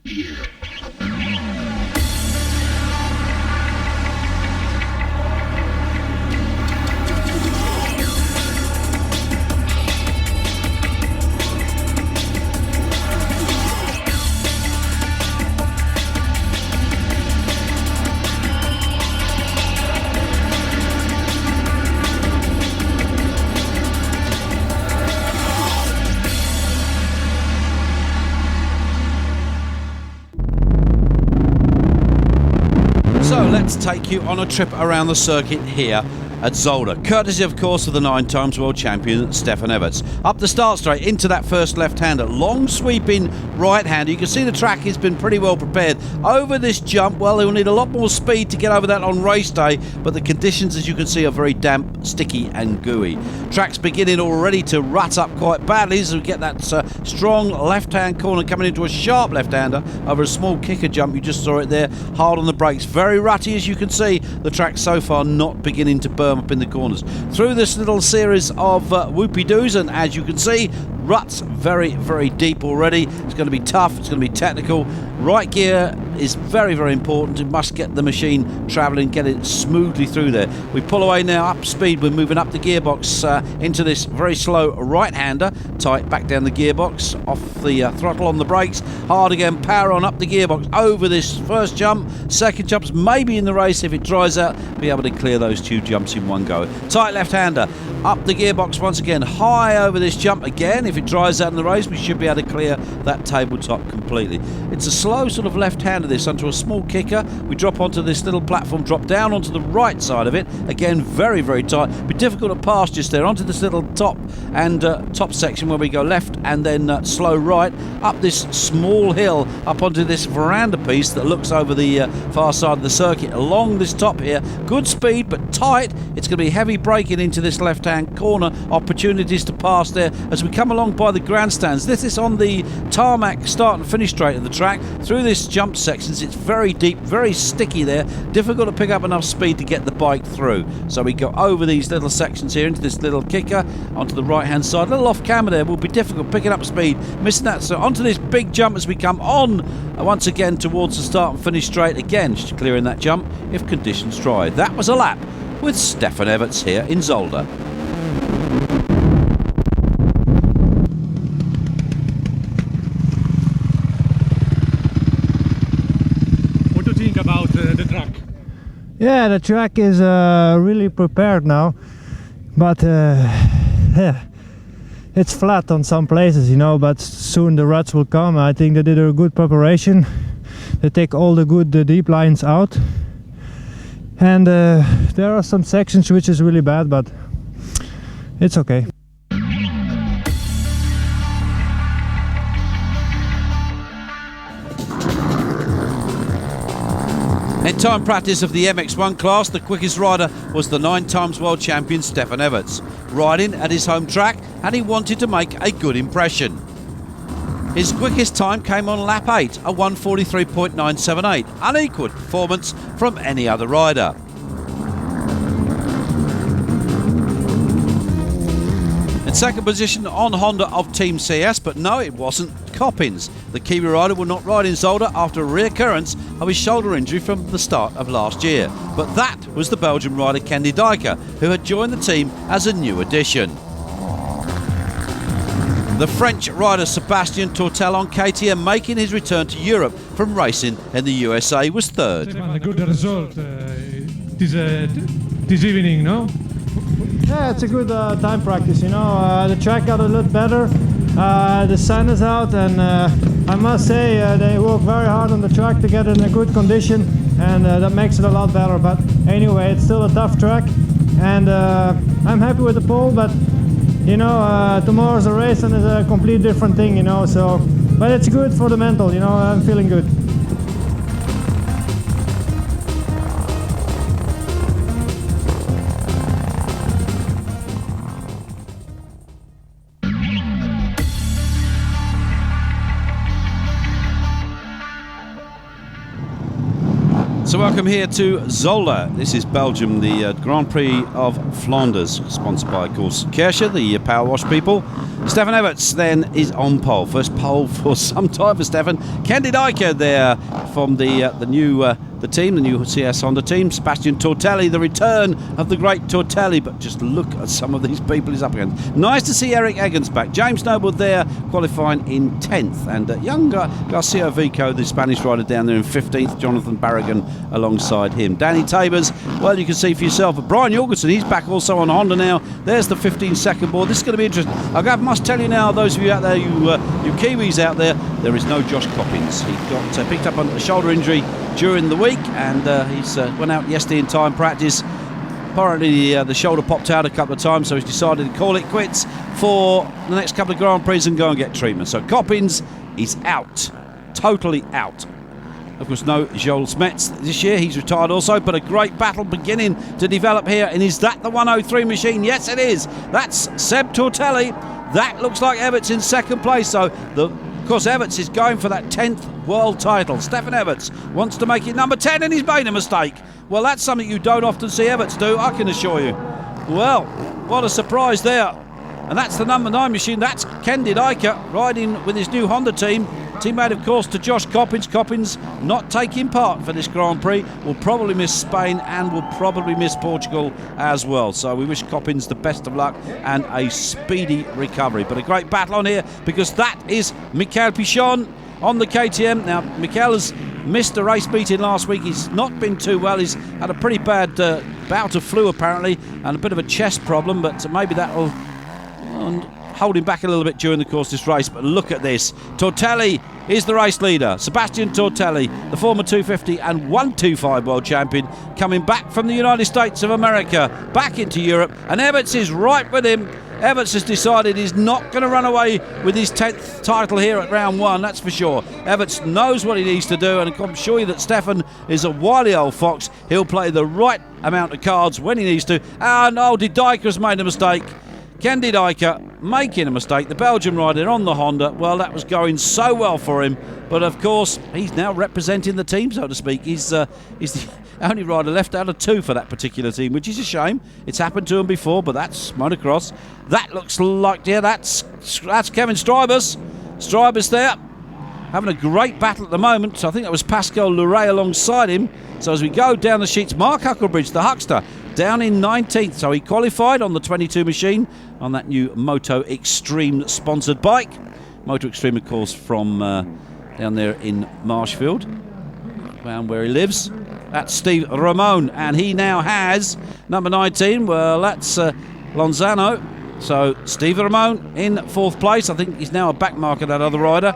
So let's take you on a trip around the circuit here at Zolder, courtesy of course of the 9 times world champion Stefan Everts. Up the start straight into that first left-hander, long sweeping right-hander. You can see the track has been pretty well prepared. Over this jump, well, he'll need a lot more speed to get over that on race day, but the conditions, as you can see, are very damp, sticky and gooey. Track's beginning already to rut up quite badly as we get that strong left-hand corner coming into a sharp left-hander over a small kicker jump. You just saw it there, hard on the brakes. Very rutty, as you can see. The track so far not beginning to burn up in the corners. Through this little series of whoopie-doos, and as you can see, ruts very, very deep already. It's going to be tough, it's going to be technical. Right gear is very, very important. It must get the machine travelling, get it smoothly through there. We pull away now, up speed. We're moving up the gearbox into this very slow right-hander. Tight back down the gearbox, off the throttle on the brakes. Hard again, power on up the gearbox over this first jump. Second jump's maybe in the race if it dries out. Be able to clear those 2 jumps in one go. Tight left-hander, up the gearbox once again, high over this jump again. If it dries out in the race, we should be able to clear that tabletop completely. It's a slow sort of left-hander this onto a small kicker. We drop onto this little platform, drop down onto the right side of it. Again, very, very tight. Be difficult to pass just there. Onto this little top and top section where we go left and then slow right. Up this small hill, up onto this veranda piece that looks over the far side of the circuit. Along this top here, good speed but tight. It's going to be heavy braking into this left-hand corner. Opportunities to pass there as we come along by the grandstands. This is on the tarmac start and finish straight of the track. Through this jump sections, it's very deep, very sticky there. Difficult to pick up enough speed to get the bike through. So we go over these little sections here into this little kicker onto the right-hand side. A little off camera there will be difficult picking up speed, missing that. So onto this big jump as we come on once again towards the start and finish straight again, clearing that jump if conditions dry. That was a lap with Stefan Everts here in Zolder. What do you think about the track? Yeah, the track is really prepared now, but yeah, it's flat on some places, you know, but soon the ruts will come. I think they did a good preparation. They take all the good deep lines out, and there are some sections which is really bad, but it's okay. In time practice of the MX1 class, the quickest rider was the 9 times world champion Stefan Everts, riding at his home track, and he wanted to make a good impression. His quickest time came on lap 8, a 1:43.978, unequalled performance from any other rider. In second position on Honda of Team CS, but no, it wasn't Coppins. The Kiwi rider will not ride in Zolder after a reoccurrence of his shoulder injury from the start of last year. But that was the Belgian rider Kenny Dijker, who had joined the team as a new addition. The French rider Sébastien Tourtel on KTM, making his return to Europe from racing in the USA, was third. A good result this evening, no? Yeah, it's a good time practice, you know. The track got a lot better, the sun is out, and I must say they work very hard on the track to get it in a good condition, and that makes it a lot better. But anyway, it's still a tough track, and I'm happy with the pole, but you know, tomorrow's a race and it's a complete different thing, you know, so, but it's good for the mental, you know, I'm feeling good. So welcome here to Zola. This is Belgium, the Grand Prix of Flanders, sponsored by, of course, Kersche, the power wash people. Stefan Everts then is on pole. First pole for some time for Stefan. Kendi Dijker there from the new team, the new CS Honda team. Sebastian Tortelli, the return of the great Tortelli. But just look at some of these people he's up against. Nice to see Eric Eggins back. James Noble there qualifying in 10th. And young Garcia Vico, the Spanish rider, down there in 15th. Jonathan Barragan alongside him. Danny Tabers, well, you can see for yourself. But Brian Jorgensen, he's back also on Honda now. There's the 15-second board. This is going to be interesting. I must tell you now, those of you out there, you Kiwis out there is no Josh Coppins. He got picked up on a shoulder injury during the week, and he's went out yesterday in time practice. Apparently the shoulder popped out a couple of times, so he's decided to call it quits for the next couple of Grand Prix and go and get treatment. So Coppins is out, totally out. Of course, no Joel Smets this year. He's retired also, but a great battle beginning to develop here. And is that the 103 machine? Yes, it is. That's Seb Tortelli. That looks like Everts in second place. So, of course, Everts is going for that 10th world title. Stefan Everts wants to make it number 10, and he's made a mistake. Well, that's something you don't often see Everts do, I can assure you. Well, what a surprise there. And that's the number 9 machine. That's Kendi Dijker riding with his new Honda team. Teammate, of course, to Josh Coppins. Coppins not taking part for this Grand Prix. Will probably miss Spain and will probably miss Portugal as well. So we wish Coppins the best of luck and a speedy recovery. But a great battle on here, because that is Michael Pichon on the KTM. Now, Michael has missed a race meeting last week. He's not been too well. He's had a pretty bad bout of flu, apparently, and a bit of a chest problem. But maybe that will hold him back a little bit during the course of this race. But look at this. Tortelli is the race leader. Sebastian Tortelli, the former 250 and 125 world champion, coming back from the United States of America, back into Europe. And Everts is right with him. Everts has decided he's not going to run away with his 10th title here at round 1, that's for sure. Everts knows what he needs to do, and I'm sure you that Stefan is a wily old fox. He'll play the right amount of cards when he needs to. And Dijker has made a mistake. Kendi Dijker making a mistake. The Belgian rider on the Honda, well, that was going so well for him. But of course, he's now representing the team, so to speak. He's the only rider left out of 2 for that particular team, which is a shame. It's happened to him before, but that's motocross. That looks like, yeah, that's Kevin Strybus. Strybus there, having a great battle at the moment. So I think that was Pascal Luray alongside him. So as we go down the sheets, Mark Huckelbridge, the huckster, down in 19th. So he qualified on the 22 machine on that new Moto Extreme sponsored bike. Moto Extreme, of course, from down there in Marshfield, around where he lives. That's Steve Ramon, and he now has number 19. Well, that's Lonzano. So Steve Ramon in 4th place. I think he's now a back marker, that other rider.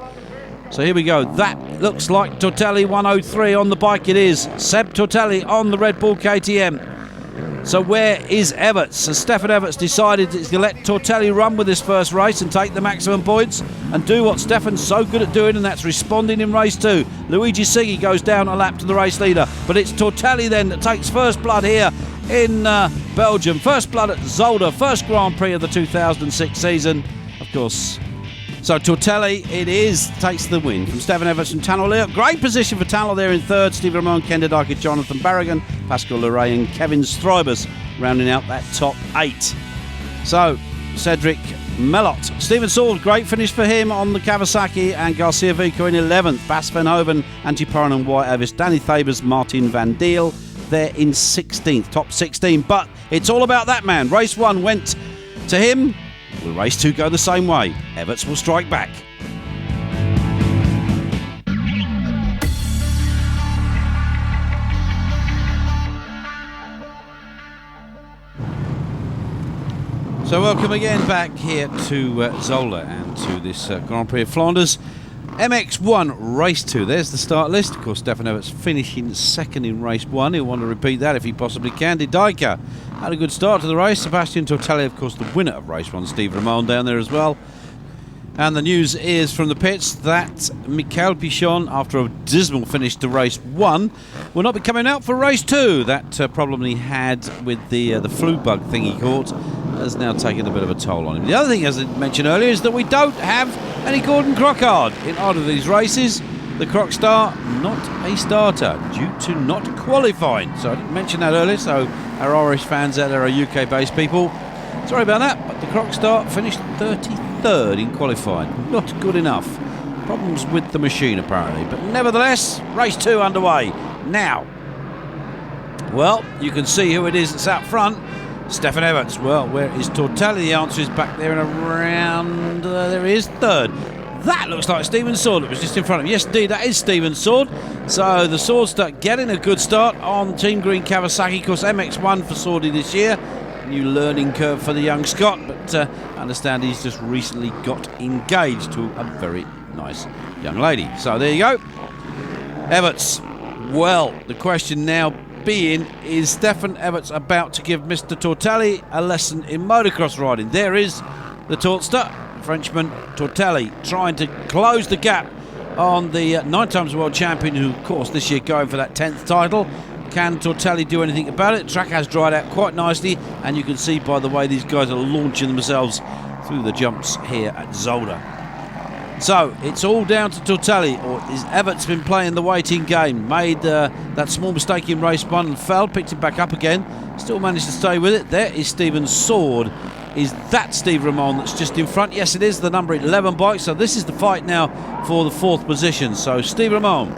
So here we go. That looks like Tortelli 103 on the bike. It is Seb Tortelli on the Red Bull KTM. So where is Everts? So Stefan Everts decided he's going to let Tortelli run with this first race and take the maximum points and do what Stefan's so good at doing, and that's responding in race 2. Luigi Siggi goes down a lap to the race leader, but it's Tortelli then that takes first blood here in Belgium. First blood at Zolder, first Grand Prix of the 2006 season, of course. So Tortelli, it is, takes the win from Stefan Everts and Tanner Lear. Great position for Tanner there in 3rd. Steve Ramon, Kendi Dijker, Jonathan Barragan, Pascal Luray and Kevin Strybus rounding out that top 8. So Cedric Melot. Stephen Saul, great finish for him on the Kawasaki, and Garcia Vico in 11th. Bas Van Hoven, Antti Paranen and Wyatt Evis, Danny Thabers, Martin Van Deel there in 16th, top 16. But it's all about that man. Race 1 went to him. Will race 2 go the same way? Everts will strike back. So welcome again back here to Zola and to this Grand Prix of Flanders. MX1 race 2, there's the start list. Of course, Stefan Everts finishing 2nd in race 1. He'll want to repeat that if he possibly can. Dijker had a good start to the race. Sebastian Tortelli, of course, the winner of race 1. Steve Ramon down there as well. And the news is from the pits that Michael Pichon, after a dismal finish to race 1, will not be coming out for race 2. That problem he had with the flu bug thing he caught has now taken a bit of a toll on him. The other thing, as I mentioned earlier, is that we don't have any Gordon Crockard in either of these races. The Croc Star, not a starter due to not qualifying. So I didn't mention that earlier, so our Irish fans out there are UK-based people. Sorry about that, but the Croc Star finished 33rd in qualifying. Not good enough. Problems with the machine apparently, but nevertheless, race 2 underway now. Well, you can see who it is that's out front. Stefan Everts. Well, where is Tortelli? The answer is back there and around. There he is, third. That looks like Stephen Sword that was just in front of him. Yes, indeed, that is Stephen Sword. So the Swords start getting a good start on Team Green Kawasaki. Of course, MX1 for Swordy this year. New learning curve for the young Scot, but I understand he's just recently got engaged to a very nice young lady. So there you go. Everts. Well, the question now being, is Stefan Everts about to give Mr. Tortelli a lesson in motocross riding? There is the Tortster, Frenchman Tortelli, trying to close the gap on the 9 times world champion, who of course this year going for that 10th title. Can Tortelli do anything about it? Track has dried out quite nicely, and you can see by the way these guys are launching themselves through the jumps here at Zolder. So it's all down to Tortelli, or is Everts been playing the waiting game? Made that small mistake in race 1 and fell, picked it back up again, still managed to stay with it. There is Stephen Sword. Is that Steve Ramon that's just in front? Yes, it is, the number 11 bike. So this is the fight now for the 4th position. So Steve Ramon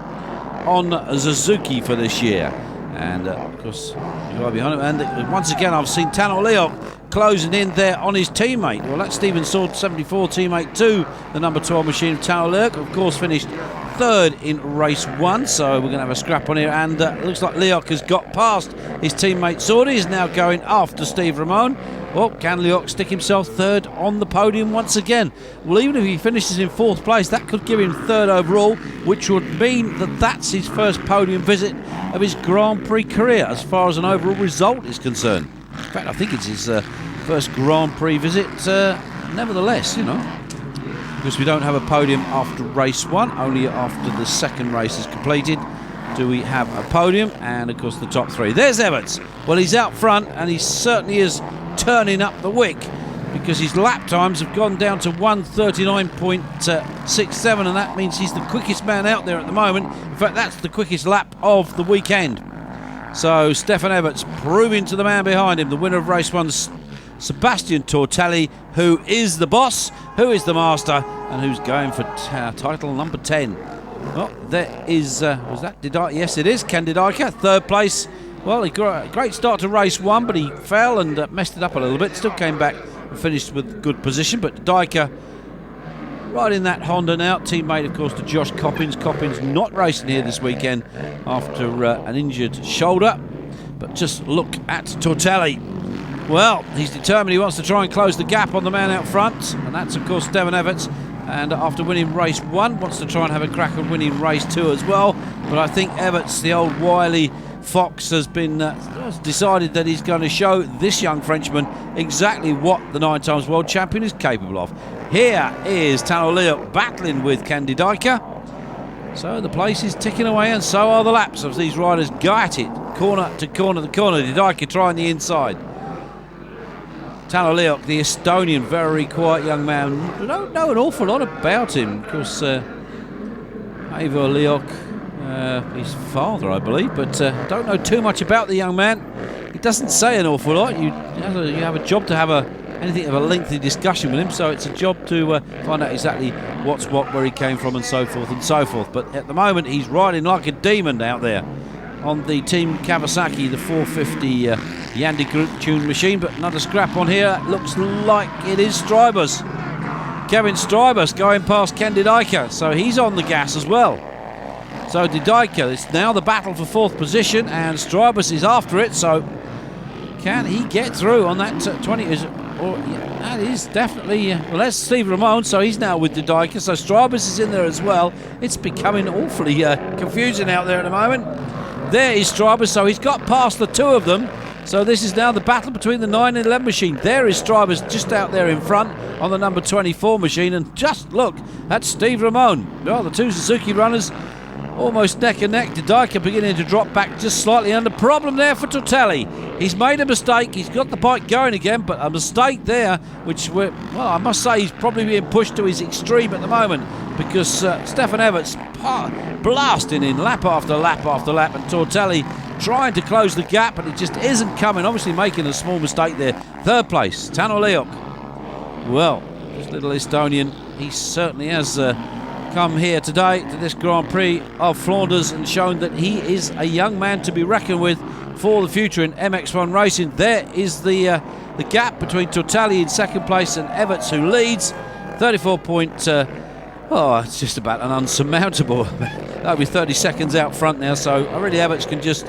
on Suzuki for this year. And of course, you are behind him. And once again, I've seen Tano Leok closing in there on his teammate. Well, that's Stephen Sword, 74, teammate 2, the number 12 machine of Tano Leok. Of course, finished 3rd in race 1. So we're going to have a scrap on here. And it looks like Leok has got past his teammate Sword. He's now going after Steve Ramon. Well, can Leok stick himself 3rd on the podium once again? Well, even if he finishes in 4th place, that could give him 3rd overall, which would mean that that's his first podium visit of his Grand Prix career as far as an overall result is concerned. In fact, I think it's his first Grand Prix visit nevertheless, you know, because we don't have a podium after race 1, only after the 2nd race is completed do we have a podium, and of course the top 3. There's Everts. Well, he's out front, and he certainly is turning up the wick, because his lap times have gone down to 1:39.67, and that means he's the quickest man out there at the moment. In fact, that's the quickest lap of the weekend. So Stefan Everts proving to the man behind him, the winner of race 1, Sebastian Tortelli, who is the boss, who is the master, and who's going for title number 10. Well, there is, was that Didaika? Yes, it is, Ken Didaika, 3rd place. Well, he got a great start to race 1, but he fell and messed it up a little bit. Still came back and finished with good position. But Didaika right in that Honda now. Teammate, of course, to Josh Coppins. Coppins not racing here this weekend after an injured shoulder. But just look at Tortelli. Well, he's determined. He wants to try and close the gap on the man out front. And that's, of course, Stefan Everts. And after winning race 1, wants to try and have a crack at winning race 2 as well. But I think Everts, the old wily fox, has been decided that he's going to show this young Frenchman exactly what the 9 times world champion is capable of. Here is Tano Leok battling with Ken Didaika. So the place is ticking away, and so are the laps as these riders go at it, corner to corner to corner. Didaika trying the inside. Tano Leok, the Estonian, very quiet young man. We don't know an awful lot about him. Of course, Eivor Leok, his father, I believe, but don't know too much about the young man. He doesn't say an awful lot. You have a job to have anything of a lengthy discussion with him, so it's a job to find out exactly what's what, where he came from, and so forth and so forth. But at the moment, he's riding like a demon out there on the Team Kawasaki, the 450 Yandy Group tuned machine. But another scrap on here. Looks like it is Strybus. Kevin Strybus going past Ken Didaika, so he's on the gas as well. So Didaika, it's now the battle for 4th position, and Strybus is after it. So can he get through on that 20? That is definitely, well, that's Steve Ramon, so he's now with Didaika. So Strybus is in there as well. It's becoming awfully confusing out there at the moment. There is Strybus, so he's got past the 2 of them. So this is now the battle between the 9 and 11 machine. There is Strybus just out there in front on the number 24 machine. And just look, that's Steve Ramon. Well, the 2 Suzuki runners almost neck and neck. Didaika beginning to drop back just slightly under. Problem there for Tortelli. He's made a mistake. He's got the bike going again, but a mistake there, which, well, I must say he's probably being pushed to his extreme at the moment. because Stefan Everts blasting in lap after lap after lap, and Tortelli trying to close the gap, and it just isn't coming. Obviously making a small mistake there. Third place, Tano Leok. Well, this little Estonian, he certainly has come here today to this Grand Prix of Flanders and shown that he is a young man to be reckoned with for the future in MX1 racing. There is the gap between Tortelli in second place and Everts, who leads 34 point. It's just about an unsurmountable. That'll be 30 seconds out front now, so already Everts can just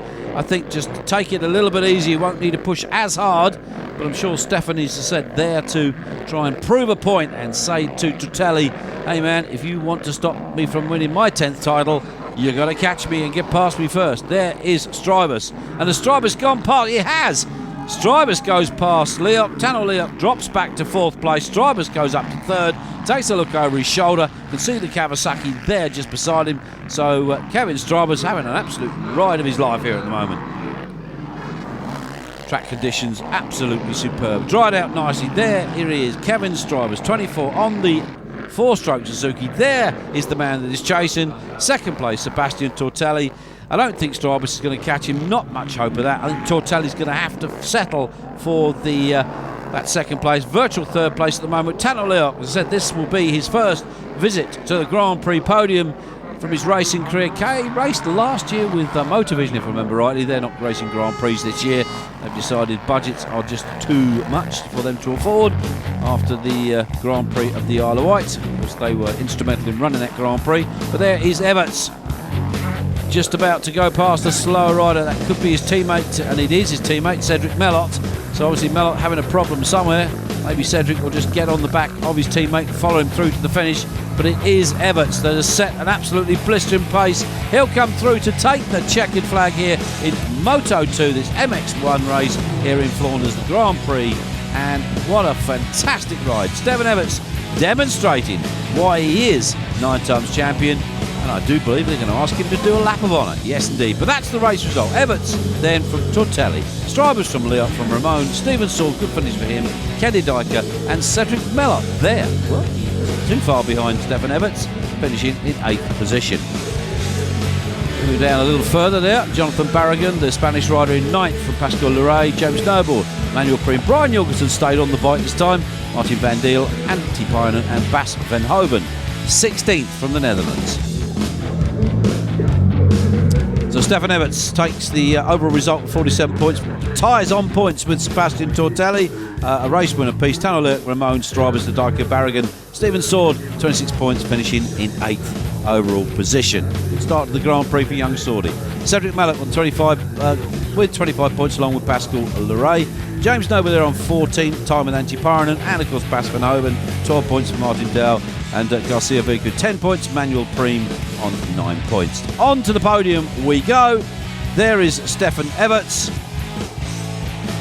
take it a little bit easier. Won't need to push as hard, but I'm sure Stefan is, as I said, there to try and prove a point and say to Tortelli, hey man, if you want to stop me from winning my 10th title, you got to catch me and get past me first. There is Strybus, and the Strybus gone past. It has. Strybus goes past Leok. Tano Leok drops back to 4th place. Strybus goes up to 3rd, takes a look over his shoulder, can see the Kawasaki there just beside him. So Kevin Strybus having an absolute ride of his life here at the moment. Track conditions absolutely superb. Dried out nicely. There he is, Kevin Strybus, 24 on the 4-stroke Suzuki. There is the man that is chasing. Second place, Sebastian Tortelli. I don't think Strybus is going to catch him. Not much hope of that. I think Tortelli's going to have to settle for the that second place. Virtual third place at the moment. Tano Leok, as I said, this will be his first visit to the Grand Prix podium from his racing career. He raced last year with Motorvision, if I remember rightly. They're not racing Grand Prix this year. They've decided budgets are just too much for them to afford after the Grand Prix of the Isle of Wight. Of course, they were instrumental in running that Grand Prix. But there is Everts, just about to go past the slower rider. That could be his teammate, and it is his teammate, Cedric Mellot. So obviously Mellot having a problem somewhere. Maybe Cedric will just get on the back of his teammate and follow him through to the finish. But it is Everts that has set an absolutely blistering pace. He'll come through to take the checkered flag here in Moto2, this MX1 race here in Flanders, the Grand Prix. And what a fantastic ride. Stefan Everts demonstrating why he is 9 times champion. And I do believe they're going to ask him to do a lap of honour. Yes, indeed. But that's the race result. Everts then from Tortelli, Strybus from Leok, from Ramon, Stephen Saul, good finish for him, Kenny Dyker and Cedric Mellot there. Well, he wasn't too far behind Stefan Everts, finishing in 8th position. Move down a little further there. Jonathan Barragan, the Spanish rider, in 9th from Pascal Leray, James Noble, Manuel Priem, Brian Jorgensen stayed on the bike this time, Martin van Deel, Antti Painen and Bas van Hoven, 16th from the Netherlands. So Stefan Everts takes the overall result, 47 points, ties on points with Sebastian Tortelli, a race winner piece, Tano Leok, Ramon, Strybus, the Dyker, Barragan, Stephen Sword, 26 points, finishing in 8th overall position. Good start to the Grand Prix for young Saudi. Cedric Mellot on 25 with 25 points along with Pascal Leray. James Noble there on 14th, time with Antti Painen, and of course Bas van Hoven, 12 points for Martin Dale, and Garcia Viku 10 points, Manuel Priem on 9 points. On to the podium we go. There is Stefan Everts.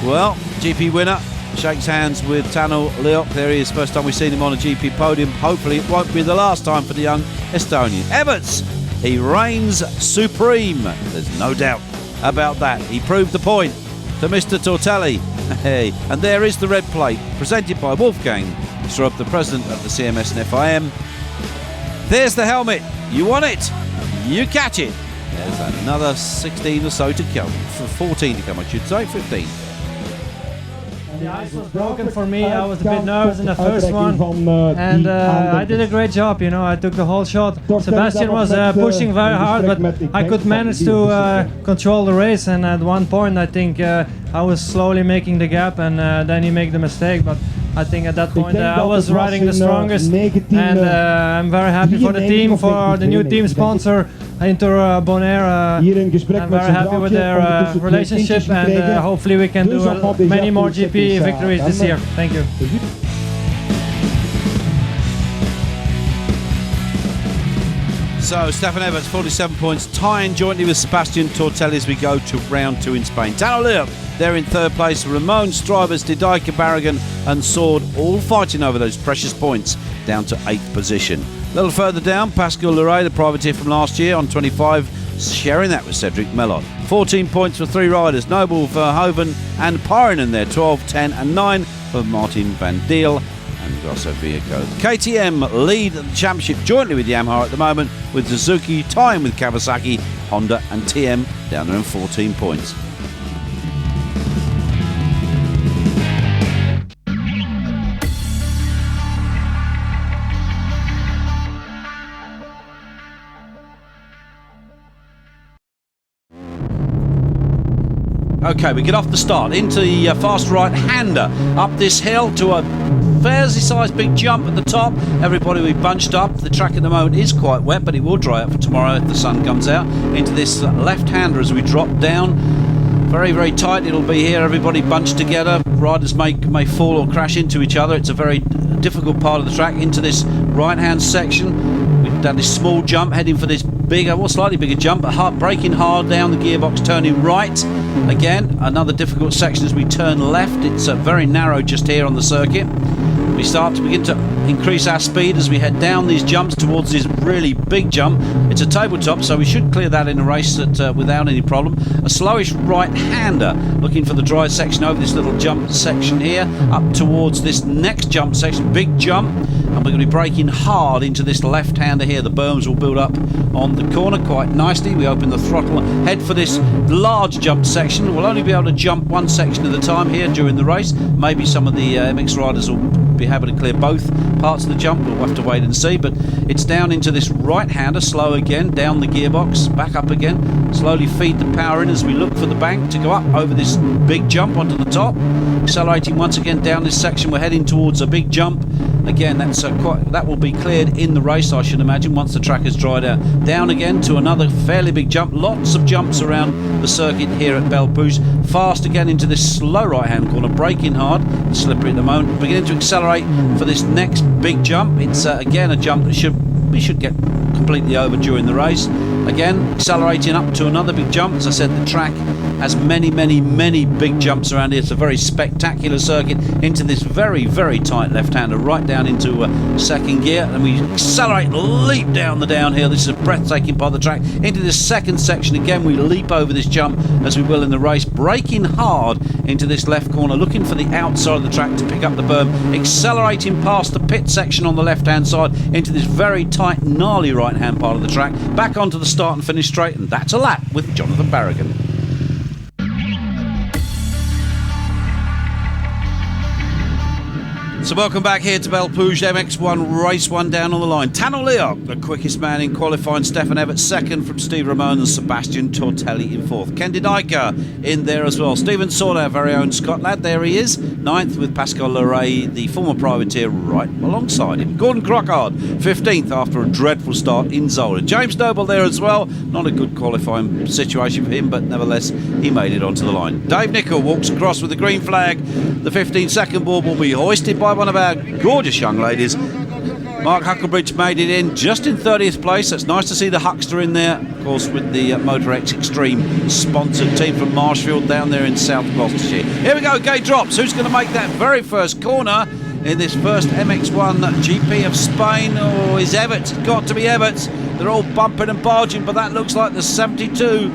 Well, GP winner, shakes hands with Tano Leok. There he is, first time we've seen him on a GP podium. Hopefully it won't be the last time for the young Estonian. Everts, he reigns supreme. There's no doubt about that. He proved the point to Mr. Tortelli. Hey, and there is the red plate, presented by Wolfgang Strub, the president of the CMS and FIM. There's the helmet. You want it, you catch it. There's another 16 or so to come, 14 to come I should say, 15. The ice was broken for me. I was a bit nervous in the first one, and I did a great job. You know, I took the whole shot. Sebastian was pushing very hard, but I could manage to control the race. And at one point, I think I was slowly making the gap, and then he made the mistake. But I think at that point I was riding the strongest, and I'm very happy for the team, for the new team sponsor, Inter Bonaire. I'm very happy with their relationship, and hopefully we can do many more GP victories this year. Thank you. So Stefan Everts, 47 points, tying jointly with Sebastian Tortelli as we go to round 2 in Spain. Tano Leok, they're in 3rd place. Ramon, Strybus, Didike, Barragan and Sword all fighting over those precious points down to 8th position. A little further down, Pascal Leray, the privateer from last year, on 25, sharing that with Cedric Mellot. 14 points for 3 riders, Noble, Verhoeven and Painen there, 12, 10 and 9 for Martin van Deel. Grosso Viejo. KTM lead the championship jointly with Yamaha at the moment, with Suzuki tying with Kawasaki, Honda and TM down there in 14 points. Okay, we get off the start into the fast right-hander up this hill to a fairly sized big jump at the top. Everybody we bunched up. The track at the moment is quite wet, but it will dry up for tomorrow if the sun comes out. Into this left-hander as we drop down. Very, very tight it'll be here. Everybody bunched together. Riders may fall or crash into each other. It's a very difficult part of the track. Into this right-hand section. We've done this small jump, heading for this bigger, well, slightly bigger jump, but braking hard down the gearbox, turning right. Again, another difficult section as we turn left. It's very narrow just here on the circuit. We start to begin to increase our speed as we head down these jumps towards this really big jump. It's a tabletop, so we should clear that in a race without any problem. A slowish right-hander looking for the dry section over this little jump section here, up towards this next jump section, big jump, and we're going to be braking hard into this left-hander here. The berms will build up on the corner quite nicely. We open the throttle, head for this large jump section. We'll only be able to jump one section at a time here during the race. Maybe some of the MX riders will be able to clear both parts of the jump. We'll have to wait and see, but it's down into this right-hander, slow again, down the gearbox, back up again, slowly feed the power in as we look for the bank to go up over this big jump onto the top, accelerating once again down this section. We're heading towards a big jump. Again, that will be cleared in the race, I should imagine, once the track has dried out. Down again to another fairly big jump. Lots of jumps around the circuit here at Belle-Pouge. Fast again into this slow right-hand corner, braking hard, slippery at the moment. Beginning to accelerate for this next big jump. It's again a jump that we should get completely over during the race. Again, accelerating up to another big jump. As I said, the track has many, many, many big jumps around here. It's a very spectacular circuit. Into this very, very tight left-hander, right down into second gear, and we accelerate, leap down the downhill. This is a breathtaking part of the track. Into this second section again, we leap over this jump as we will in the race, braking hard into this left corner, looking for the outside of the track to pick up the berm, accelerating past the pit section on the left-hand side into this very tight, gnarly right-hand part of the track, back onto the start and finish straight, and that's a lap with Jonathan Barragan. So welcome back here to Belle-Pouge, MX1, race one down on the line. Tano Leok, the quickest man in qualifying. Stefan Everett second from Steve Ramon and Sebastian Tortelli in fourth. Ken Didyka in there as well. Stephen Sword, our very own Scott lad, there he is. Ninth with Pascal Leray, the former privateer, right alongside him. Gordon Crockard, 15th after a dreadful start in Zola. James Noble there as well. Not a good qualifying situation for him, but nevertheless, he made it onto the line. Dave Nichol walks across with the green flag. The 15-second board will be hoisted by one of our gorgeous young ladies. Mark Hucklebridge made it in just in 30th place. It's nice to see the Huckster in there, of course, with the Motor X Extreme sponsored team from Marshfield down there in South Gloucestershire. Here we go, gate drops. Who's going to make that very first corner in this first MX1 GP of Spain? Oh, is Everts. It's got to be Everts. They're all bumping and barging, but that looks like the 72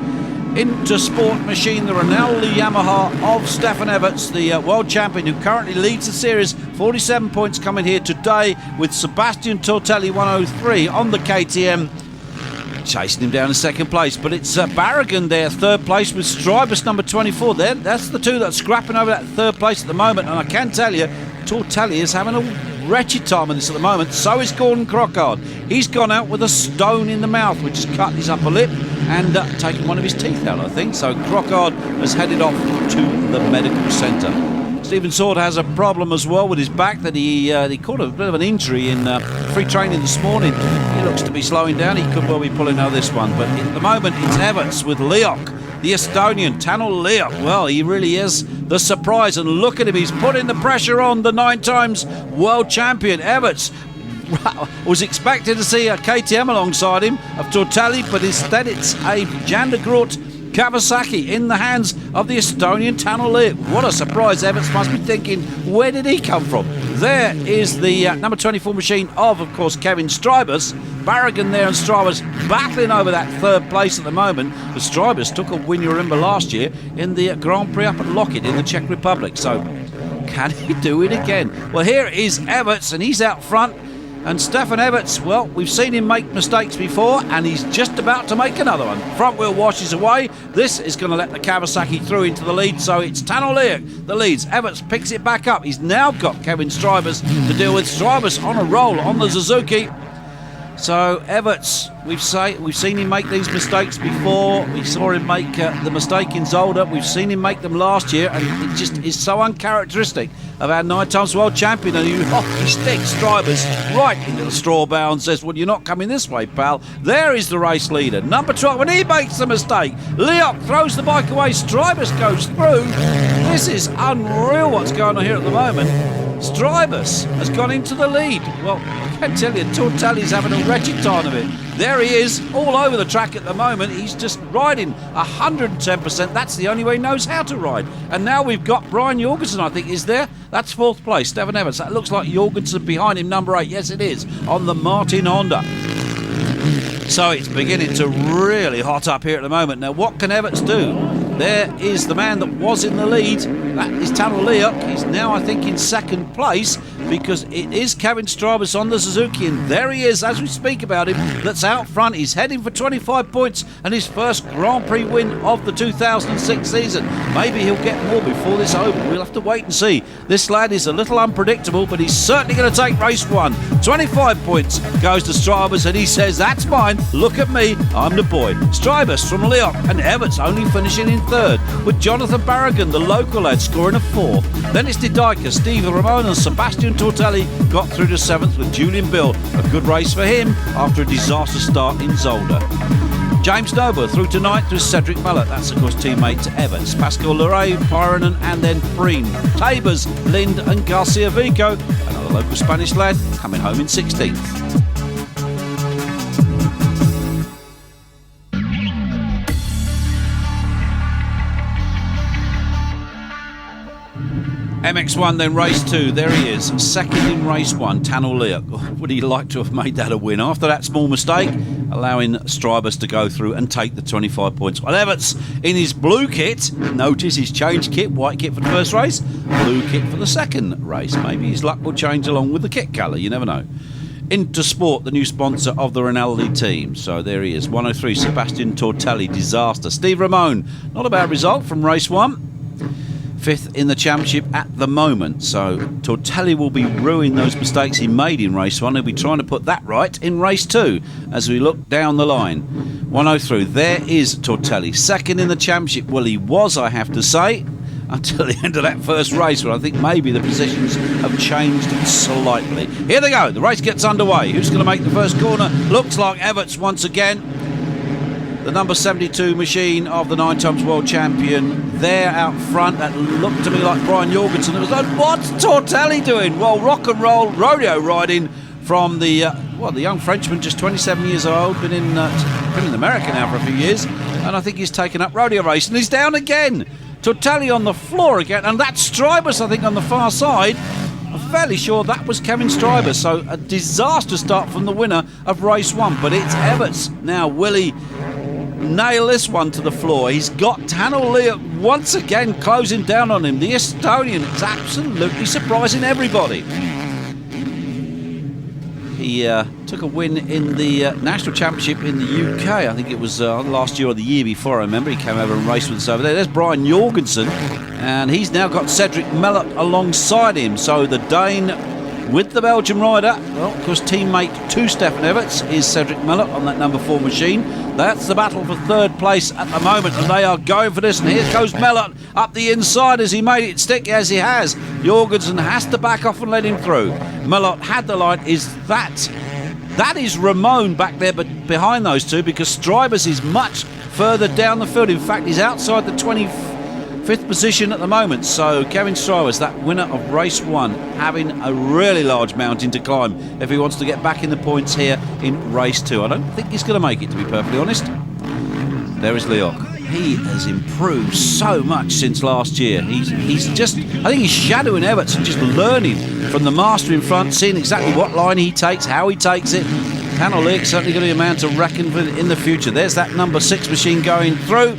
Intersport machine, the Rinaldi Yamaha of Stefan Everts, the world champion who currently leads the series. 47 points coming here today with Sebastian Tortelli 103 on the KTM, chasing him down in second place. But it's Barragan there, third place, with Strybus number 24 there. That's the two that's scrapping over that third place at the moment, and I can tell you Tortelli is having a wretched time of this at the moment. So is Gordon Crockard. He's gone out with a stone in the mouth, which has cut his upper lip and taken one of his teeth out, I think. So Crockard has headed off to the medical centre. Stephen Sword has a problem as well with his back, that he caught a bit of an injury in free training this morning. He looks to be slowing down. He could well be pulling out this one, but at the moment it's Everts with Leok, the Estonian. Tano Leok, well, he really is the surprise, and look at him, he's putting the pressure on the 9 times world champion. Everts was expected to see a KTM alongside him of Tortelli, but instead it's a Jan de Groot Kawasaki in the hands of the Estonian Tano Leok. What a surprise. Everts must be thinking, where did he come from? There is the number 24 machine of course, Kevin Strybus. Barragan there and Strybus battling over that third place at the moment. But Strybus took a win, you remember, last year in the Grand Prix up at Lockett in the Czech Republic. So Can he do it again? Well, here is Everts, and he's out front. And Stefan Everts, well, we've seen him make mistakes before, and he's just about to make another one. Front wheel washes away. This is going to let the Kawasaki through into the lead, so it's Tano Leak that leads. Everts picks it back up. He's now got Kevin Strybus to deal with. Strybus on a roll on the Suzuki. So Everts, we've seen him make these mistakes before. We saw him make the mistake in Zolder. We've seen him make them last year, and it just is so uncharacteristic of our 9 times world champion. And you hockey stick Strybus right into the straw bow and says, well, you're not coming this way, pal. There is the race leader, number 12, and he makes the mistake. Leok throws the bike away. Strybus goes through. This is unreal what's going on here at the moment. Strybus has gone into the lead. Well, I can tell you, Tortelli's having a wretched time of it. There he is, all over the track at the moment. He's just riding 110%. That's the only way he knows how to ride. And now we've got Brian Jorgensen, I think, is there. That's 4th place, Stefan Everts. That looks like Jorgensen behind him, number 8. Yes, it is, on the Martin Honda. So it's beginning to really hot up here at the moment. Now, what can Everts do? There is the man that was in the lead. That is Tano Leok. He's now, I think, in 2nd place because it is Kevin Strybus on the Suzuki, and there he is as we speak about him. That's out front. He's heading for 25 points and his first Grand Prix win of the 2006 season. Maybe he'll get more before this over. We'll have to wait and see. This lad is a little unpredictable, but he's certainly going to take race 1. 25 points goes to Strybus, and he says, that's mine. Look at me. I'm the boy. Strybus from Leok, and Everts only finishing in 3rd, with Jonathan Barragan, the local lad, scoring a 4th. Then it's Didyka, Steve Ramon and Sebastian Tortelli got through to 7th with Julian Bill. A good race for him after a disastrous start in Zolder. James Noble through to 9th with Cedric Mellot. That's, of course, teammate to Everts. Pascal Leray, Pyronen, and then Preen. Tabers, Lind, and Garcia Vico. Another local Spanish lad coming home in 16th. MX1, then race 2. There he is, 2nd in race 1, Tano Leok. Would he like to have made that a win after that small mistake, allowing Strybus to go through and take the 25 points? Well, Everts in his blue kit. Notice he's changed kit, white kit for the first race, blue kit for the 2nd race. Maybe his luck will change along with the kit colour, you never know. Intersport, the new sponsor of the Rinaldi team. So there he is, 103, Sebastian Tortelli, disaster. Steve Ramon, not a bad result from race 1. 5th in the championship at the moment, so Tortelli will be ruining those mistakes he made in race 1. He'll be trying to put that right in race 2 as we look down the line. 103, there is Tortelli, 2nd in the championship. Well, he was, I have to say, until the end of that first race, where I think maybe the positions have changed slightly. Here they go, the race gets underway. Who's going to make the first corner? Looks like Everts once again. The number 72 machine of the 9 times world champion there out front. That looked to me like Brian Jorgensen. It was like, what's Tortelli doing? Well, rock and roll rodeo riding from the young Frenchman, just 27 years old, been in America now for a few years, and I think he's taken up rodeo racing. He's down again. Tortelli on the floor again, and that's Strybus, I think, on the far side. I'm fairly sure that was Kevin Strybus. So a disaster start from the winner of race 1, but it's Everts. Now, will he nail this one to the floor? He's got Tano Leok once again closing down on him. The Estonian is absolutely surprising everybody. He took a win in the National Championship in the UK. I think it was last year or the year before, I remember. He came over and raced with us over there. There's Brian Jorgensen, and he's now got Cedric Mellot alongside him. So the Dane with the Belgian rider, well, of course, teammate to Stefan Everts is Cedric Mellot on that number 4 machine. That's the battle for 3rd place at the moment, and they are going for this. And here goes Mellot up the inside. As he made it stick, as he has. Jorgensen has to back off and let him through. Mellot had the line. That is Ramon back there, but behind those two, because Strybus is much further down the field. In fact, he's outside the 25th position at the moment. So Kevin Strybus, that winner of race 1, having a really large mountain to climb if he wants to get back in the points here in race 2. I don't think he's going to make it, to be perfectly honest. There is Leok. He has improved so much since last year. He's just, I think he's shadowing Everts and just learning from the master in front, seeing exactly what line he takes, how he takes it. Tano Leok certainly going to be a man to reckon with in the future. There's that number 6 machine going through.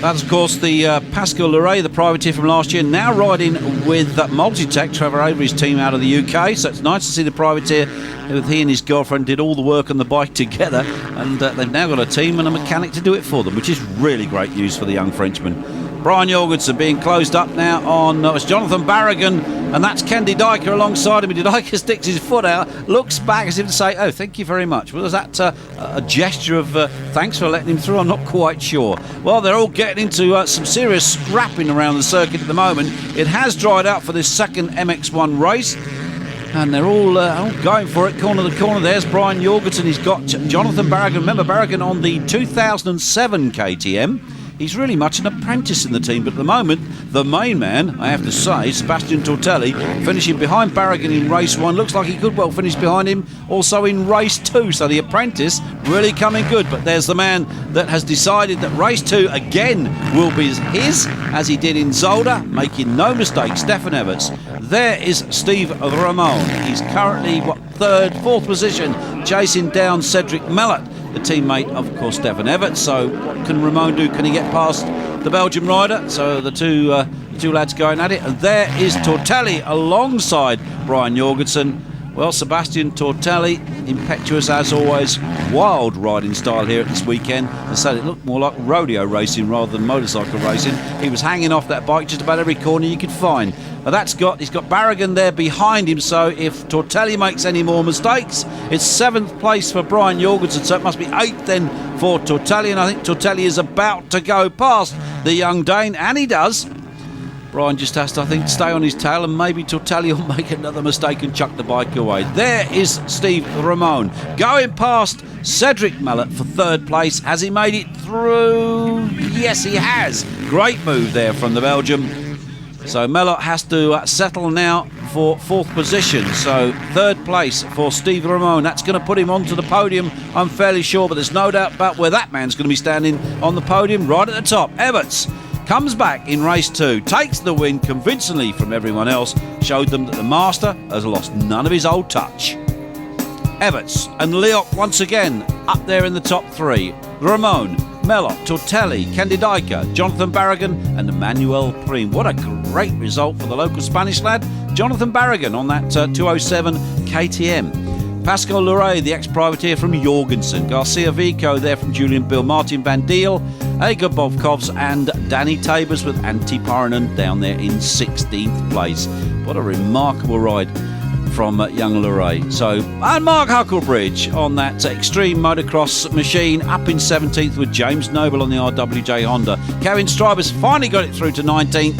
That's, of course, the Pascal Leray, the privateer from last year, now riding with Multitech, Trevor Avery's team out of the UK. So it's nice to see the privateer, with he and his girlfriend did all the work on the bike together, and they've now got a team and a mechanic to do it for them, which is really great news for the young Frenchman. Brian Jorgensen being closed up now on it's Jonathan Barragan, and that's Ken Didyker alongside him. Didyker sticks his foot out, looks back as if to say, oh, thank you very much. Was that a gesture of thanks for letting him through? I'm not quite sure. Well, they're all getting into some serious scrapping around the circuit at the moment. It has dried out for this second MX1 race, and they're all going for it, corner to corner. There's Brian Jorgensen. He's got Jonathan Barragan. Remember Barragan on the 2007 KTM. He's really much an apprentice in the team, but at the moment, the main man, I have to say, Sebastian Tortelli, finishing behind Barragan in race 1. Looks like he could well finish behind him also in race 2. So the apprentice really coming good. But there's the man that has decided that race 2 again will be his, as he did in Zolder, making no mistake, Stefan Everts. There is Steve Ramon. He's currently, third, fourth position, chasing down Cedric Mellot, the teammate of course, Stefan Everts. So what can Ramon do? Can he get past the Belgian rider? So the two lads going at it. And there is Tortelli alongside Brian Jorgensen. Well, Sebastian Tortelli, impetuous as always, wild riding style here at this weekend. As I said, it looked more like rodeo racing rather than motorcycle racing. He was hanging off that bike just about every corner you could find. Now he's got Barragan there behind him, so if Tortelli makes any more mistakes, it's 7th place for Brian Jorgensen, so it must be 8th then for Tortelli, and I think Tortelli is about to go past the young Dane, and he does. Brian just has to, I think, stay on his tail, and maybe Tortelli will make another mistake and chuck the bike away. There is Steve Ramon going past Cedric Mellot for 3rd place. Has he made it through? Yes, he has. Great move there from the Belgian. So Mellot has to settle now for 4th position. So 3rd place for Steve Ramon. That's going to put him onto the podium, I'm fairly sure, but there's no doubt about where that man's going to be standing on the podium, right at the top. Everts comes back in race 2, takes the win convincingly from everyone else, showed them that the master has lost none of his old touch. Everts and Leoc once again up there in the top 3. Ramon, Mellot, Tortelli, Ken Didyker, Jonathan Barragan and Emmanuel Priem. What a great result for the local Spanish lad, Jonathan Barragan, on that 207 KTM. Pascal Leray, the ex-privateer from Jorgensen. Garcia Vico there from Julian Bill. Martin Van Deel, Egor Bovkovs and Danny Tabers with Antti Paranen down there in 16th place. What a remarkable ride from young Leray. So, and Mark Hucklebridge on that extreme motocross machine up in 17th with James Noble on the RWJ Honda. Kevin Strybus finally got it through to 19th.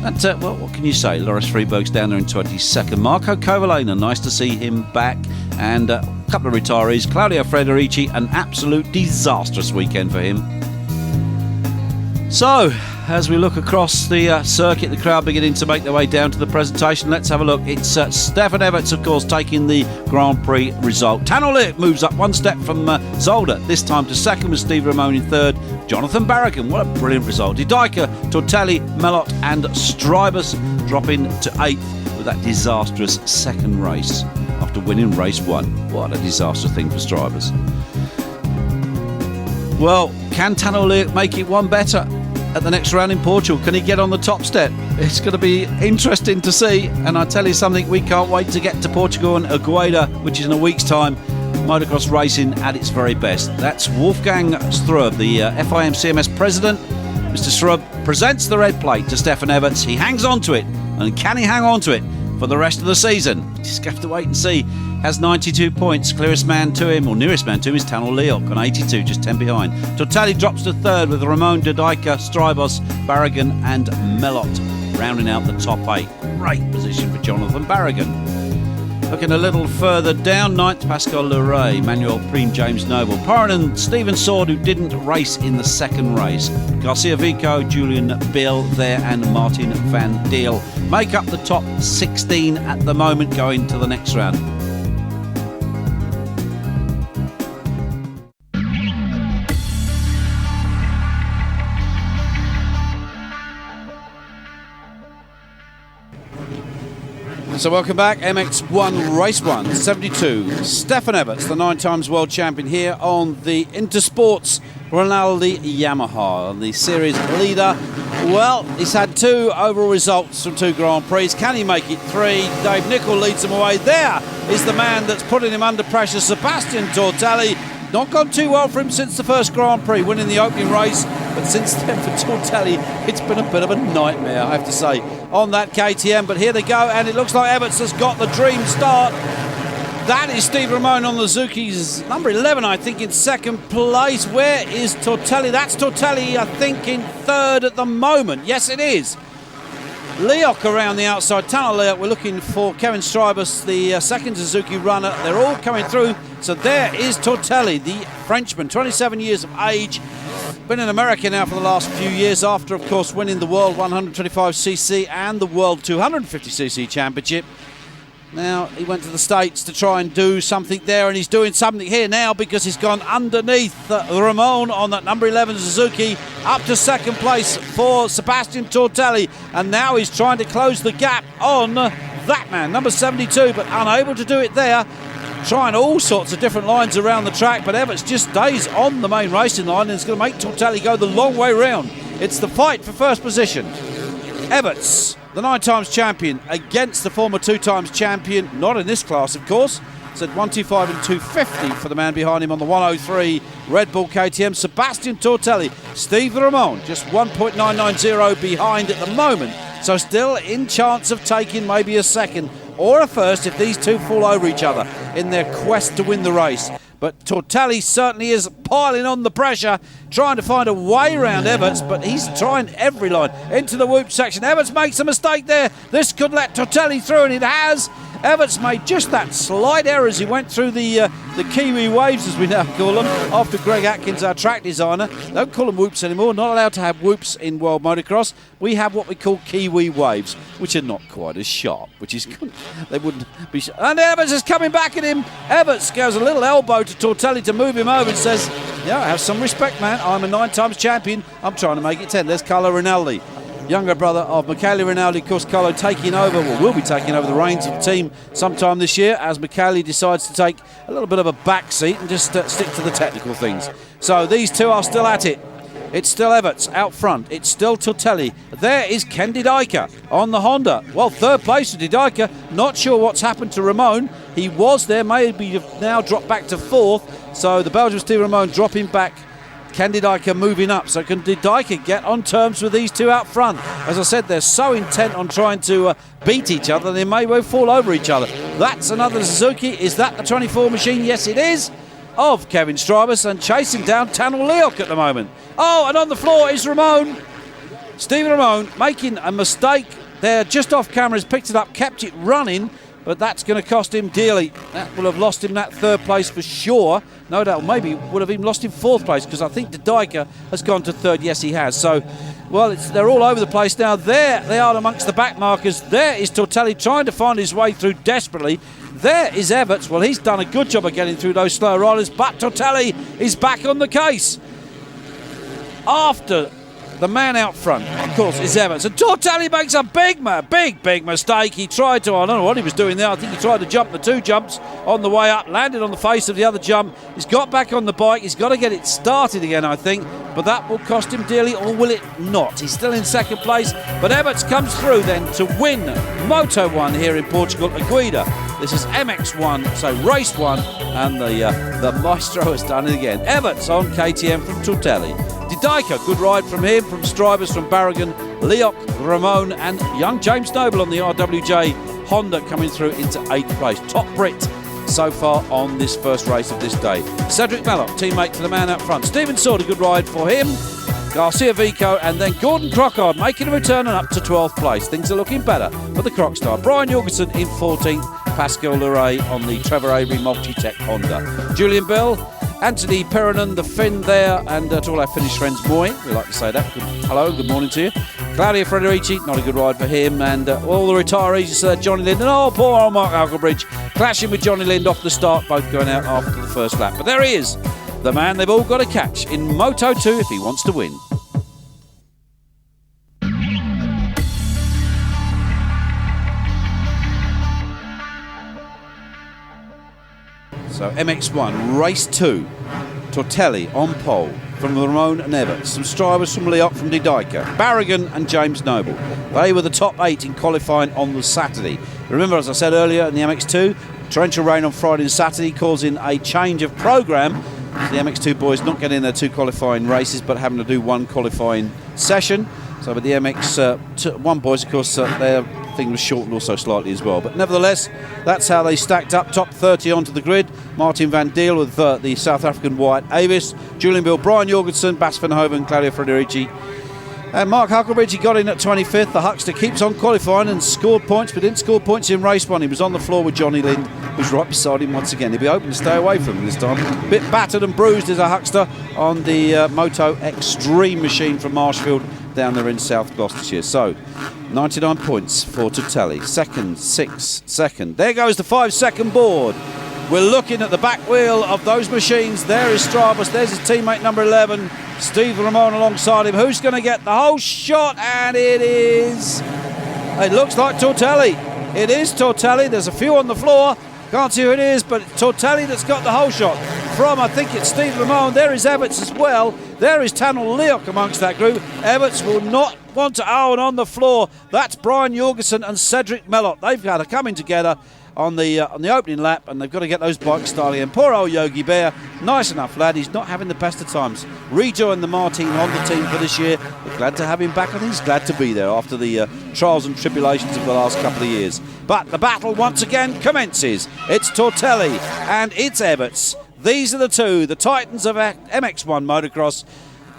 And, well, what can you say? Loris Freeberg's down there in 22nd. Marco Covalena, nice to see him back. And a couple of retirees. Claudio Frederici, an absolute disastrous weekend for him. So, as we look across the circuit, the crowd beginning to make their way down to the presentation. Let's have a look. It's Stefan Everts, of course, taking the Grand Prix result. Tanner Leak moves up one step from Zolder, this time to 2nd with Steve Ramon in 3rd. Jonathan Barragan, what a brilliant result. Didyker, Tortelli, Mellot and Strybus dropping to 8th with that disastrous 2nd race after winning race 1. What a disastrous thing for Strybus. Well, can Tanner Leak make it one better at the next round in Portugal? Can he get on the top step? It's going to be interesting to see, and I tell you something, we can't wait to get to Portugal and Agueda, which is in a week's time. Motocross racing at its very best. That's Wolfgang Strub, the FIM CMS president. Mr. Strub presents the red plate to Stefan Everts. He hangs on to it, and can he hang on to it for the rest of the season? Just have to wait and see. Has 92 points. Clearest man to him, or nearest man to him, is Tanner Leak on 82, just 10 behind. Tortelli drops to 3rd with Ramon, Didyker, Strybus, Barragan and Mellot rounding out the top 8. Great position for Jonathan Barragan. Looking a little further down, 9th Pascal Leray, Emmanuel Priem, James Noble, Paranen, Stephen Sword, who didn't race in the 2nd race. Garcia Vico, Julian Bill there and Martin Van Deel make up the top 16 at the moment going to the next round. So welcome back, MX1 Race 1, 72. Stefan Everts, the 9 times world champion here on the Intersports Rinaldi Yamaha, the series leader. Well, he's had 2 overall results from 2 Grand Prix. Can he make it 3? Dave Nicol leads him away. There is the man that's putting him under pressure, Sebastian Tortelli. Not gone too well for him since the first Grand Prix, winning the opening race. But since then for Tortelli, it's been a bit of a nightmare, I have to say, on that KTM. But here they go, and it looks like Everts has got the dream start. That is Steve Ramone on the Suzuki's number 11, I think, in second place. Where is Tortelli? That's Tortelli, I think, in third at the moment. Yes, it is. Leoc around the outside. Tunnel Leoc, we're looking for Kevin Strybus, the second Suzuki runner. They're all coming through. So there is Tortelli, the Frenchman, 27 years of age. Been in America now for the last few years after, of course, winning the World 125cc and the World 250cc Championship. Now, he went to the States to try and do something there, and he's doing something here now because he's gone underneath Ramon on that number 11 Suzuki, up to second place for Sebastian Tortelli, and now he's trying to close the gap on that man, number 72, but unable to do it there. Trying all sorts of different lines around the track, but Everts just stays on the main racing line, and it's going to make Tortelli go the long way round. It's the fight for first position. Everts, the 9 times champion, against the former 2 times champion, not in this class, of course. It's at 125 and 250 for the man behind him on the 103 Red Bull KTM, Sebastian Tortelli. Steve Ramone, just 1.990 behind at the moment, so still in chance of taking maybe a second or a first if these two fall over each other in their quest to win the race. But Tortelli certainly is piling on the pressure, trying to find a way around Everts, but he's trying every line into the whoop section. Everts makes a mistake there. This could let Tortelli through, and it has. Everts made just that slight error as he went through the Kiwi waves, as we now call them, after Greg Atkins, our track designer. Don't call them whoops anymore. Not allowed to have whoops in World Motocross. We have what we call Kiwi waves, which are not quite as sharp, which is good. They wouldn't be. And Everts is coming back at him. Everts gives a little elbow to Tortelli to move him over and says, yeah, have some respect, man. I'm a 9 times champion. I'm trying to make it 10. There's Carlo Rinaldi, younger brother of Michele Rinaldi. Of course, Carlo taking over, well, will be taking over the reins of the team sometime this year as Michele decides to take a little bit of a back seat and just stick to the technical things. So these two are still at it. It's still Everts out front. It's still Tortelli. There is Ken Didyka on the Honda. Well, third place for Didyka. Not sure what's happened to Ramone. He was there, maybe now dropped back to 4th. So the Belgian Steve Ramone dropping back. Ken Didyka moving up. So can Didyka get on terms with these two out front? As I said, they're so intent on trying to beat each other, they may well fall over each other. That's another Suzuki. Is that the 24 machine? Yes, it is. Of Kevin Strybus, and chasing down Tunnel Leoc at the moment. Oh, and on the floor is Ramone. Stephen Ramone making a mistake there just off camera. Has picked it up, kept it running, but that's going to cost him dearly. That will have lost him that 3rd place for sure. No doubt, maybe would have even lost him 4th place, because I think Didyka has gone to 3rd. Yes, he has. So, well, they're all over the place now. There they are amongst the back markers. There is Tortelli trying to find his way through desperately. There is Everts. Well, he's done a good job of getting through those slow riders, but Tortelli is back on the case. After the man out front, of course, is Everts. And Tortelli makes a big mistake. He tried to, I don't know what he was doing there. I think he tried to jump the 2 jumps on the way up, landed on the face of the other jump. He's got back on the bike. He's got to get it started again, I think. But that will cost him dearly, or will it not? He's still in 2nd place. But Everts comes through then to win Moto 1 here in Portugal, Aguida. This is MX1, so race 1, and the Maestro has done it again. Everts on KTM from Tortelli. Didyka, good ride from him, from Strybus, from Barragan, Leoc, Ramone, and young James Noble on the RWJ Honda coming through into 8th place. Top Brit so far on this first race of this day. Cedric Mallock, teammate to the man up front. Stephen Sword, a good ride for him. Garcia Vico, and then Gordon Crockard making a return and up to 12th place. Things are looking better for the Crocstar. Brian Jorgensen in 14th. Pascal Leray on the Trevor Avery Multi-Tech Honda. Julian Bell, Anthony Perrinan, the Finn there, and to all our Finnish friends, moi. We like to say that. Hello, good morning to you. Claudio Frederici, not a good ride for him, and all the retirees, Johnny Lind, and poor old Mark Algebridge, clashing with Johnny Lind off the start, both going out after the first lap. But there he is, the man they've all got to catch in Moto 2 if he wants to win. So MX1, race 2. Tortelli on pole from Ramon and Everts. Some strivers from Leoc from Didaika. Barragan and James Noble. They were the top 8 in qualifying on the Saturday. Remember, as I said earlier, in the MX2, torrential rain on Friday and Saturday causing a change of programme. The MX2 boys not getting their 2 qualifying races but having to do 1 qualifying session. So with the MX1 boys, of course, their thing was shortened also slightly as well. But nevertheless, that's how they stacked up. Top 30 onto the grid. Martin van Deel with the South African Wyatt Avis. Julian Bill, Brian Jorgensen, Bas van Hoven, Claudio Frederici. And Mark Huckleberry, he got in at 25th. The Huckster keeps on qualifying and scored points, but didn't score points in race 1. He was on the floor with Johnny Lind, who's right beside him once again. He'll be hoping to stay away from him this time. A bit battered and bruised as a Huckster on the Moto Extreme machine from Marshfield down there in South Gloucestershire. So 99 points for Tortelli. Second, 6 second. There goes the 5-second board. We're looking at the back wheel of those machines. There is Strabus. There's his teammate number 11, Steve Ramon, alongside him. Who's going to get the whole shot? And it is... It looks like Tortelli. It is Tortelli. There's a few on the floor. Can't see who it is, but Tortelli that's got the whole shot. From, I think it's Steve Ramon. There is Everts as well. There is Tanel Leoc amongst that group. Everts will not want to own on the floor. That's Brian Jorgensen and Cedric Mellot. They've got to come in together on the opening lap, and they've got to get those bikes starting. And poor old Yogi Bear, nice enough lad, he's not having the best of times. Rejoined the Martin Honda team for this year. We're glad to have him back, and he's glad to be there after the trials and tribulations of the last couple of years. But the battle once again commences. It's Tortelli and it's Everts. These are the two, the titans of MX1 motocross.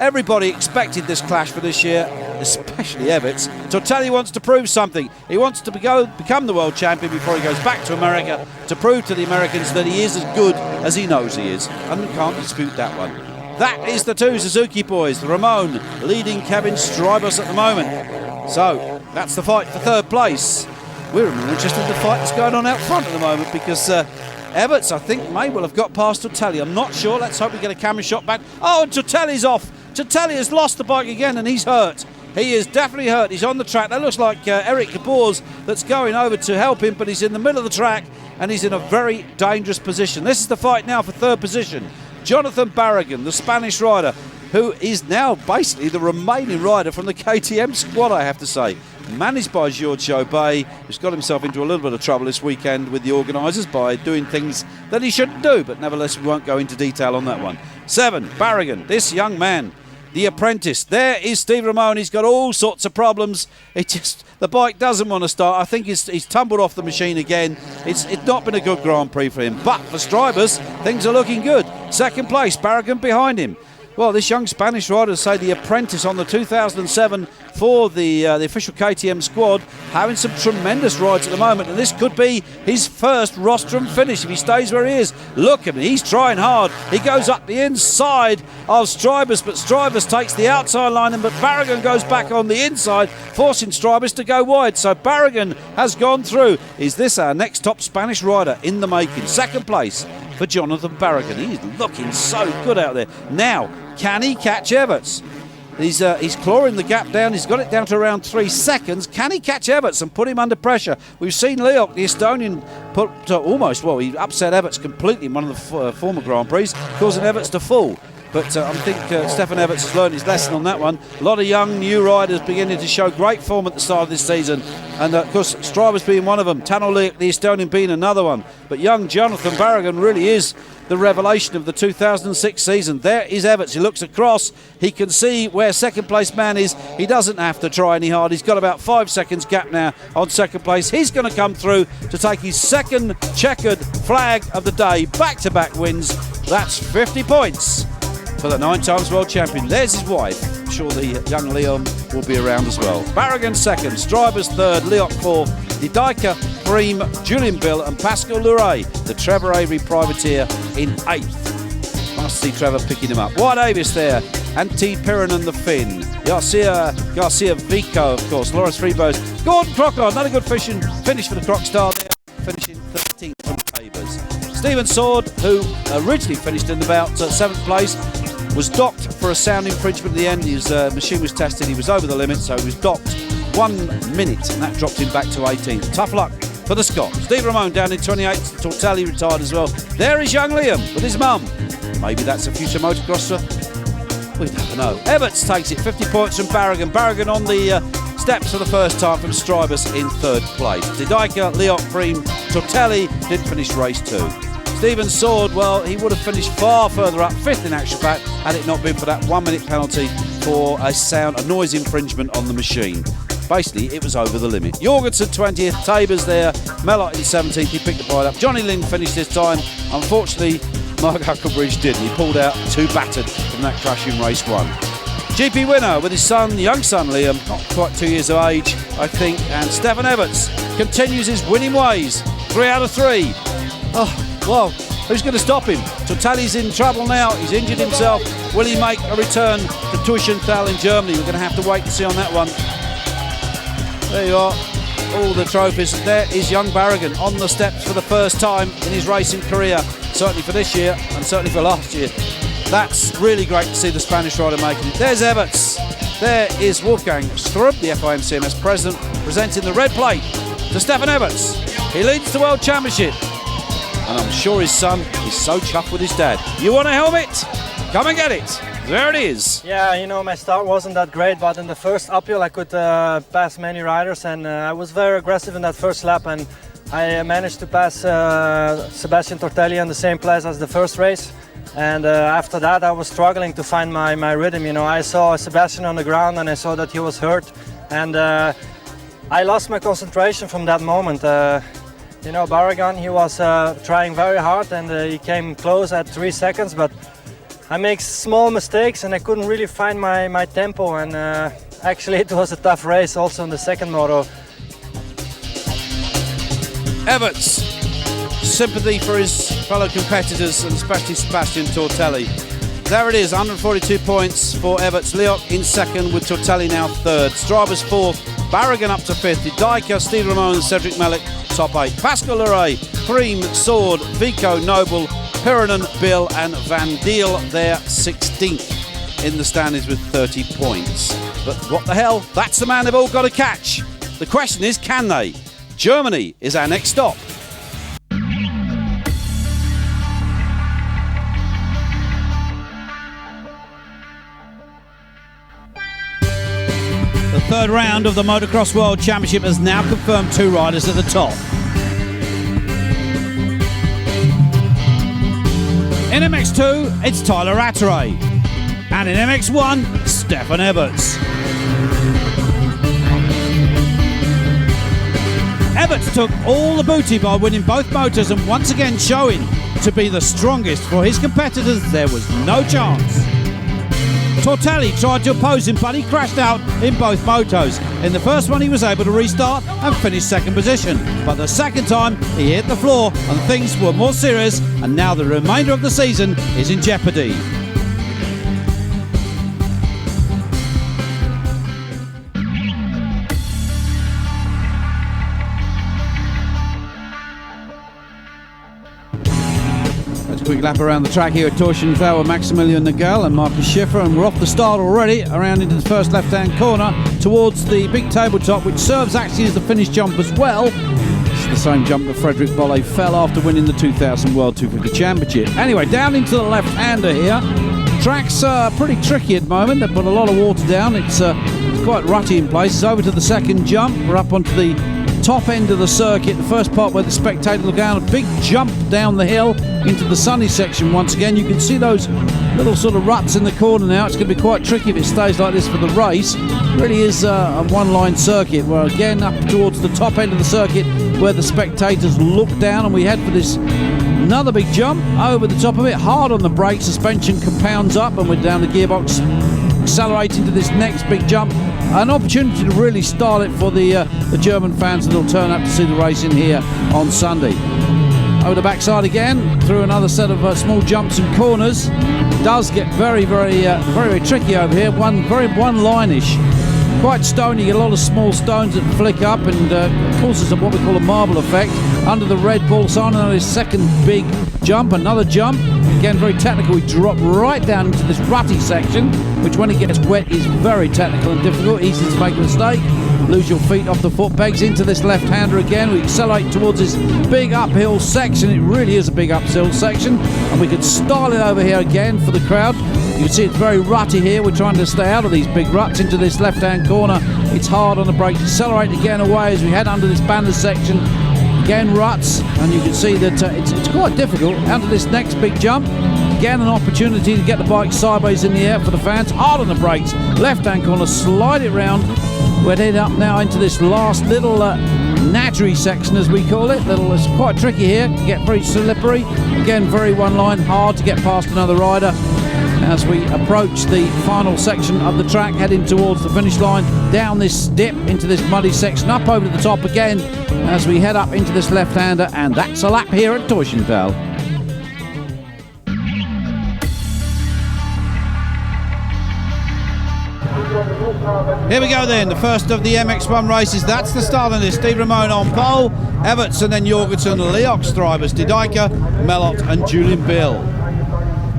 Everybody expected this clash for this year, especially Everts. Tortelli wants to prove something. He wants to become the world champion before he goes back to America to prove to the Americans that he is as good as he knows he is. And we can't dispute that one. That is the 2 Suzuki boys. Ramon leading Kevin Stribus at the moment. So that's the fight for 3rd place. We're more interested in the fight that's going on out front at the moment because Everts, I think, may well have got past Tortelli. I'm not sure. Let's hope we get a camera shot back. Oh, and Tortelli's off. Tortelli has lost the bike again and he's hurt. He is definitely hurt. He's on the track. That looks like Eric Gabors that's going over to help him, but he's in the middle of the track and he's in a very dangerous position. This is the fight now for 3rd position. Jonathan Barragan, the Spanish rider, who is now basically the remaining rider from the KTM squad, I have to say. Managed by Giorgio Bay, who's got himself into a little bit of trouble this weekend with the organisers by doing things that he shouldn't do, but nevertheless we won't go into detail on that one. 7, Barragan, this young man, the apprentice. There is Steve Ramon. He's got all sorts of problems. The bike doesn't want to start. I think he's tumbled off the machine again. It's not been a good Grand Prix for him. But for Stribus, things are looking good. 2nd place, Barragan behind him. Well, this young Spanish rider, say the apprentice on the 2007 for the official KTM squad, having some tremendous rides at the moment, and this could be his first rostrum finish if he stays where he is. Look at him, he's trying hard. He goes up the inside of Stribus, but Stribus takes the outside line, but Barragan goes back on the inside, forcing Stribus to go wide. So Barragan has gone through. Is this our next top Spanish rider in the making? 2nd place for Jonathan Barragan. He's looking so good out there. Now, can he catch Everts? He's clawing the gap down. He's got it down to around 3 seconds. Can he catch Everts and put him under pressure? We've seen Leoc, the Estonian, he upset Everts completely in one of the former Grand Prix, causing Everts to fall. But I think Stefan Everts has learned his lesson on that one. A lot of young new riders beginning to show great form at the start of this season. And of course, Stribus being one of them, Tanel Leoc, the Estonian, being another one. But young Jonathan Barragan really is the revelation of the 2006 season. There is Everts. He looks across. He can see where 2nd place man is. He doesn't have to try any hard. He's got about 5 seconds gap now on 2nd place. He's going to come through to take his 2nd checkered flag of the day. Back-to-back wins. That's 50 points for the 9-times world champion. There's his wife. I'm sure the young Leon will be around as well. Barragan 2nd, Stribus 3rd, Leoc 4th, Didaika, Bream, Julian Bill and Pascal Luray, the Trevor Avery privateer, in 8th. Nice to see Trevor picking him up. Wyatt Davis there, and T. Piran and the Finn. Garcia Vico, of course, Loris Freebos. Gordon Crockard, another good finish for the Croc Star there, finishing 13th from Tabers. Stephen Sword, who originally finished in about 7th place, was docked for a sound infringement at the end. His machine was tested, he was over the limit, so he was docked 1 minute, and that dropped him back to 18th. Tough luck for the Scot. Steve Ramone down in 28th. Tortelli retired as well. There is young Liam with his mum. Maybe that's a future motocrosser. We never know. Everts takes it, 50 points from Barragan. Barragan on the steps for the first time from Strybus in 3rd place. Didyka, Liot, Preem, Tortelli did finish race 2. Stephen Sword, well, he would have finished far further up, 5th in actual fact, had it not been for that 1 minute penalty for a noise infringement on the machine. Basically, it was over the limit. Jorgensen 20th, Tabers there, Mellot in 17th, he picked the bike up. Johnny Lind finished this time. Unfortunately, Mark Huckelbridge didn't. He pulled out too battered from that crash in race 1. GP winner with his son, young son Liam, not quite 2 years of age, I think, and Stefan Everts continues his winning ways. 3 out of 3. Oh, well, who's going to stop him? Tortelli's in trouble now. He's injured himself. Will he make a return to Tuschenthal in Germany? We're going to have to wait and see on that one. There you are, all the trophies. There is young Barragan on the steps for the first time in his racing career, certainly for this year and certainly for last year. That's really great to see the Spanish rider making it. There's Everts. There is Wolfgang Strub, the FIM-CMS president, presenting the red plate to Stefan Everts. He leads the World Championship. And I'm sure his son is so chuffed with his dad. You want a helmet? Come and get it. There it is. Yeah, you know, my start wasn't that great, but in the first uphill I could pass many riders, and I was very aggressive in that first lap, and I managed to pass Sebastian Tortelli in the same place as the first race. And after that I was struggling to find my rhythm. You know, I saw Sebastian on the ground and I saw that he was hurt, and I lost my concentration from that moment. You know, Barragan, he was trying very hard, and he came close at 3 seconds, but I make small mistakes and I couldn't really find my tempo, and actually it was a tough race also in the second moto. Everts, sympathy for his fellow competitors and especially Sebastian Tortelli. There it is, 142 points for Everts. Liot in 2nd with Tortelli now 3rd. Strybus 4th, Barragan up to 5th. Didyka, Steve Ramone and Cedric Mellick top 8. Pascal Leray, Preem, Sword, Vico, Noble, Pirinen, Bill and Van Deel there 16th in the standings with 30 points. But what the hell, that's the man they've all got to catch. The question is, can they? Germany is our next stop. The 3rd round of the Motocross World Championship has now confirmed 2 riders at the top. In MX2, it's Tyler Rattray. And in MX1, Stefan Everts. Everts took all the booty by winning both motors and once again showing to be the strongest. For his competitors, there was no chance. Tortelli tried to oppose him, but he crashed out in both motos. In the first one, he was able to restart and finish 2nd position. But the second time, he hit the floor and things were more serious, and now the remainder of the season is in jeopardy. Quick lap around the track here at Tuschenthal with Maximilian Nagel and Marcus Schiffer, and we're off the start already around into the first left-hand corner towards the big tabletop, which serves actually as the finish jump as well. It's the same jump that Frederic Bolle fell after winning the 2000 World 250 Championship. Anyway, down into the left-hander here. Track's pretty tricky at the moment. They've put a lot of water down. It's quite rutty in places. Over to the second jump. We're up onto the top end of the circuit, the first part where the spectators look down, a big jump down the hill into the sunny section once again. You can see those little sort of ruts in the corner now. It's going to be quite tricky if it stays like this for the race. It really is a one-line circuit. We're again up towards the top end of the circuit where the spectators look down, and we head for this another big jump over the top of it, hard on the brake, suspension compounds up, and we're down the gearbox, accelerating to this next big jump. An opportunity to really start it for the German fans that will turn up to see the racing here on Sunday. Over the backside again, through another set of small jumps and corners. It does get very tricky over here. Very one-line-ish. Quite stony, you get a lot of small stones that flick up, and causes what we call a marble effect under the Red Bull sign. And his second big jump, another jump. Again, very technical. We drop right down into this rutty section, which when it gets wet is very technical and difficult, easy to make a mistake. lose your feet off the foot pegs into this left-hander again. We accelerate towards this big uphill section. It really is a big uphill section, and we could style it over here again for the crowd. You can see it's very rutty here. We're trying to stay out of these big ruts into this left-hand corner. It's hard on the brakes. Accelerate again away as we head under this banner section. Again, ruts, and you can see that it's quite difficult. Under this next big jump, again an opportunity to get the bike sideways in the air for the fans. Hard on the brakes, left-hand corner, slide it round. We're heading up now into this last little nattery section, as we call it. It's quite tricky here, get very slippery. Again, very one line, hard to get past another rider. As we approach the final section of the track, heading towards the finish line, down this dip into this muddy section, up over the top again as we head up into this left-hander, and that's a lap here at Teufelstal. Here we go then, the first of the MX1 races. That's the start of this. Steve Ramone on pole, Everts and then Jorgensen, Leox drivers, Didaika, Melot and Julian Bill.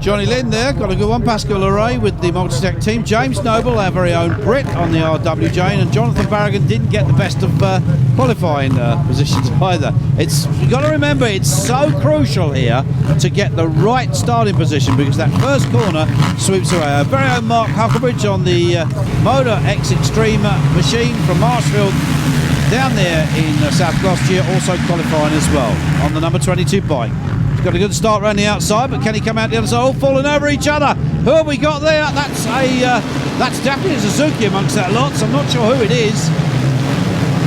Johnny Lynn there, got a good one. Pascal Leray with the Multitech team. James Noble, our very own Brit, on the RWJ, and Jonathan Barragan didn't get the best of qualifying positions either. You've got to remember, it's so crucial here to get the right starting position, because that first corner sweeps away. Our very own Mark Huckabridge on the Motor X Extreme machine from Marshfield down there in South Gloucestershire, also qualifying as well on the number 22 bike. Got a good start around the outside, but can he come out the other side? All falling over each other. Who have we got there? That's definitely a Suzuki amongst that lot, so I'm not sure who it is.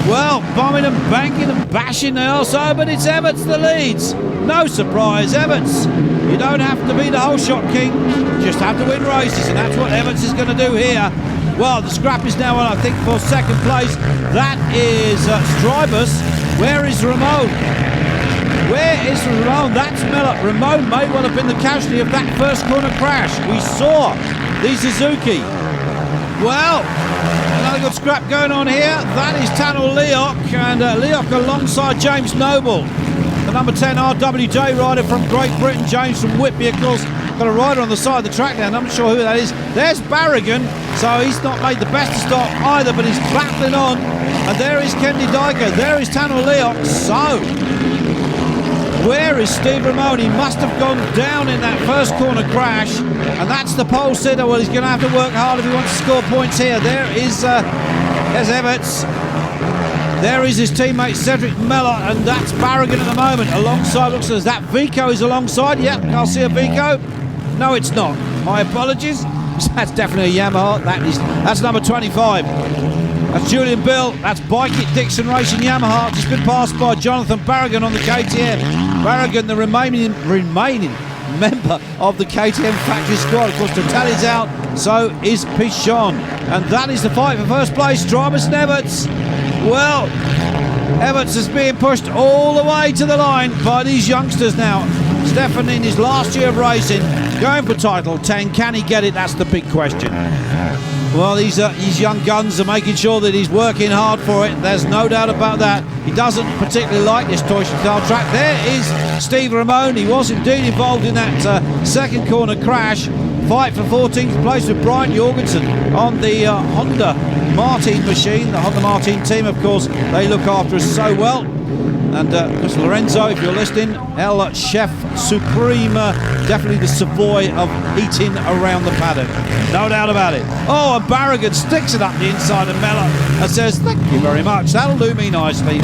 Well, bombing and banking and bashing the outside, but it's Everts that leads. No surprise, Everts. You don't have to be the whole shot king, you just have to win races, and that's what Everts is going to do here. Well, the scrap is now on, I think, for second place. That is Strybus. Where is Ramone? Where is Ramone? That's Melot. Ramone may well have been the casualty of that first corner crash. We saw the Suzuki. Well, another good scrap going on here. That is Tanel Leoc, and Leoc alongside James Noble. The number 10 RWJ rider from Great Britain, James from Whitby, of course. Got a rider on the side of the track now, and I'm not sure who that is. There's Barragan, so he's not made the best start either, but he's battling on. And there is Kendi Dyker, there is Tanel Leoc. So, where is Steve Ramone? He must have gone down in that first corner crash, and that's the pole sitter. Well, he's going to have to work hard if he wants to score points here. There's Everts. There is his teammate Cedric Melot, and that's Barragan at the moment. Alongside, looks as that Vico is alongside. Yep, Garcia Vico. No, it's not. My apologies. That's definitely a Yamaha. That's number 25. That's Julian Bill. That's Bike It Dixon Racing Yamaha. Just been passed by Jonathan Barragan on the KTM. Barragan, the remaining member of the KTM factory squad. Of course, Totalli's out, so is Pichon. And that is the fight for first place. Strybus and Everts. Well, Everts is being pushed all the way to the line by these youngsters now. Stefan in his last year of racing, going for title 10. Can he get it? That's the big question. Well, these young guns are making sure that he's working hard for it. There's no doubt about that. He doesn't particularly like this Teufelstal track. There is Steve Ramone. He was indeed involved in that second corner crash. Fight for 14th place with Brian Jorgensen on the Honda Martin machine. The Honda Martin team, of course, they look after us so well. And of course, Lorenzo, if you're listening, El Chef Supreme, definitely the Savoy of eating around the paddock. No doubt about it. Oh, and Barragan sticks it up the inside of Melot and says, thank you very much, that'll do me nicely.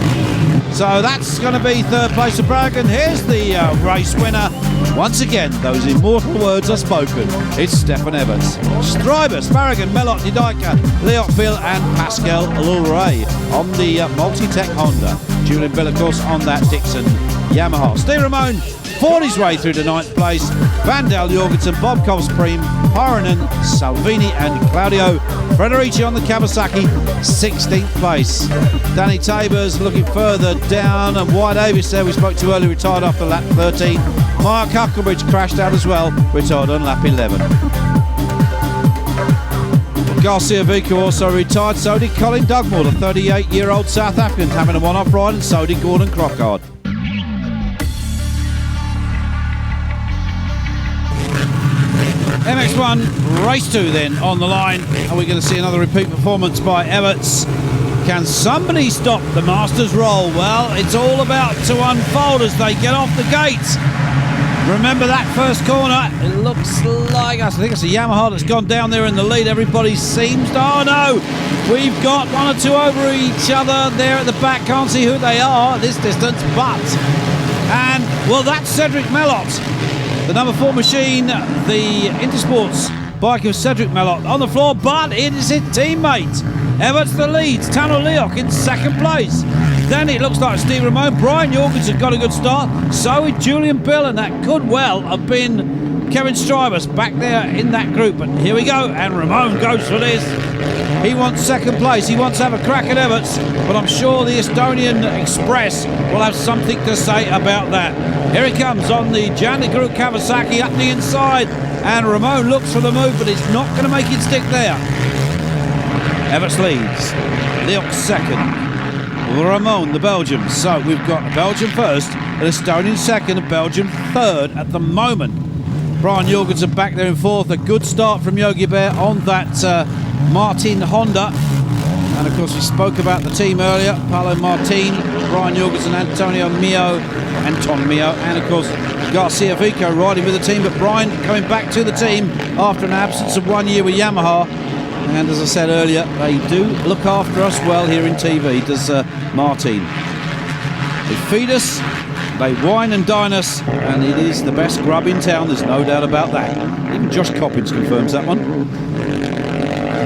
So that's going to be third place for Barragan. Here's the race winner. Once again, those immortal words are spoken. It's Stefan Everts. Strybus, Barragan, Melot, Didaika, Leoc Bill and Pascal Leray on the Multitech Honda. Julian Bill, of course, on that Dixon Yamaha. Steve Ramone fought his way through to 9th place. Vandal Jorgensen, Bob Kovsprem, Haranen, Salvini and Claudio Frederici on the Kawasaki, 16th place. Danny Tabers looking further down, and Wyatt Davis there we spoke to earlier, retired after lap 13. Mark Huckabridge crashed out as well, retired on lap 11. Garcia Vico also retired, so did Colin Dugmore, the 38-year-old South African, having a one-off ride, and so did Gordon Crockard. MX1 race 2 then on the line. Are we going to see another repeat performance by Everts? Can somebody stop the Masters roll? Well, it's all about to unfold as they get off the gates. Remember that first corner? It looks like, I think it's a Yamaha that's gone down there in the lead. Everybody seems to, oh no, we've got one or two over each other there at the back. Can't see who they are at this distance, and well, that's Cedric Mellot, the number 4 machine, the Intersports bike of Cedric Mellot on the floor, but it is his teammate. Everts the leads, Tano Leok in second place. Then it looks like Steve Ramone. Brian Jorgensen got a good start. So did Julian Bill, and that could well have been Kevin Strybus back there in that group. But here we go, and Ramone goes for this. He wants second place. He wants to have a crack at Everts, but I'm sure the Estonian Express will have something to say about that. Here he comes on the Gianni Group Kawasaki up the inside, and Ramone looks for the move, but it's not going to make it stick there. Everts leads. Leok second. Ramone, the Belgian. So we've got a Belgian first, an Estonian second, a Belgian third at the moment. Brian Jorgensen back there in fourth. A good start from Yogi Bear on that Martin Honda. And of course we spoke about the team earlier. Paolo Martin, Brian Jorgensen, Anton Mio, and of course Garcia Vico riding with the team. But Brian coming back to the team after an absence of 1 year with Yamaha. And as I said earlier, they do look after us well here in TV, does Martin. They feed us, they wine and dine us, and it is the best grub in town, there's no doubt about that. Even Josh Coppins confirms that one.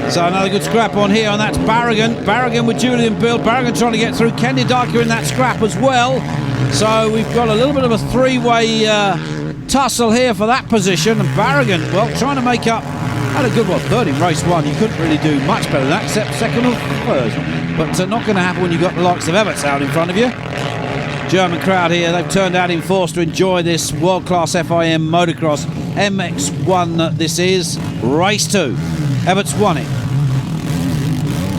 So another good scrap on here, and that's Barragan. Barragan with Julian Bill. Barragan trying to get through. Kenny Dyker in that scrap as well. So we've got a little bit of a three-way tussle here for that position. And Barragan, well, trying to make up. Had a good one, third in race one. You couldn't really do much better than that, except second or third. But not going to happen when you've got the likes of Everts out in front of you. German crowd here, they've turned out in force to enjoy this world-class FIM motocross. MX1 this is, race 2. Everts won it.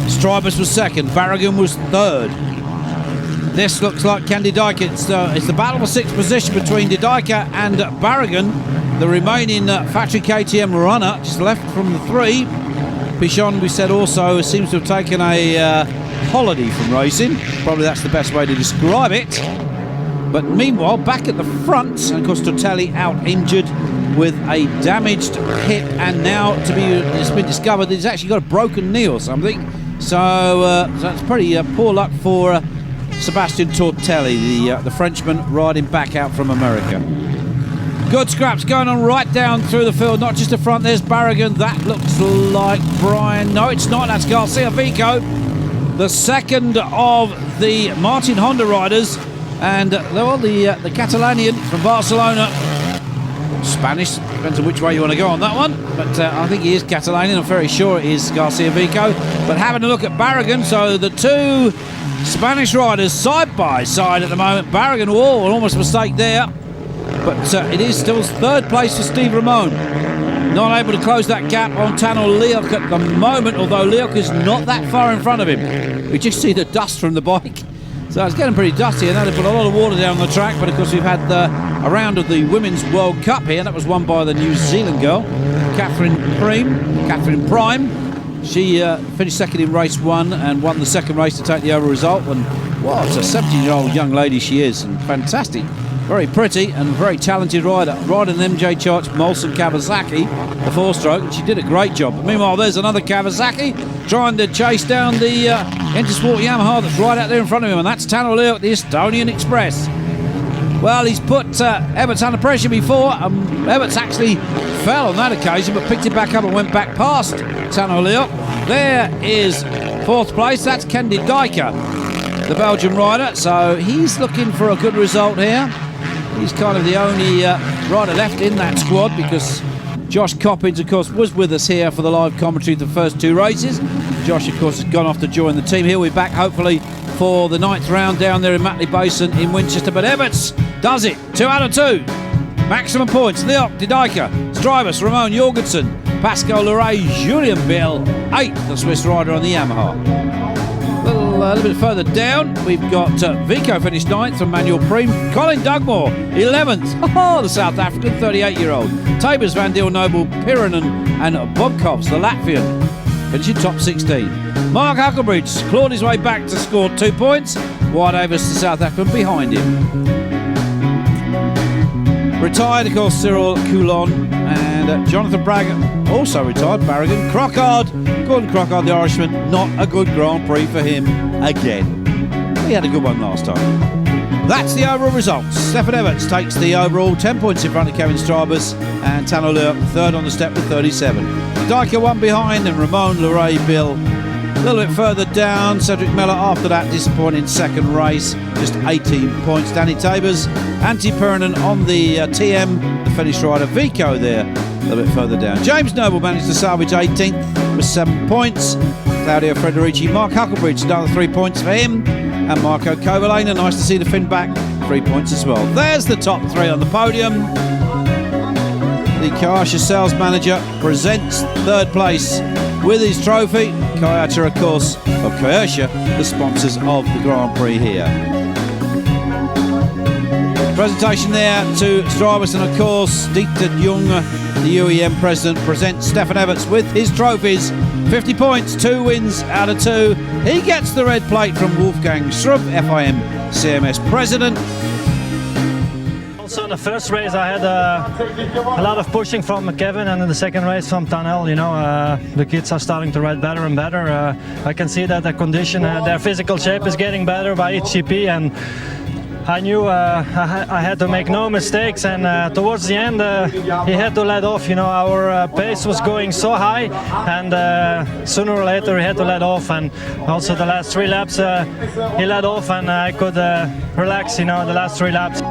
Strybus was second, Barragan was third. This looks like Ken Dyker. It's the battle for sixth position between Dyker and Barragan. The remaining factory KTM runner just left from the 3. Pichon, we said, also seems to have taken a holiday from racing. Probably that's the best way to describe it. But meanwhile, back at the front, and of course Tortelli out injured with a damaged hip, and now it's been discovered that he's actually got a broken knee or something. So that's pretty poor luck for Sebastian Tortelli, the Frenchman riding back out from America. Good scraps going on right down through the field, not just the front. There's Barragan. That looks like Brian. No, it's not. That's Garcia Vico, the second of the Martin Honda riders. And the Catalanian from Barcelona. Spanish, depends on which way you want to go on that one. But I think he is Catalanian. I'm very sure it is Garcia Vico. But having a look at Barragan, so the two Spanish riders side by side at the moment. Barragan, whoa, almost a mistake there. But it is still third place for Steve Ramone. Not able to close that gap on Tano Leok at the moment, although Leok is not that far in front of him. We just see the dust from the bike. So it's getting pretty dusty, and they put a lot of water down the track. But of course we've had a round of the Women's World Cup here. That was won by the New Zealand girl, Catherine Prime. She finished second in race 1 and won the second race to take the over result. And wow, it's a 17-year-old young lady she is, and fantastic. Very pretty and very talented rider. Riding an MJ Church Molson Kawasaki, the 4-stroke, and she did a great job. But meanwhile, there's another Kawasaki trying to chase down the Intersport Yamaha that's right out there in front of him, and that's Tano Leok, the Estonian Express. Well, he's put Everts under pressure before. Everts actually fell on that occasion, but picked it back up and went back past Tano Leok. There is fourth place. That's Kenny Dyker, the Belgian rider. So he's looking for a good result here. He's kind of the only rider left in that squad, because Josh Coppins, of course, was with us here for the live commentary of the first 2 races. Josh, of course, has gone off to join the team. He'll be back, hopefully, for the 9th round down there in Matley Basin in Winchester. But Everts does it. 2 out of 2. Maximum points. Leok, Dyker, Strybus, Ramone, Jorgensen, Pascal Leray, Julian Bill, 8th, the Swiss rider on the Yamaha. A little bit further down, we've got Vico finished 9th from Manuel Priem. Colin Dugmore, 11th. Oh, the South African 38-year-old. Tabers, Van Deel, Noble, Piran and Bobkovs, the Latvian. finishing top 16. Mark Hucklebridge clawed his way back to score 2 points. Wide Davis, the South African, behind him. Retired, of course, Cyril Coulon and Jonathan Bragg also retired. Barragan, Crockard, Gordon Crockard, the Irishman, not a good Grand Prix for him again. He had a good one last time. That's the overall results. Stefan Everts takes the overall 10 points in front of Kevin Strabas, and Tano Lurk third on the step with 37. Dyker one behind, and Ramon Leray Bill a little bit further down. Cedric Miller after that disappointing second race, just 18 points. Danny Tabers, Antti Perinen on the TM, the Finnish rider. Vico there a little bit further down. James Noble managed to salvage 18th with 7 points. Claudio Frederici, Mark Hucklebridge, another 3 points for him. And Marco Kovalena, nice to see the Finn back, 3 points as well. There's the top 3 on the podium. The Kayasha sales manager presents third place with his trophy. Kayasha, of course, the sponsors of the Grand Prix here. Presentation there to Strabas, and of course Dieter Jung, the UEM president, presents Stefan Everts with his trophies. 50 points, 2 wins out of 2. He gets the red plate from Wolfgang Schrub, FIM CMS president. Also in the first race I had a lot of pushing from Kevin, and in the second race from Tanel, the kids are starting to ride better and better. I can see that the condition, their physical shape is getting better by each GP, and I knew I had to make no mistakes, and towards the end he had to let off. Our pace was going so high, and sooner or later he had to let off. And also the last 3 laps he let off, and I could relax. The last 3 laps.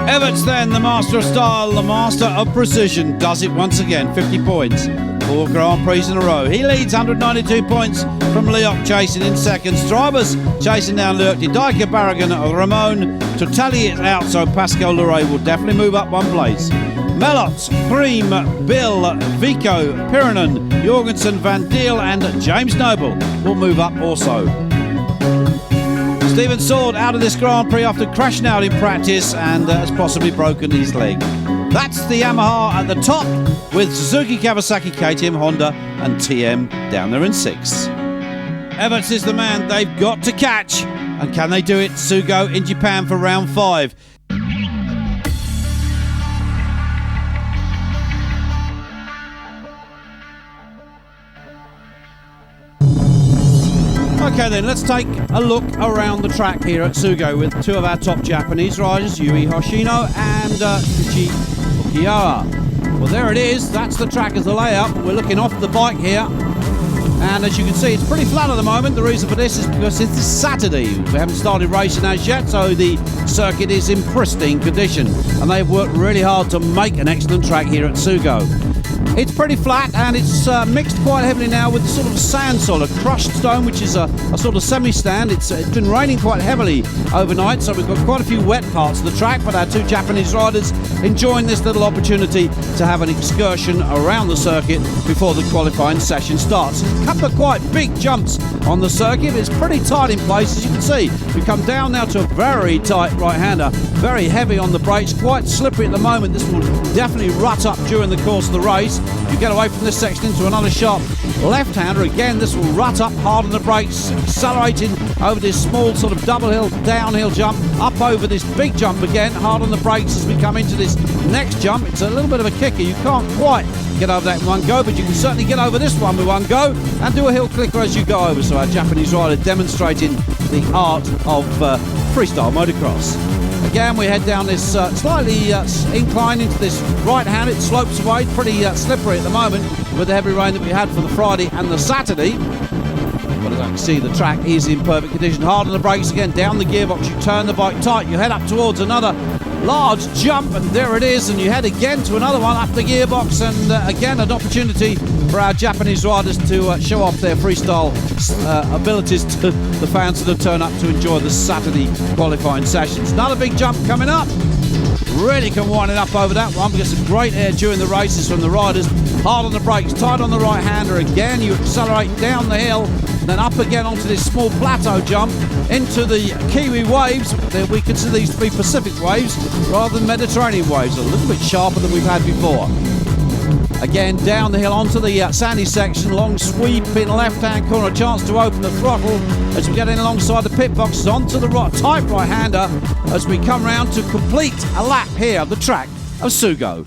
Everts then, the master of style, the master of precision, does it once again. 50 points, 4 Grand Prix in a row. He leads 192 points from Leoc, chasing in second. Strabas chasing down Lurk, Dyker, Barragan, Ramon. Totali is out, so Pascal Leray will definitely move up 1 place. Melot, Bream, Bill, Vico, Pirinen, Jorgensen, Van Deel and James Noble will move up also. Stephen Sword out of this Grand Prix after crashing out in practice and has possibly broken his leg. That's the Yamaha at the top, with Suzuki, Kawasaki, KTM, Honda and TM down there in 6. Everts is the man they've got to catch, and can they do it? Sugo in Japan for round 5. Okay then, let's take a look around the track here at Sugo with 2 of our top Japanese riders, Yui Hoshino and Kuchi Fukiara. Well, there it is. That's the track as the layout. We're looking off the bike here, and as you can see, it's pretty flat at the moment. The reason for this is because it's Saturday. We haven't started racing as yet, so the circuit is in pristine condition, and they've worked really hard to make an excellent track here at Sugo. It's pretty flat, and it's mixed quite heavily now with sort of sand soil, a crushed stone, which is a sort of semi-stand. It's been raining quite heavily overnight, so we've got quite a few wet parts of the track, but our 2 Japanese riders enjoying this little opportunity to have an excursion around the circuit before the qualifying session starts. A couple of quite big jumps on the circuit. It's pretty tight in place, as you can see. We come down now to a very tight right-hander, very heavy on the brakes, quite slippery at the moment. This will definitely rut up during the course of the race. You get away from this section into another sharp left-hander. Again, this will rut up hard on the brakes, accelerating over this small sort of double hill, downhill jump, up over this big jump again, hard on the brakes as we come into this next jump. It's a little bit of a kicker. You can't quite get over that in one go, but you can certainly get over this one with one go and do a hill clicker as you go over. So our Japanese rider demonstrating the art of freestyle motocross. Again, we head down this slightly incline into this right hand. It slopes away, pretty slippery at the moment with the heavy rain that we had for the Friday and the Saturday. But as I can see, the track is in perfect condition. Hard on the brakes again, down the gearbox, you turn the bike tight, you head up towards another large jump, and there it is, and you head again to another one up the gearbox, and again an opportunity for our Japanese riders to show off their freestyle abilities to the fans that have turned up to enjoy the Saturday qualifying sessions. Another big jump coming up. Really can wind it up over that one. We get some great air during the races from the riders. Hard on the brakes, tight on the right hander again. You accelerate down the hill, then up again onto this small plateau jump into the Kiwi waves. We consider these to be Pacific waves rather than Mediterranean waves. A little bit sharper than we've had before. Again, down the hill onto the sandy section, long sweep in left-hand corner, a chance to open the throttle as we get in alongside the pit boxes onto the tight right-hander as we come round to complete a lap here of the track of Sugo.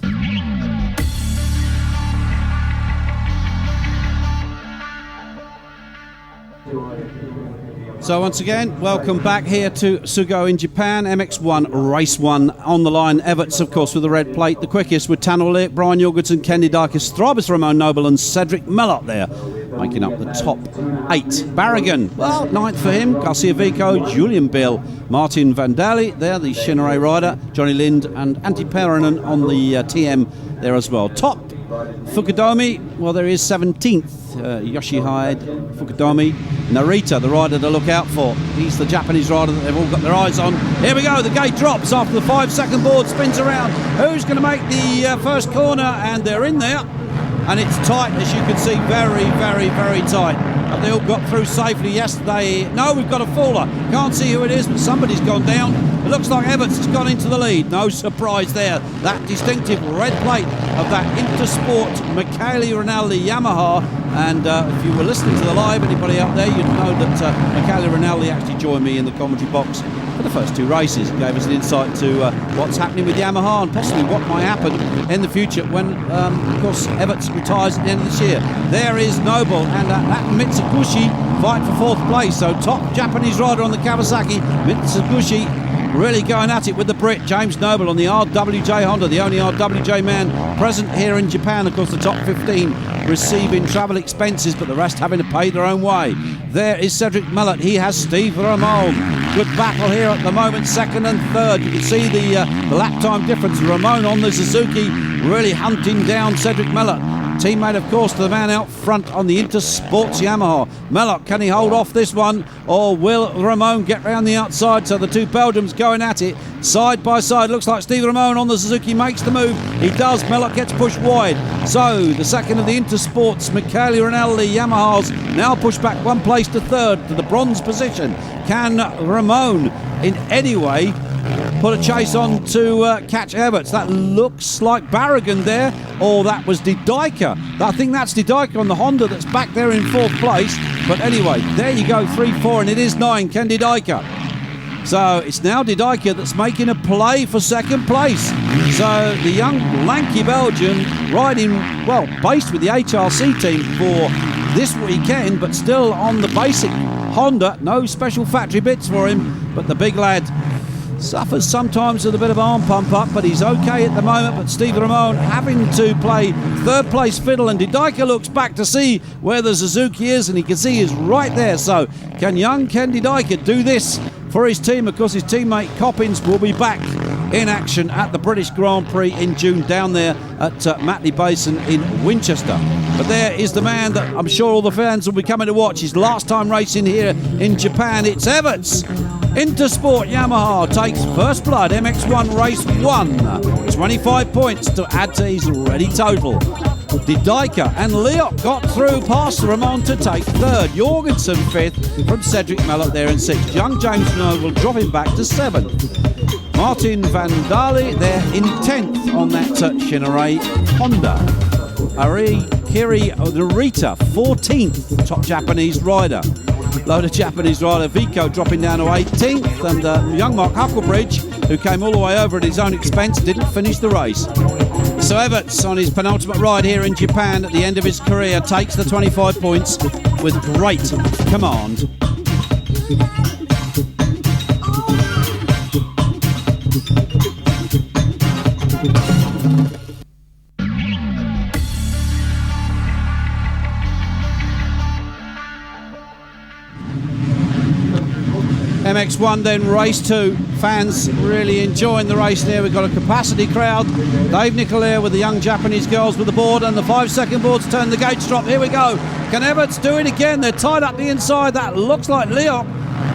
So once again, welcome back here to Sugo in Japan. MX1 Race 1 on the line. Everts, of course, with the red plate. The quickest with Tanner Leek, Brian Jorgensen, Kenny Dykes, Strabis, Ramon Noble and Cedric Mellot there, making up the top 8. Barragan, well, 9th for him. Garcia Vico, Julian Bill, Martin Vandali there, the Shinare rider. Johnny Lind and Antti Peronen on the TM there as well. Top Fukudomi, well, there is 17th. Yoshihide, Fukudomi, Narita, the rider to look out for. He's the Japanese rider that they've all got their eyes on. Here we go, the gate drops after the 5-second board spins around. Who's going to make the first corner? And they're in there. And it's tight, as you can see, very, very, very tight. But they all got through safely yesterday. No, we've got a faller. Can't see who it is, but somebody's gone down. It looks like Everts has gone into the lead. No surprise there. That distinctive red plate of that Intersport Michele Rinaldi Yamaha. And if you were listening to the live, anybody out there, you'd know that Michele Rinaldi actually joined me in the commentary box for the first 2 races. Gave us an insight to what's happening with Yamaha and possibly what might happen in the future when, of course, Everts retires at the end of this year. There is Noble and that Mitsubishi fight for 4th place. So top Japanese rider on the Kawasaki, Mitsubishi, really going at it with the Brit, James Noble on the RWJ Honda, the only RWJ man present here in Japan. Of course, the top 15 receiving travel expenses, but the rest having to pay their own way. There is Cedric Mellot. He has Steve Ramon. Good battle here at the moment, 2nd and 3rd. You can see the lap time difference. Ramon on the Suzuki really hunting down Cedric Mellot. Teammate, of course, to the man out front on the Intersports Yamaha. Mellot, can he hold off this one, or will Ramon get round the outside? So the 2 Belgians going at it side by side. Looks like Steve Ramon on the Suzuki makes the move. He does. Mellot gets pushed wide. So the second of the Intersports Michele Rinaldi Yamahas now pushed back 1 place to 3rd to the bronze position. Can Ramon in any way put a chase on to catch Everts? That looks like Barragan there, or that was De Dyker. I think that's De Dyker on the Honda that's back there in 4th place. But anyway, there you go, 3-4, and it is 9, Ken De Dyker. So it's now De Dyker that's making a play for 2nd place. So the young lanky Belgian riding, well, based with the HRC team for this weekend, but still on the basic Honda. No special factory bits for him, but the big lad suffers sometimes with a bit of arm pump up, but he's okay at the moment. But Steve Ramon having to play 3rd place fiddle, and De Dyker looks back to see where the Suzuki is, and he can see he's right there. So can young Ken De Dyker do this for his team? Of course, his teammate Coppins will be back in action at the British Grand Prix in June down there at Matley Basin in Winchester. But there is the man that I'm sure all the fans will be coming to watch. His last time racing here in Japan. It's Everts. Intersport Yamaha takes first blood. MX1 Race 1. 25 points to add to his already total. De Dyker and Leok got through past Ramon to take 3rd. Jorgensen 5th from Cedric Mellot there in 6th. Young James Noble dropping back to 7th. Martin Vandali there in 10th on that Shinare Honda. Kiri Narita 14th, top Japanese rider. Load of Japanese rider Vico dropping down to 18th, and young Mark Hucklebridge, who came all the way over at his own expense, didn't finish the race. So Everts, on his penultimate ride here in Japan at the end of his career, takes the 25 points with great command. MX1 then race 2. Fans really enjoying the race there. We've got a capacity crowd. Dave Nicolair with the young Japanese girls with the board, and the 5-second boards turn, the gates drop. Here we go. Can Everts do it again? They're tied up the inside. That looks like Leok.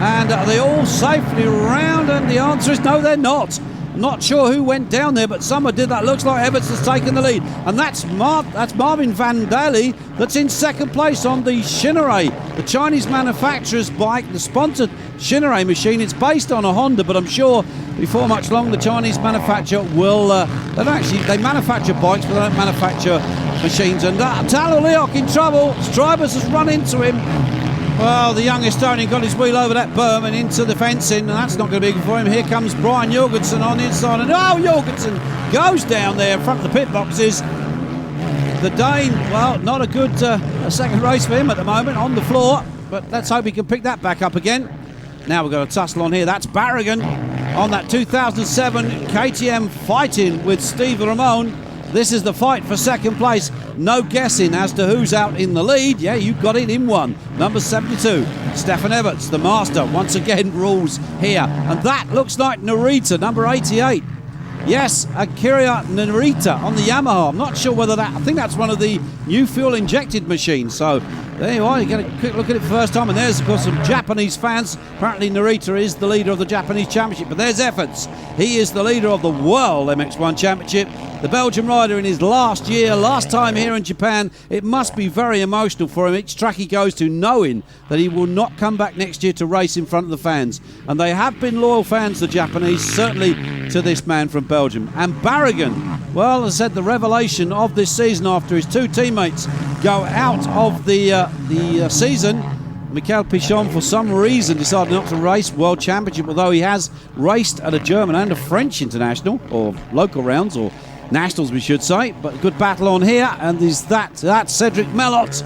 And are they all safely round? And the answer is no, they're not. Not sure who went down there, but someone did that. Looks like Everts has taken the lead. And that's Marvin Van Daly that's in second place on the Shinere, the Chinese manufacturer's bike, the sponsored Shinere machine. It's based on a Honda, but I'm sure before much long the Chinese manufacturer will... they manufacture bikes, but they don't manufacture machines. And Talo Leok in trouble. Strybus has run into him. Well, the young Estonian got his wheel over that berm and into the fencing, and that's not going to be good for him. Here comes Brian Jorgensen on the inside, and Jorgensen goes down there in front of the pit boxes. The Dane, well, not a good second race for him at the moment, on the floor, but let's hope he can pick that back up again. Now we've got a tussle on here. That's Barragan on that 2007 KTM fighting with Steve Ramone. This is the fight for second place. No guessing as to who's out in the lead. Yeah, you got it in one. Number 72, Stefan Everts, the master, once again rules here. And that looks like Narita, number 88. Yes, Akira Narita on the Yamaha. I'm not sure whether that... I think that's one of the new fuel-injected machines. So there you are. You get a quick look at it for the first time. And there's, of course, some Japanese fans. Apparently Narita is the leader of the Japanese Championship. But there's Everts. He is the leader of the World MX1 Championship. The Belgian rider in his last year, last time here in Japan. It must be very emotional for him each track he goes to, knowing that he will not come back next year to race in front of the fans. And they have been loyal fans, the Japanese, certainly to this man from Belgium. And Barragan, well, as I said, the revelation of this season after his two teammates go out of the season. Michael Pichon, for some reason, decided not to race World Championship, although he has raced at a German and a French international, or local rounds, or nationals we should say. But good battle on here, and is that's Cedric Mellot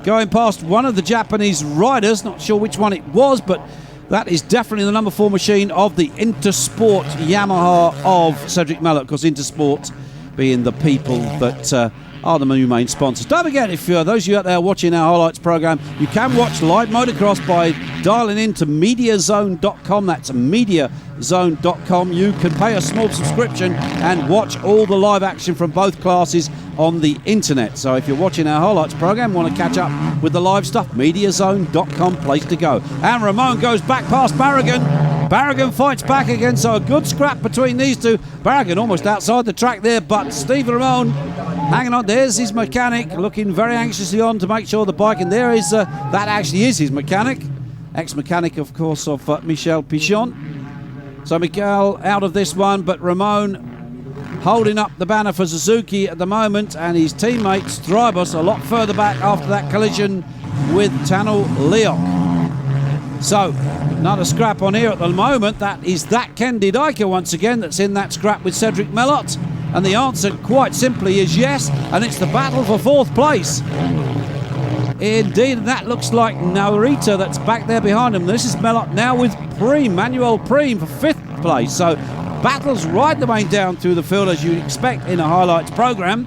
going past one of the Japanese riders. Not sure which one it was, but that is definitely the number 4 machine of the Intersport Yamaha of Cedric Mellot, because Intersport being the people that are the new main sponsors. Don't forget, if those of you out there watching our highlights program, you can watch live motocross by dialing into mediazone.com. That's mediazone.com. You can pay a small subscription and watch all the live action from both classes on the internet. So if you're watching our highlights program, want to catch up with the live stuff, mediazone.com, place to go. And Ramon goes back past Barragan. Barragan fights back again, so a good scrap between these two. Barragan almost outside the track there, but Steve Ramon hanging on. There's his mechanic, looking very anxiously on to make sure the bike, and there is, that actually is his mechanic. Ex-mechanic, of course, of Michel Pichon. So Miguel out of this one, but Ramon holding up the banner for Suzuki at the moment, and his teammate Strybus a lot further back after that collision with Tano Leok. So, another scrap on here at the moment. That is that Ken Didaika once again that's in that scrap with Cedric Mellot. And the answer, quite simply, is yes, and it's the battle for 4th place. Indeed, and that looks like Narita that's back there behind him. This is Mellot now with Preem, Manuel Preem for 5th place. So, battles right the way down through the field as you'd expect in a highlights program.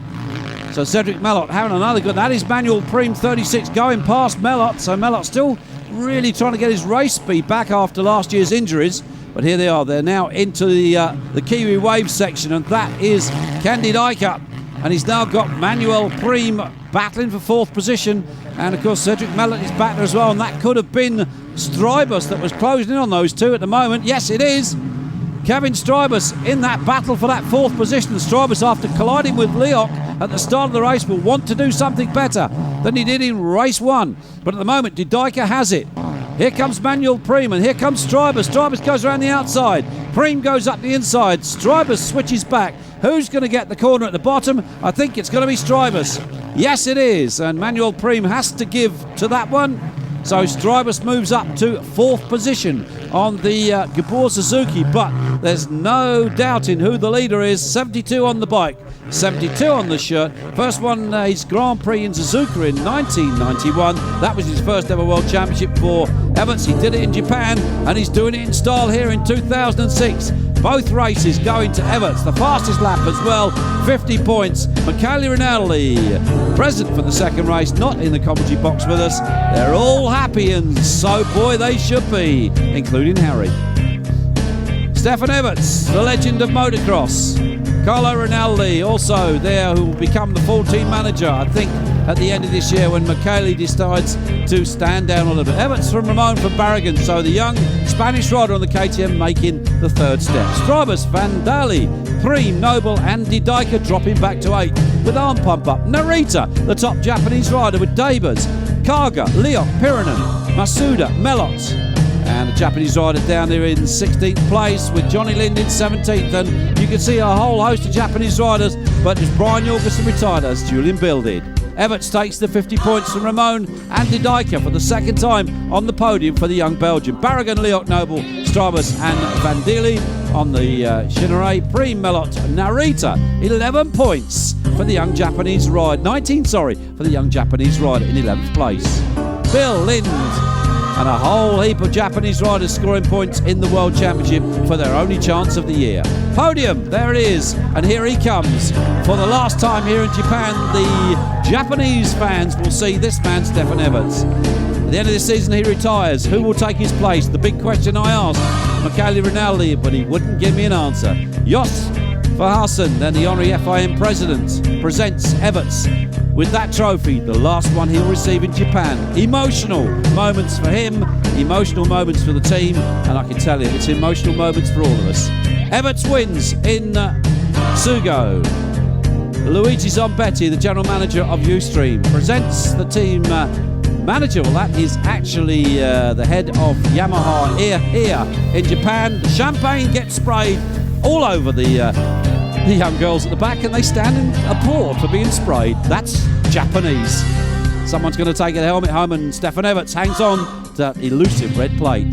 So Cedric Mellot having another good. That is Manuel Preem, 36, going past Mellot. So Mellot still really trying to get his race speed back after last year's injuries. But here they are. They're now into the Kiwi Wave section, and that is Candid Iker. And he's now got Manuel Preem battling for 4th position. And, of course, Cedric Mellot is back there as well. And that could have been Strybus that was closing in on those two at the moment. Yes, it is. Kevin Strybus in that battle for that 4th position. Strybus, after colliding with Leok at the start of the race, will want to do something better than he did in race 1. But at the moment, Didaika has it. Here comes Manuel Preem, and here comes Strybus. Strybus goes around the outside. Preem goes up the inside. Strybus switches back. Who's going to get the corner at the bottom? I think it's going to be Strybus. Yes, it is. And Manuel Preem has to give to that one. So Strybus moves up to 4th position on the Gabor Suzuki, but there's no doubting who the leader is. 72 on the bike, 72 on the shirt. First one, his Grand Prix in Suzuka in 1991. That was his first ever World Championship for Everts. He did it in Japan, and he's doing it in style here in 2006. Both races going to Everts. The fastest lap as well, 50 points. Michele Rinaldi, present for the second race, not in the commentary box with us. They're all happy, and so, boy, they should be, including Harry. Stefan Everts, the legend of motocross. Carlo Rinaldi, also there, who will become the full team manager, I think, at the end of this year when Michele decides to stand down a little bit. Everts from Ramon for Barragan, so the young Spanish rider on the KTM making the third step. Strybus, Vandali, Priem, Noble and Didaika dropping back to 8th with arm pump up. Narita, the top Japanese rider with Dabers, Kaga, Leok, Pirinen, Masuda, Melot. And a Japanese rider down there in 16th place with Johnny Lind in 17th. And you can see a whole host of Japanese riders, but as Brian Jorgensen retired, as Julian Bill did. Everts takes the 50 points from Ramon and Didaika for the second time on the podium for the young Belgian. Barragan, Leok, Noble, Strybus and Vandili on the Shinare. Priem, Melot, Narita, 11 points for the young Japanese rider. 19, sorry, for the young Japanese rider in 11th place. Bill, Lind, and a whole heap of Japanese riders scoring points in the World Championship for their only chance of the year. Podium, there it is, and here he comes. For the last time here in Japan, the Japanese fans will see this man, Stefan Everts. At the end of this season, he retires. Who will take his place? The big question I asked Michele Rinaldi, but he wouldn't give me an answer. Jos Verhaasen, then the honorary FIM president, presents Everts with that trophy, the last one he'll receive in Japan. Emotional moments for him, emotional moments for the team, and I can tell you, it's emotional moments for all of us. Everts wins in Sugo. Luigi Zombetti, the general manager of Ustream, presents the team manager. Well, that is actually the head of Yamaha here in Japan. The champagne gets sprayed all over the young girls at the back, and they stand and applaud for being sprayed. That's Japanese. Someone's going to take a helmet home, and Stefan Everts hangs on to that elusive red plate.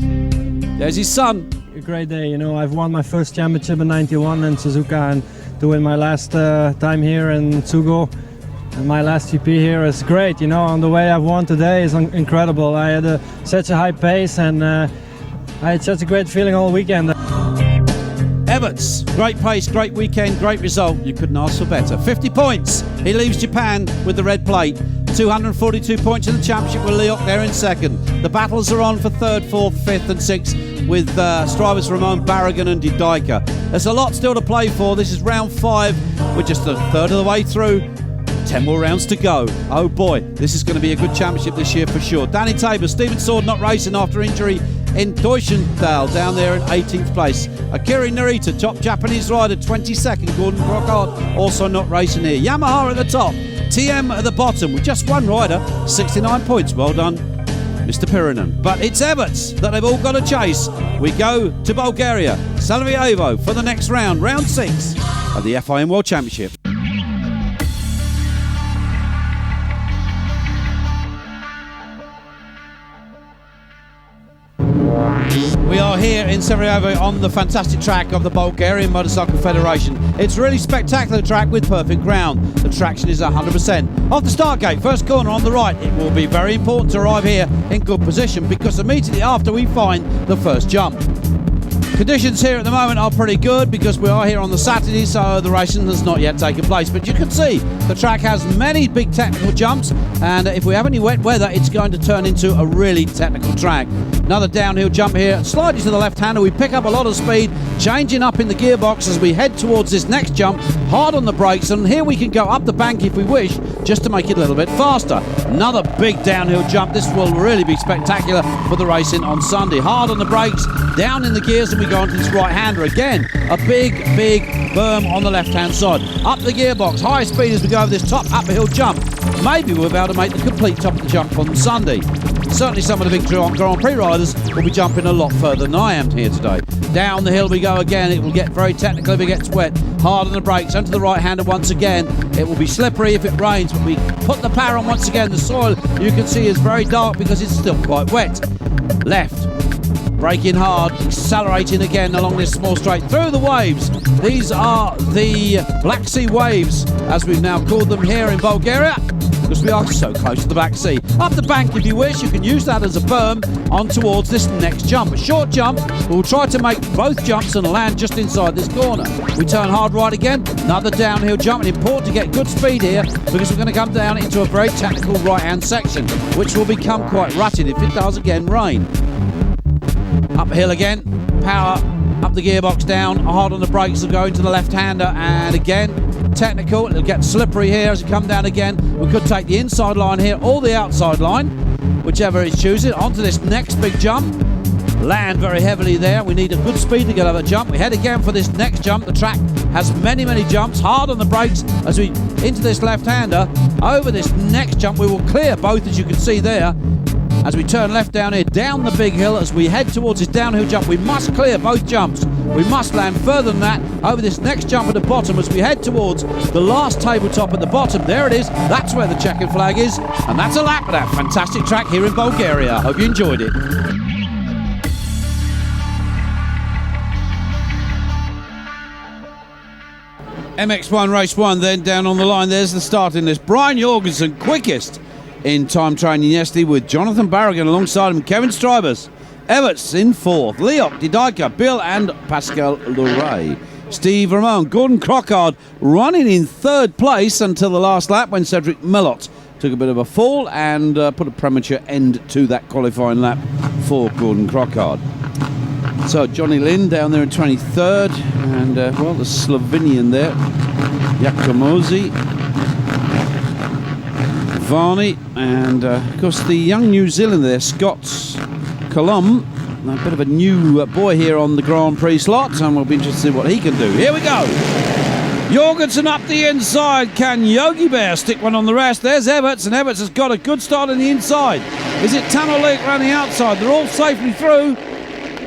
There's his son. A great day, you know. I've won my first championship in '91 in Suzuka, and doing my last time here in Tsugo. And my last GP here is great, you know. And the way I've won today is incredible. I had such a high pace, and I had such a great feeling all weekend. Everts, great pace, great weekend, great result. You couldn't ask for better. 50 points. He leaves Japan with the red plate. 242 points in the championship with Leok there in second. The battles are on for third, fourth, fifth and sixth with Strybus, Ramon, Barragan and Didaika. There's a lot still to play for. This is round 5. We're just a third of the way through. 10 more rounds to go. Oh boy, this is going to be a good championship this year for sure. Danny Tabor, Stephen Sword not racing after injury in Deutschendal down there in 18th place. Akira Narita, top Japanese rider, 22nd. Gordon Brockhart also not racing here. Yamaha at the top, TM at the bottom with just one rider, 69 points. Well done, Mr. Pirinen. But it's Everts that they've all got to chase. We go to Bulgaria, Sarajevo for the next round, round 6 of the FIM World Championship. We are here in Sarajevo on the fantastic track of the Bulgarian Motorcycle Federation. It's a really spectacular track with perfect ground. The traction is 100%. Off the start gate, first corner on the right, it will be very important to arrive here in good position because immediately after we find the first jump. Conditions here at the moment are pretty good because we are here on the Saturday, so the racing has not yet taken place. But you can see the track has many big technical jumps, and if we have any wet weather, it's going to turn into a really technical track. Another downhill jump here, slightly to the left-hander. We pick up a lot of speed, changing up in the gearbox as we head towards this next jump, hard on the brakes, and here we can go up the bank if we wish, just to make it a little bit faster. Another big downhill jump. This will really be spectacular for the racing on Sunday. Hard on the brakes, down in the gears, and we go onto this right-hander again. A big berm on the left-hand side. Up the gearbox, high speed as we go over this top uphill jump. Maybe we'll be able to make the complete top of the jump on Sunday. Certainly some of the big Grand Prix riders will be jumping a lot further than I am here today. Down the hill we go again. It will get very technical if it gets wet. Hard on the brakes, onto the right-hander once again. It will be slippery if it rains, but we put the power on once again. The soil, you can see, is very dark because it's still quite wet. Left. Braking hard, accelerating again along this small straight through the waves. These are the Black Sea waves, as we've now called them here in Bulgaria, because we are so close to the Black Sea. Up the bank if you wish, you can use that as a berm on towards this next jump. A short jump, we'll try to make both jumps and land just inside this corner. We turn hard right again, another downhill jump, and important to get good speed here because we're going to come down into a very technical right-hand section, which will become quite rutted if it does again rain. Uphill again, power up the gearbox down, hard on the brakes, will go into the left-hander, and again, technical, it'll get slippery here as we come down again. We could take the inside line here or the outside line, whichever he's choosing. Onto this next big jump. Land very heavily there. We need a good speed to get over the jump. We head again for this next jump. The track has many jumps. Hard on the brakes as we into this left-hander. Over this next jump, we will clear both, as you can see there. As we turn left down here, down the big hill, as we head towards this downhill jump, we must clear both jumps. We must land further than that over this next jump at the bottom as we head towards the last tabletop at the bottom. There it is. That's where the checkered flag is. And that's a lap of that fantastic track here in Bulgaria. I hope you enjoyed it. MX1 race 1 then down on the line. There's the starting list. Brian Jorgensen quickest in time training yesterday with Jonathan Barragan alongside him. Kevin Strybus. Everts in 4th. Leok, Didaika, Bill and Pascal Luray. Steve Ramon. Gordon Crockard running in 3rd place until the last lap when Cedric Mellot took a bit of a fall and put a premature end to that qualifying lap for Gordon Crockard. So Johnny Lynn down there in 23rd, and well, the Slovenian there, Jacomosi, Varney, and of course the young New Zealander there, Scott Colum, a bit of a new boy here on the Grand Prix slot, and we'll be interested in what he can do. Here we go. Jorgensen up the inside. Can Yogi Bear stick one on the rest? There's Everts, and Everts has got a good start on the inside. Is it Tanolik around the outside? They're all safely through.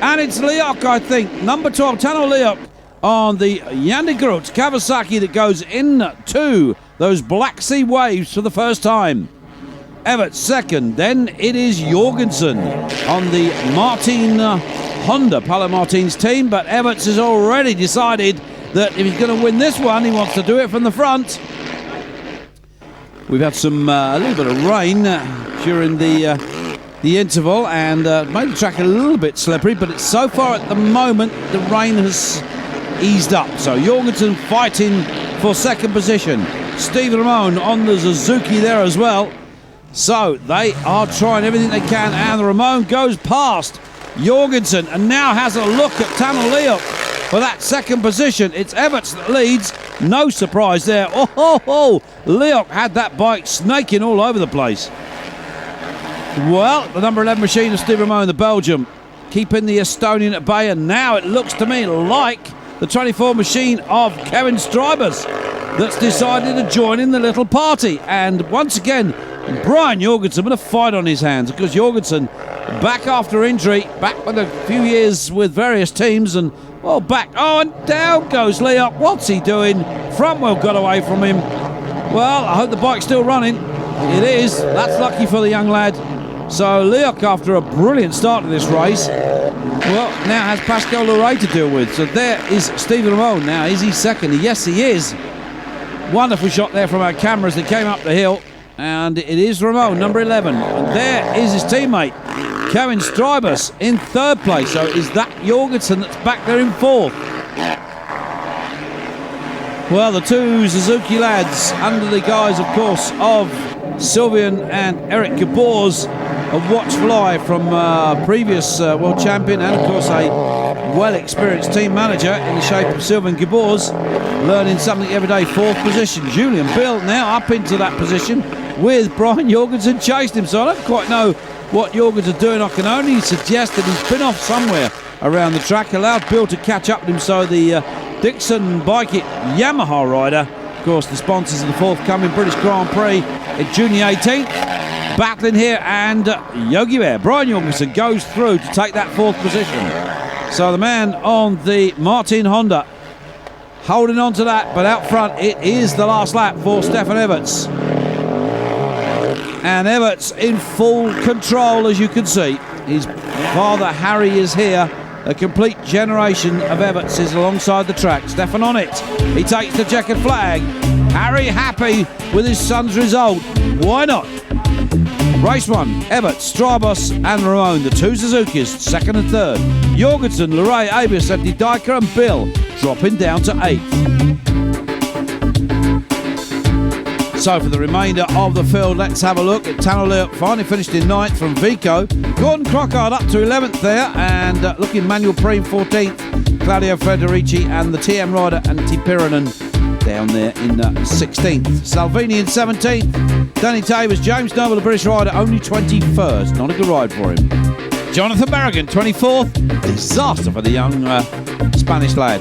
And it's Leok, I think. Number 12, Tano Leok on the Yandegrut Kawasaki that goes into those Black Sea waves for the first time. Everts second. Then it is Jorgensen on the Martin Honda, Paolo Martin's team. But Everts has already decided that if he's going to win this one, he wants to do it from the front. We've had some a little bit of rain during the interval and made the track a little bit slippery, but it's so far at the moment the rain has eased up. So Jorgensen fighting for 2nd position. Steve Ramon on the Suzuki there as well. So they are trying everything they can, and the Ramon goes past Jorgensen and now has a look at Tano Leok for that 2nd position. It's Everts that leads. No surprise there. Leok had that bike snaking all over the place. Well, the number 11 machine of Steve Ramon, the Belgium, keeping the Estonian at bay, and now it looks to me like the 24 machine of Kevin Strybus that's decided to join in the little party. And once again, Brian Jorgensen with a fight on his hands, because Jorgensen, back after injury, back with a few years with various teams, and well, back. Oh, and down goes Leok. What's he doing? Front wheel got away from him. Well, I hope the bike's still running. It is. That's lucky for the young lad. So Leok, after a brilliant start to this race, well, now has Pascal Luray to deal with. So there is Steve Ramon now. Is he second? Yes, he is. Wonderful shot there from our cameras that came up the hill. And it is Ramon, number 11. And there is his teammate, Kevin Strybus, in 3rd place. So is that Jorgensen that's back there in 4th? Well, the two Suzuki lads, under the guise, of course, of Sylvian and Eric Gabors, a watch fly from previous world champion, and of course a well-experienced team manager in the shape of Sylvain Gabors, learning something every day. 4th position. Julian Bill now up into that position with Brian Jorgensen chasing him. So I don't quite know what Jorgensen's doing. I can only suggest that he's been off somewhere around the track, allowed Bill to catch up with him. So the Dixon Bike It Yamaha rider, of course the sponsors of the forthcoming British Grand Prix in June the 18th, battling here, and Yogi Bear, Brian Jorgensen, goes through to take that 4th position. So the man on the Martin Honda holding on to that, but out front it is the last lap for Stefan Everts. And Everts in full control, as you can see. His father Harry is here. A complete generation of Everts is alongside the track. Stefan on it. He takes the checkered flag. Harry happy with his son's result. Why not? Race 1, Everts, Strybus and Ramon, the two Suzukis, 2nd and 3rd. Jorgensen, Luray, Abis, and Didaika and Bill dropping down to 8th. So for the remainder of the field, let's have a look at Tano Leok, finally finished in 9th from Vico. Gordon Crockard up to 11th there, and looking Manuel Preem 14th. Claudio Federici and the TM rider Antti Pirinen down there in 16th. Salvini in 17th. Danny Tabers, James Noble, the British rider, only 21st. Not a good ride for him. Jonathan Berrigan, 24th. Disaster for the young Spanish lad.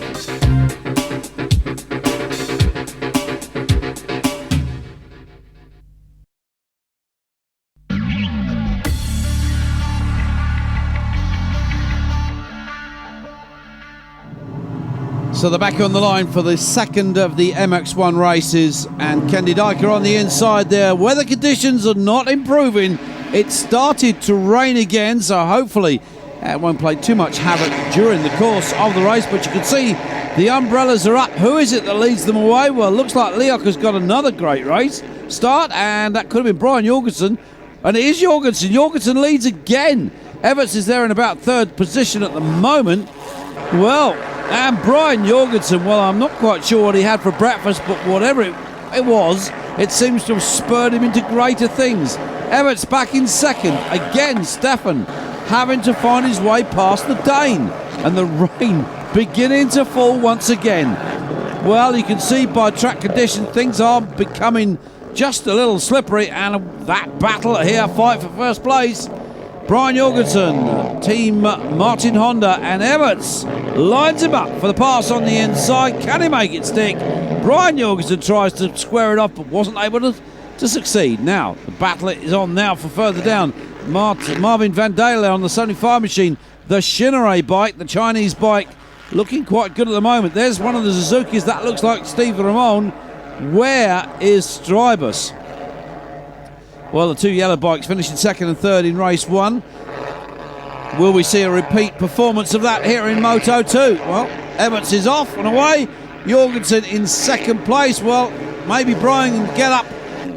So they're back on the line for the second of the MX1 races, and Kendi Dyker on the inside there. Weather conditions are not improving. It started to rain again, so hopefully it won't play too much havoc during the course of the race, but you can see the umbrellas are up. Who is it that leads them away? Well, it looks like Leok has got another great race start, and that could have been Brian Jorgensen, and it is Jorgensen. Jorgensen leads again. Everts is there in about third position at the moment. Well, and Brian Jorgensen, well, I'm not quite sure what he had for breakfast, but whatever it was, it seems to have spurred him into greater things. Everts back in second. Again, Stefan having to find his way past the Dane. And the rain beginning to fall once again. Well, you can see by track conditions, things are becoming just a little slippery. And that battle here, fight for first place. Brian Jorgensen, Team Martin Honda, and Everts lines him up for the pass on the inside. Can he make it stick? Brian Jorgensen tries to square it off, but wasn't able to succeed. Now, the battle is on now for further down. Marvin Van Dale on the 75 machine. The Shinere bike, the Chinese bike, looking quite good at the moment. There's one of the Suzukis. That looks like Steve Ramon. Where is Strybus? Well, the two yellow bikes finishing second and third in race one. Will we see a repeat performance of that here in Moto 2? Well, Everts is off and away. Jorgensen in second place. Well, maybe Brian can get up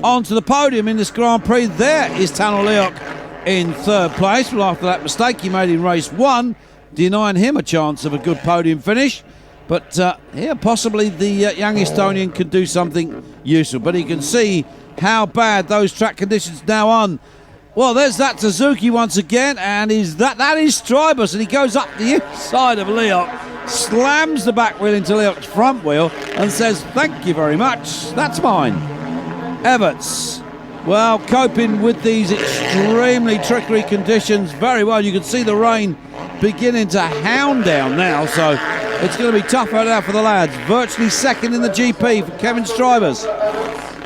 onto the podium in this Grand Prix. There is Tano Leok in third place. Well, after that mistake he made in race one, denying him a chance of a good podium finish. But here, possibly the young Estonian could do something useful. But you can see how bad those track conditions now are. Well, there's that Suzuki once again, and that is Strybus, and he goes up the inside of Leok, slams the back wheel into Leok's front wheel, and says, "Thank you very much, that's mine." Everts, well, coping with these extremely trickery conditions very well. You can see the rain beginning to hound down now, so it's going to be tough out there for the lads. Virtually second in the GP for Kevin Strybus,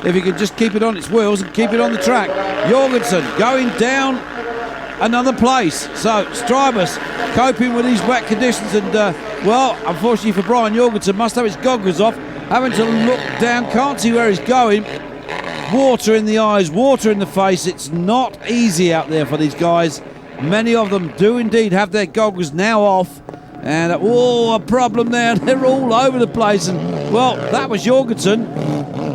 if he could just keep it on its wheels and keep it on the track. Jorgensen going down another place. So Strybus coping with these wet conditions, and well, unfortunately for Brian Jorgensen, must have his goggles off, having to look down, can't see where he's going. Water in the eyes, water in the face. It's not easy out there for these guys. Many of them do indeed have their goggles now off, and a problem there. They're all over the place, and well, that was Jorgensen.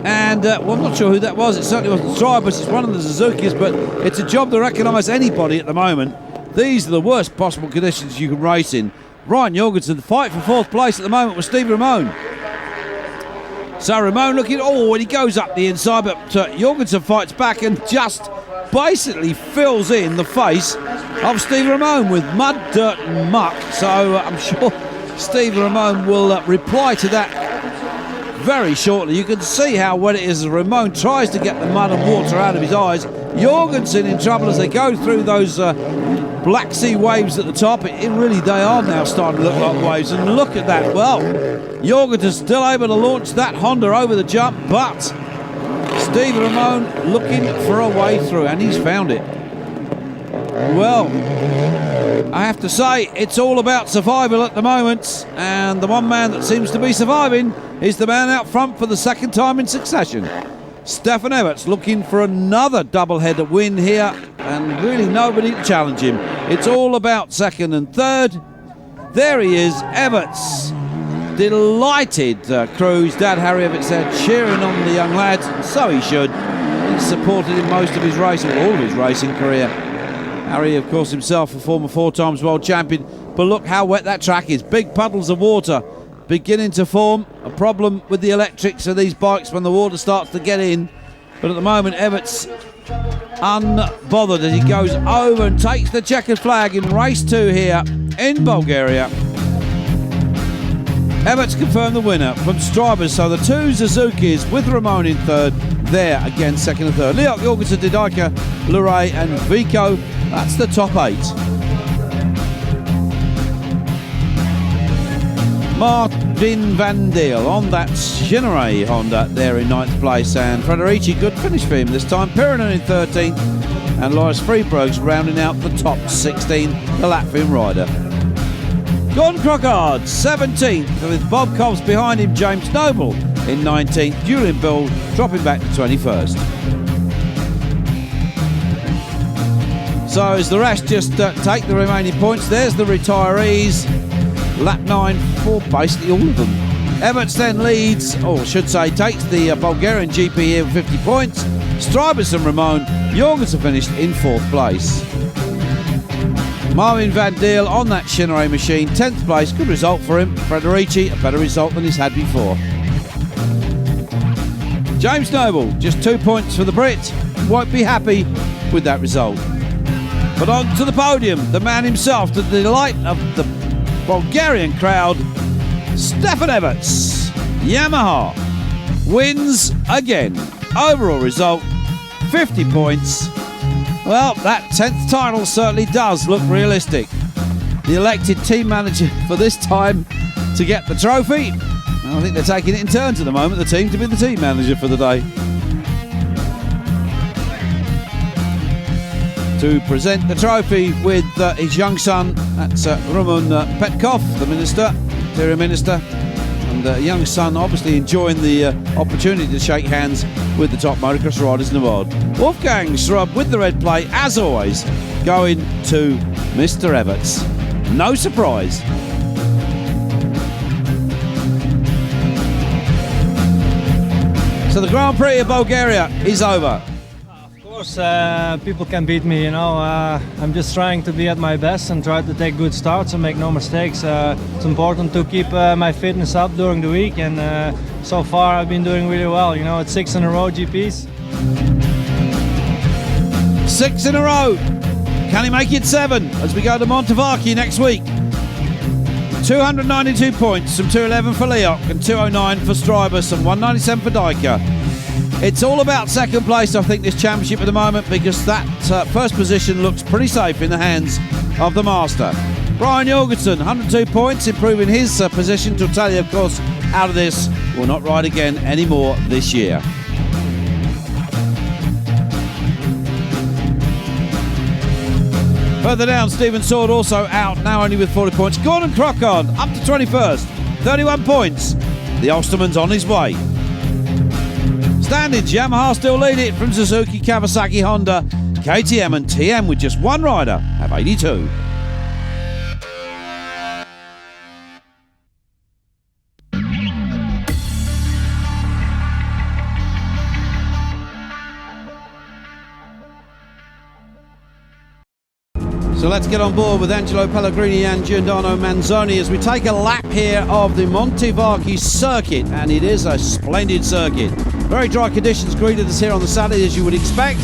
And well, I'm not sure who that was. It certainly wasn't Strybus. It's one of the Suzukis, but it's a job to recognise anybody at the moment. These are the worst possible conditions you can race in. Brian Jorgensen, the fight for fourth place at the moment was Steve Ramon. So Ramon looking, and he goes up the inside, but Jorgensen fights back and just basically fills in the face of Steve Ramon with mud, dirt and muck. So I'm sure Steve Ramon will reply to that very shortly. You can see how wet it is as Ramon tries to get the mud and water out of his eyes. Jorgensen in trouble as they go through those Black Sea waves at the top. They are now starting to look like waves, and look at that. Well, Jorgensen still able to launch that Honda over the jump, but Steve Ramon looking for a way through, and he's found it. Well, I have to say, it's all about survival at the moment, and the one man that seems to be surviving is the man out front for the second time in succession. Stefan Everts looking for another double-header win here, and really nobody to challenge him. It's all about second and third. There he is, Everts. Delighted crew. His dad, Harry Everts, there cheering on the young lads, so he should. He's supported him most of his racing, all of his racing career. Harry, of course, himself a former four-times world champion, but look how wet that track is. Big puddles of water beginning to form. A problem with the electrics of these bikes when the water starts to get in. But at the moment, Everts unbothered as he goes over and takes the checkered flag in race two here in Bulgaria. Everts confirmed the winner from Strybers, so the two Suzukis with Ramon in third, there again second and third. Leok, Jorgensen, Didaika, Luray and Vico, that's the top 8. Martin van Deel on that Shinere Honda there in 9th place, and Frederici, good finish for him this time. Pirinen in 13th, and Loris Freebergs rounding out the top 16, the Latvian rider. Gordon Crockard 17th, with Bob Cobbs behind him, James Noble in 19th, Julian Bill dropping back to 21st. So as the rest just take the remaining points, there's the retirees. Lap 9 for basically all of them. Everts then leads, or should say takes the Bulgarian GP here with 50 points. Strybers and Ramon, Jorgensen finished in 4th place. Marvin van Deel on that Shinere machine, 10th place, good result for him. Frederici, a better result than he's had before. James Noble, just 2 points for the Brit, won't be happy with that result. But on to the podium, the man himself, to the delight of the Bulgarian crowd, Stefan Everts. Yamaha wins again. Overall result, 50 points. Well, that 10th title certainly does look realistic. The elected team manager for this time to get the trophy. I think they're taking it in turns at the moment, the team, to be the team manager for the day. To present the trophy with his young son, that's Roman Petkov, the minister, interior minister, and young son obviously enjoying the opportunity to shake hands with the top motocross riders in the world. Wolfgang Shrub with the red plate, as always, going to Mr. Everts. No surprise. So the Grand Prix of Bulgaria is over. Of course, people can beat me, you know. I'm just trying to be at my best and try to take good starts and make no mistakes. It's important to keep my fitness up during the week, and so far I've been doing really well. You know, it's 6 in a row GPs. 6 in a row. Can he make it 7 as we go to Montevarchi next week? 292 points from 211 for Leok and 209 for Strybus and 197 for Dyker. It's all about second place, I think, this championship at the moment, because that first position looks pretty safe in the hands of the master. Brian Jorgensen, 102 points, improving his position. To tell you, of course, out of this, will not ride again anymore this year. Further down, Stephen Sword also out, now only with 40 points. Gordon Crockard up to 21st, 31 points. The Ulsterman's on his way. Standings, Yamaha still lead it from Suzuki, Kawasaki, Honda, KTM and TM with just one rider have 82. So let's get on board with Angelo Pellegrini and Giordano Manzoni as we take a lap here of the Montevarchi circuit, and it is a splendid circuit. Very dry conditions greeted us here on the Saturday, as you would expect.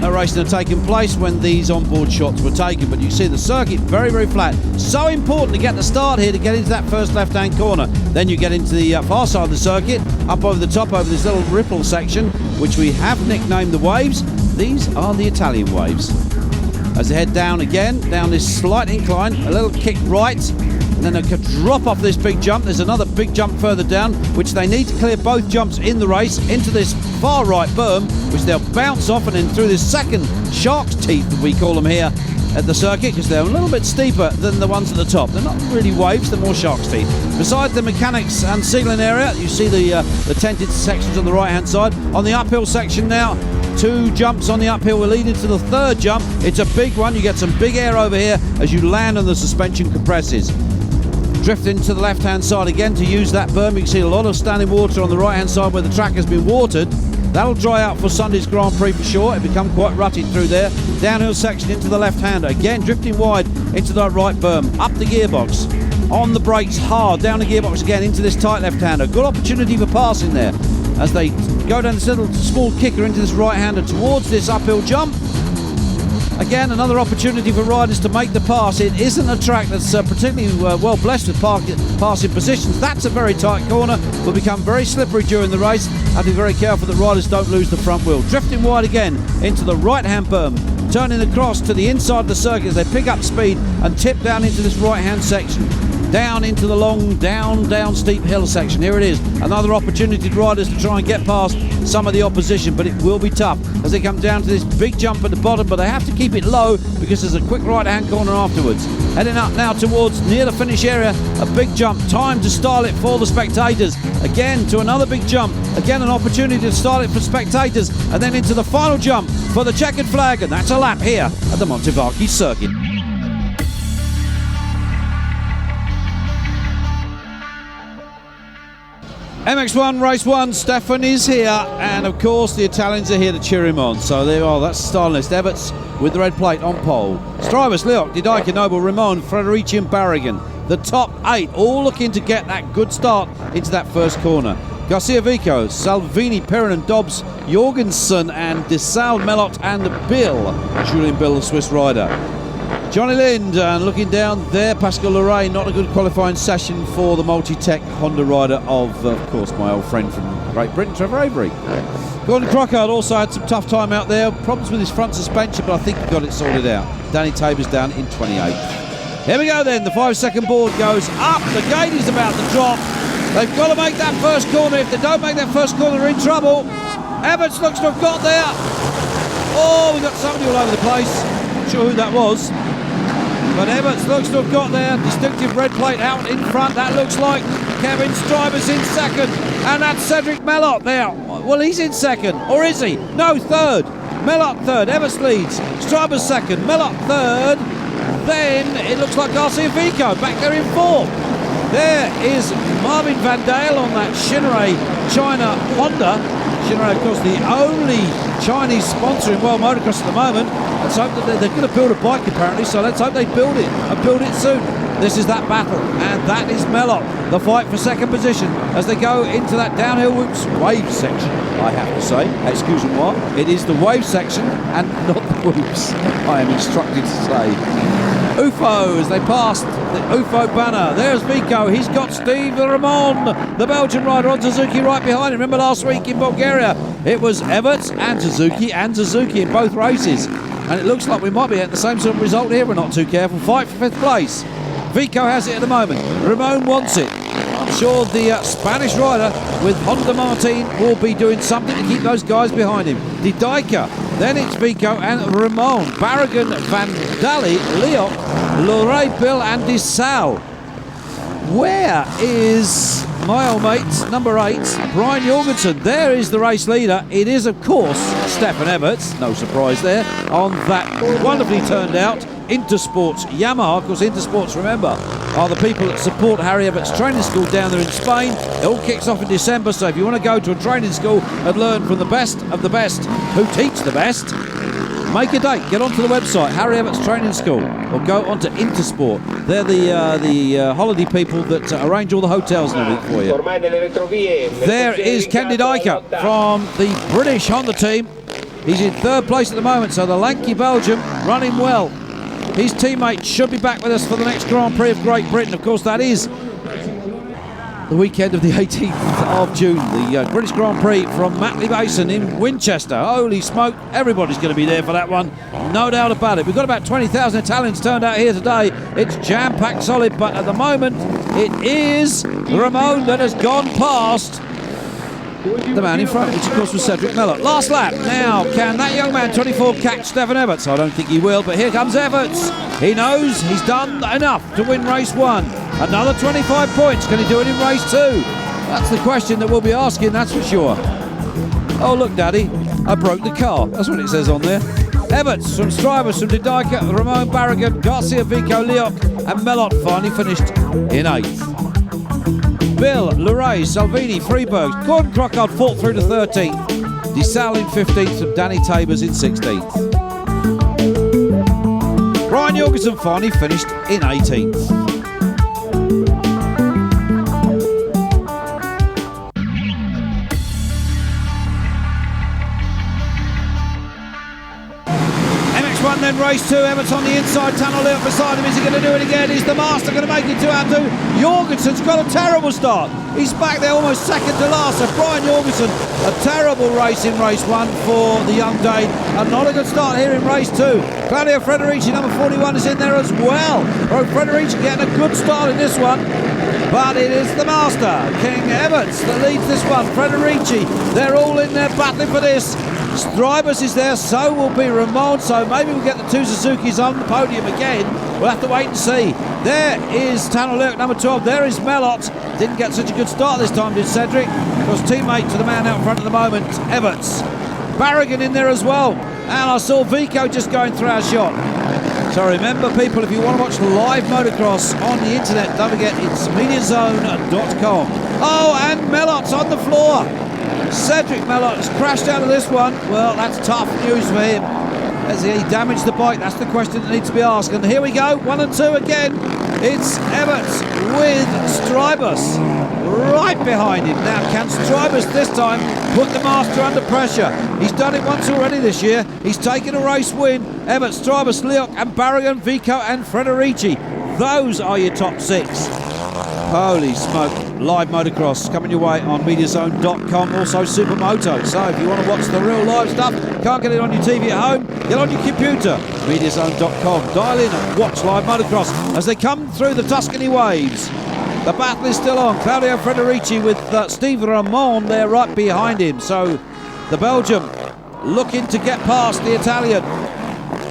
No racing had taken place when these onboard shots were taken, but you see the circuit very, very flat. So important to get the start here to get into that first left-hand corner. Then you get into the far side of the circuit, up over the top over this little ripple section, which we have nicknamed the waves. These are the Italian waves. As they head down again, down this slight incline, a little kick right, and then a drop off this big jump. There's another big jump further down, which they need to clear both jumps in the race into this far right berm, which they'll bounce off, and then through this second shark's teeth, we call them here at the circuit, because they're a little bit steeper than the ones at the top. They're not really waves, they're more shark's teeth. Beside the mechanics and sealing area, you see the tented sections on the right hand side. On the uphill section now, 2 jumps on the uphill will lead into the third jump. It's a big one. You get some big air over here as you land and the suspension compresses. Drifting to the left hand side again to use that berm. You can see a lot of standing water on the right hand side where the track has been watered. That'll dry out for Sunday's Grand Prix for sure. It become quite rutted through there. Downhill section into the left hander. Again drifting wide into that right berm. Up the gearbox. On the brakes hard. Down the gearbox again into this tight left hander. Good opportunity for passing there as they go down this little small kicker into this right hander towards this uphill jump. Again, another opportunity for riders to make the pass. It isn't a track that's particularly well blessed with passing positions. That's a very tight corner. Will become very slippery during the race. Have to be very careful that riders don't lose the front wheel. Drifting wide again into the right-hand berm. Turning across to the inside of the circuit as they pick up speed and tip down into this right-hand section. Down into the long, down steep hill section. Here it is. Another opportunity for riders to try and get past some of the opposition, but it will be tough as they come down to this big jump at the bottom, but they have to keep it low because there's a quick right-hand corner afterwards. Heading up now towards near the finish area, a big jump. Time to style it for the spectators. Again to another big jump. Again an opportunity to style it for spectators, and then into the final jump for the checkered flag, and that's a lap here at the Montevarchi circuit. MX1 race 1, Stefan is here, and of course the Italians are here to cheer him on. So there you are, that's the style list. Everts with the red plate on pole. Strivers, Leoc, Didaika, Noble, Ramon, Frederici and Barragan. The top 8 all looking to get that good start into that first corner. Garcia Vico, Salvini, Perrin and Dobbs, Jorgensen and Dessau, Melot and Bill. Julian Bill, the Swiss rider. Johnny Lind, and looking down there, Pascal Lorraine. Not a good qualifying session for the Multi-Tech Honda rider of course, my old friend from Great Britain, Trevor Avery. Gordon Crockard also had some tough time out there. Problems with his front suspension, but I think he got it sorted out. Danny Tabor's down in 28th. Here we go then, the 5-second board goes up. The gate is about to drop. They've got to make that first corner. If they don't make that first corner, they're in trouble. Evans looks to have got there. Oh, we've got somebody all over the place. Not sure who that was. But Everts looks to have got there. Distinctive red plate out in front. That looks like Kevin Strivers in second. And that's Cedric Melot there. Well, he's in second. Or is he? No, third. Melot third. Everts leads. Strivers second. Melot third. Then it looks like Garcia Vico back there in fourth. There is Marvin Van Dale on that Shinrei China Honda. Shinrei, of course, the only Chinese sponsor in World Motocross at the moment. Let's hope that they're going to build a bike apparently, so let's hope they build it and build it soon. This is that battle, and that is Melot. The fight for second position as they go into that downhill whoops wave section, I have to say. Excuse-moi, it is the wave section and not the whoops, I am instructed to say. UFO as they pass the UFO banner. There's Vico. He's got Steve Ramon, the Belgian rider, on Suzuki right behind him. Remember last week in Bulgaria, it was Everts and Suzuki in both races. And it looks like we might be at the same sort of result here. We're not too careful. Fight for 5th place. Vico has it at the moment. Ramon wants it. I'm sure the Spanish rider with Honda Martin will be doing something to keep those guys behind him. Didaika, then it's Vico and Ramon. Barragan, Van Dalle, Leoc, Lorraine, Bill and Dessau. Where is my old mate, number 8, Brian Jorgensen? There is the race leader. It is, of course, Stefan Everts. No surprise there on that wonderfully turned out Intersports Yamaha. Of course, Intersports, remember, are the people that support Harry Everts training school down there in Spain. It all kicks off in December, so if you want to go to a training school and learn from the best of the best who teach the best, make a date, get onto the website, Harry Everts Training School, or go onto Intersport. They're the holiday people that arrange all the hotels and everything for you. There is Ken Didaika from the British Honda team. He's in 3rd place at the moment, so the lanky Belgian running well. His teammate should be back with us for the next Grand Prix of Great Britain. Of course, that is the weekend of the 18th of June, the British Grand Prix from Matley Basin in Winchester. Holy smoke, everybody's going to be there for that one, no doubt about it. We've got about 20,000 Italians turned out here today. It's jam-packed solid, but at the moment it is Ramon that has gone past the man in front, which of course was Cedric Melot. Last lap. Now, can that young man, 24, catch Stefan Everts? I don't think he will, but here comes Everts. He knows he's done enough to win race 1. Another 25 points. Can he do it in race 2? That's the question that we'll be asking, that's for sure. Oh, look, Daddy, I broke the car. That's what it says on there. Everts from Strivers, from Didaika, Ramon, Barragan, Garcia Vico, Leoc and Melot finally finished in 8th. Bill, Lorraine, Salvini, Freeberg, Gordon Crockard fought through to 13th. Dessau in 15th and Danny Tabor's in 16th. Brian Jorgensen finally finished in 18th. 1, then race 2. Everts on the inside, Tanner Leok beside him. Is he going to do it again? Is the master going to make it 2 out of 2? Jorgensen's got a terrible start. He's back there almost second to last. So Brian Jorgensen, a terrible race in race 1 for the young Dane. And not a good start here in race 2. Claudio Frederici, number 41, is in there as well. Frederici getting a good start in this one. But it is the master, King Everts, that leads this one. Frederici, they're all in there battling for this. Strybus is there, so will be Ramon. So maybe we'll get the 2 Suzukis on the podium again. We'll have to wait and see. There is Tanner Leok, number 12. There is Melot. Didn't get such a good start this time, did Cedric? Was teammate to the man out front at the moment, Everts. Barragan in there as well. And I saw Vico just going through our shot. So remember, people, if you want to watch live motocross on the internet, don't forget it's mediazone.com. Oh, and Melot's on the floor. Cedric Melot has crashed out of this one. Well, that's tough news for him. Has he damaged the bike? That's the question that needs to be asked. And here we go, 1 and 2 again. It's Everts with Strybus right behind him. Now, can Strybus this time put the master under pressure? He's done it once already this year. He's taken a race win. Everts, Strybus, Leok and Barragan, Vico and Frederici. Those are your top 6. Holy smoke. Live motocross coming your way on mediazone.com, also Supermoto. So if you want to watch the real live stuff, can't get it on your TV at home, get on your computer, mediazone.com. Dial in and watch live motocross as they come through the Tuscany waves. The battle is still on. Claudio Frederici with Steve Ramon there right behind him. So the Belgian looking to get past the Italian.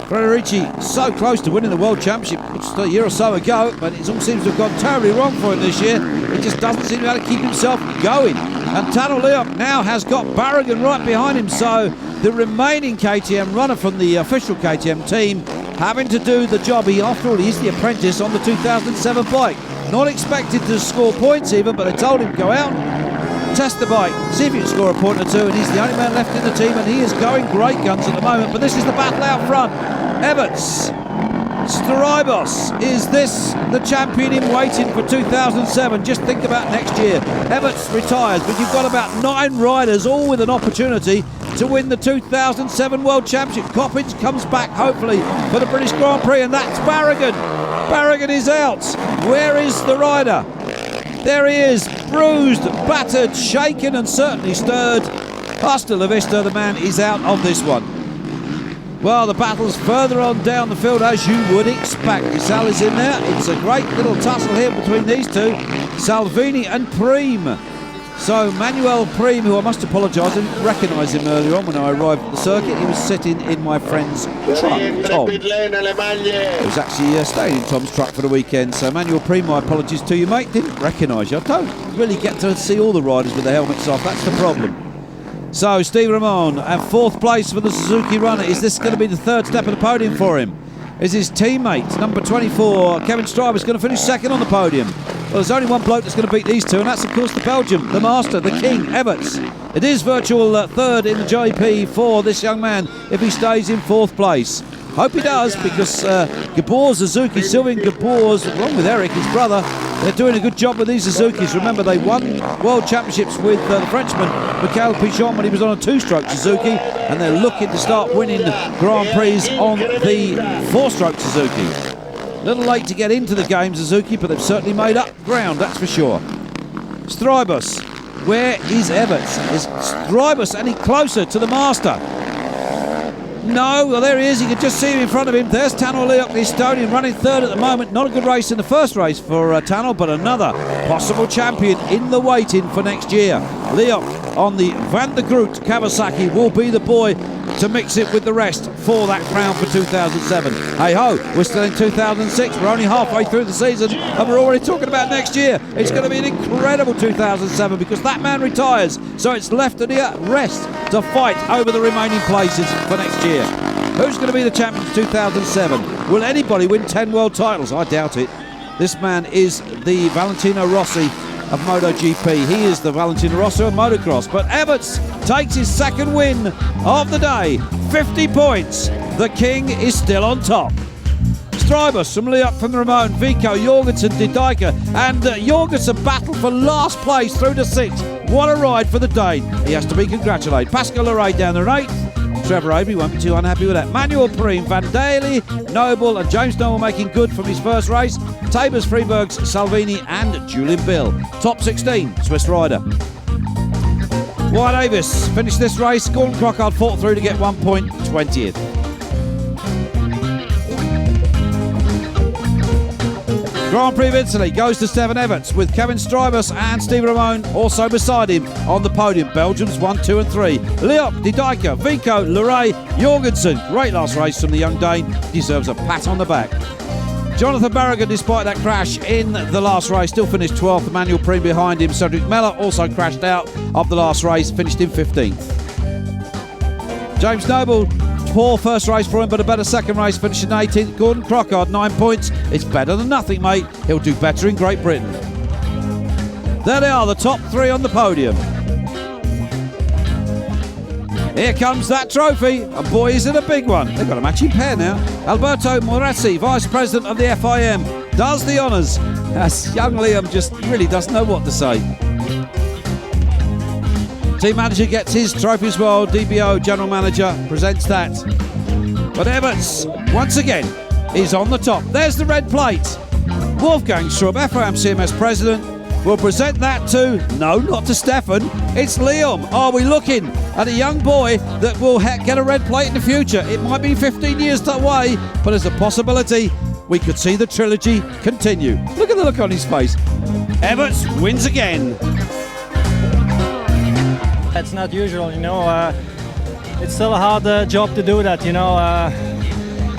Frederici so close to winning the World Championship just a year or so ago, but it all seems to have gone terribly wrong for him this year. He just doesn't seem to be able to keep himself going. And Tanner Leok now has got Barragan right behind him, so the remaining KTM runner from the official KTM team having to do the job. After all, he is the apprentice on the 2007 bike. Not expected to score points even, but they told him go out, test the bike, see if you can score a point or 2, and he's the only man left in the team, and he is going great guns at the moment. But this is the battle out front. Everts, Strybus, is this the champion in waiting for 2007? Just think about next year. Everts retires, but you've got about 9 riders all with an opportunity to win the 2007 World Championship. Coppins comes back hopefully for the British Grand Prix, and that's Barragan. Barragan is out. Where is the rider? There he is, bruised, battered, shaken and certainly stirred. Hasta la vista, the man is out of this one. Well, the battle's further on down the field as you would expect. Sal is in there. It's a great little tussle here between these two, Salvini and Priem. So Manuel Priem, who I must apologise, I didn't recognise him earlier on when I arrived at the circuit. He was sitting in my friend's truck, Tom. He was actually staying in Tom's truck for the weekend. So Manuel Priem, my apologies to you, mate. Didn't recognise you. I don't really get to see all the riders with their helmets off. That's the problem. So Steve Ramon at 4th place for the Suzuki runner. Is this going to be the 3rd step of the podium for him? Is his teammate, number 24, Kevin Strybus, going to finish 2nd on the podium? Well, there's only one bloke that's going to beat these two, and that's, of course, the Belgian, the master, the king, Everts. It is virtual 3rd in the JP for this young man if he stays in 4th place. Hope he does, because Gabor Suzuki, Sylvain Gabor's, along with Eric, his brother, they're doing a good job with these Suzukis. Remember, they won World Championships with the Frenchman, Michael Pichon, when he was on a 2-stroke Suzuki, and they're looking to start winning Grand Prix on the 4-stroke Suzuki. A little late to get into the game, Suzuki, but they've certainly made up ground, that's for sure. Strybus, where is Everts? Is Strybus any closer to the master? No, well there he is, you can just see him in front of him. There's Tanner Leok, the Estonian, running 3rd at the moment. Not a good race in the first race for Tanner, but another possible champion in the waiting for next year. Leok on the Van der Groot Kawasaki will be the boy to mix it with the rest for that crown for 2007. Hey ho, we're still in 2006, we're only halfway through the season and we're already talking about next year. It's going to be an incredible 2007 because that man retires, so it's left to the rest to fight over the remaining places for next year. Who's going to be the champion for 2007? Will anybody win 10 world titles? I doubt it. This man is the Valentino Rossi of MotoGP. He is the Valentino Rossi of motocross. But Everts takes his 2nd win of the day. 50 points. The king is still on top. Strybus from Leok from Ramon, Vico, Jorgensen, Didijker, and Jorgensen battled for last place through to 6th. What a ride for the Dane. He has to be congratulated. Pascal Leray down there in 8th. Trevor Avery won't be too unhappy with that. Manuel Priem, Van Daly, Noble and James Noble making good from his first race. Tabers, Freebergs, Salvini and Julian Bill. Top 16, Swiss rider. Wyatt Davis finished this race. Gordon Crockard fought through to get 1 point, 20th. Grand Prix of Italy goes to Stefan Everts with Kevin Strybus and Steve Ramon also beside him on the podium. Belgium's 1, 2 and 3. Leok, Didijker, Vico, Leray, Jorgensen. Great last race from the young Dane. Deserves a pat on the back. Jonathan Barragan, despite that crash in the last race, still finished 12th. Manuel Priem behind him. Cedric Mellor also crashed out of the last race, finished in 15th. James Noble, poor first race for him, but a better second race, finishing 18th. Gordon Crockard, 9 points. It's better than nothing, mate. He'll do better in Great Britain. There they are, the top 3 on the podium. Here comes that trophy, and boy, is it a big one. They've got a matching pair now. Alberto Morazzi, Vice President of the FIM, does the honours, as young Liam just really doesn't know what to say. Team manager gets his trophy as well. DBO General Manager presents that. But Everts, once again, is on the top. There's the red plate. Wolfgang Schrubb, FIM CMS President, will present that to, no, not to Stefan, it's Liam. Are we looking at a young boy that will get a red plate in the future? It might be 15 years that way, but there's a possibility we could see the trilogy continue. Look at the look on his face. Everts wins again. It's not usual, you know. It's still a hard job to do that, you know.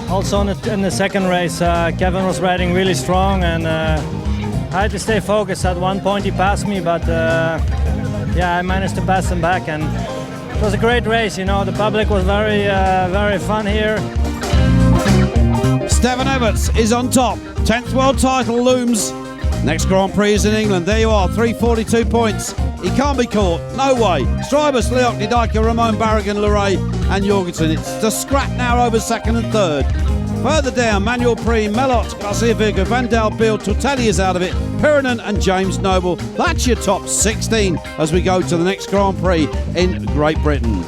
Also in the second race, Kevin was riding really strong, and I had to stay focused. At one point he passed me, but yeah, I managed to pass him back, and it was a great race, you know. The public was very fun here. Stefan Everts is on top. 10th world title looms. Next Grand Prix is in England. There you are, 342 points. He can't be caught, no way. Strybus, Leok, Didijker, Ramon Barragan, Leray and Jorgensen. It's the scrap now over second and third. Further down, Manuel Priem, Melot, Garcia Vigo, Van Dal, Bill, Tortelli is out of it, Pirinen and James Noble. That's your top 16 as we go to the next Grand Prix in Great Britain.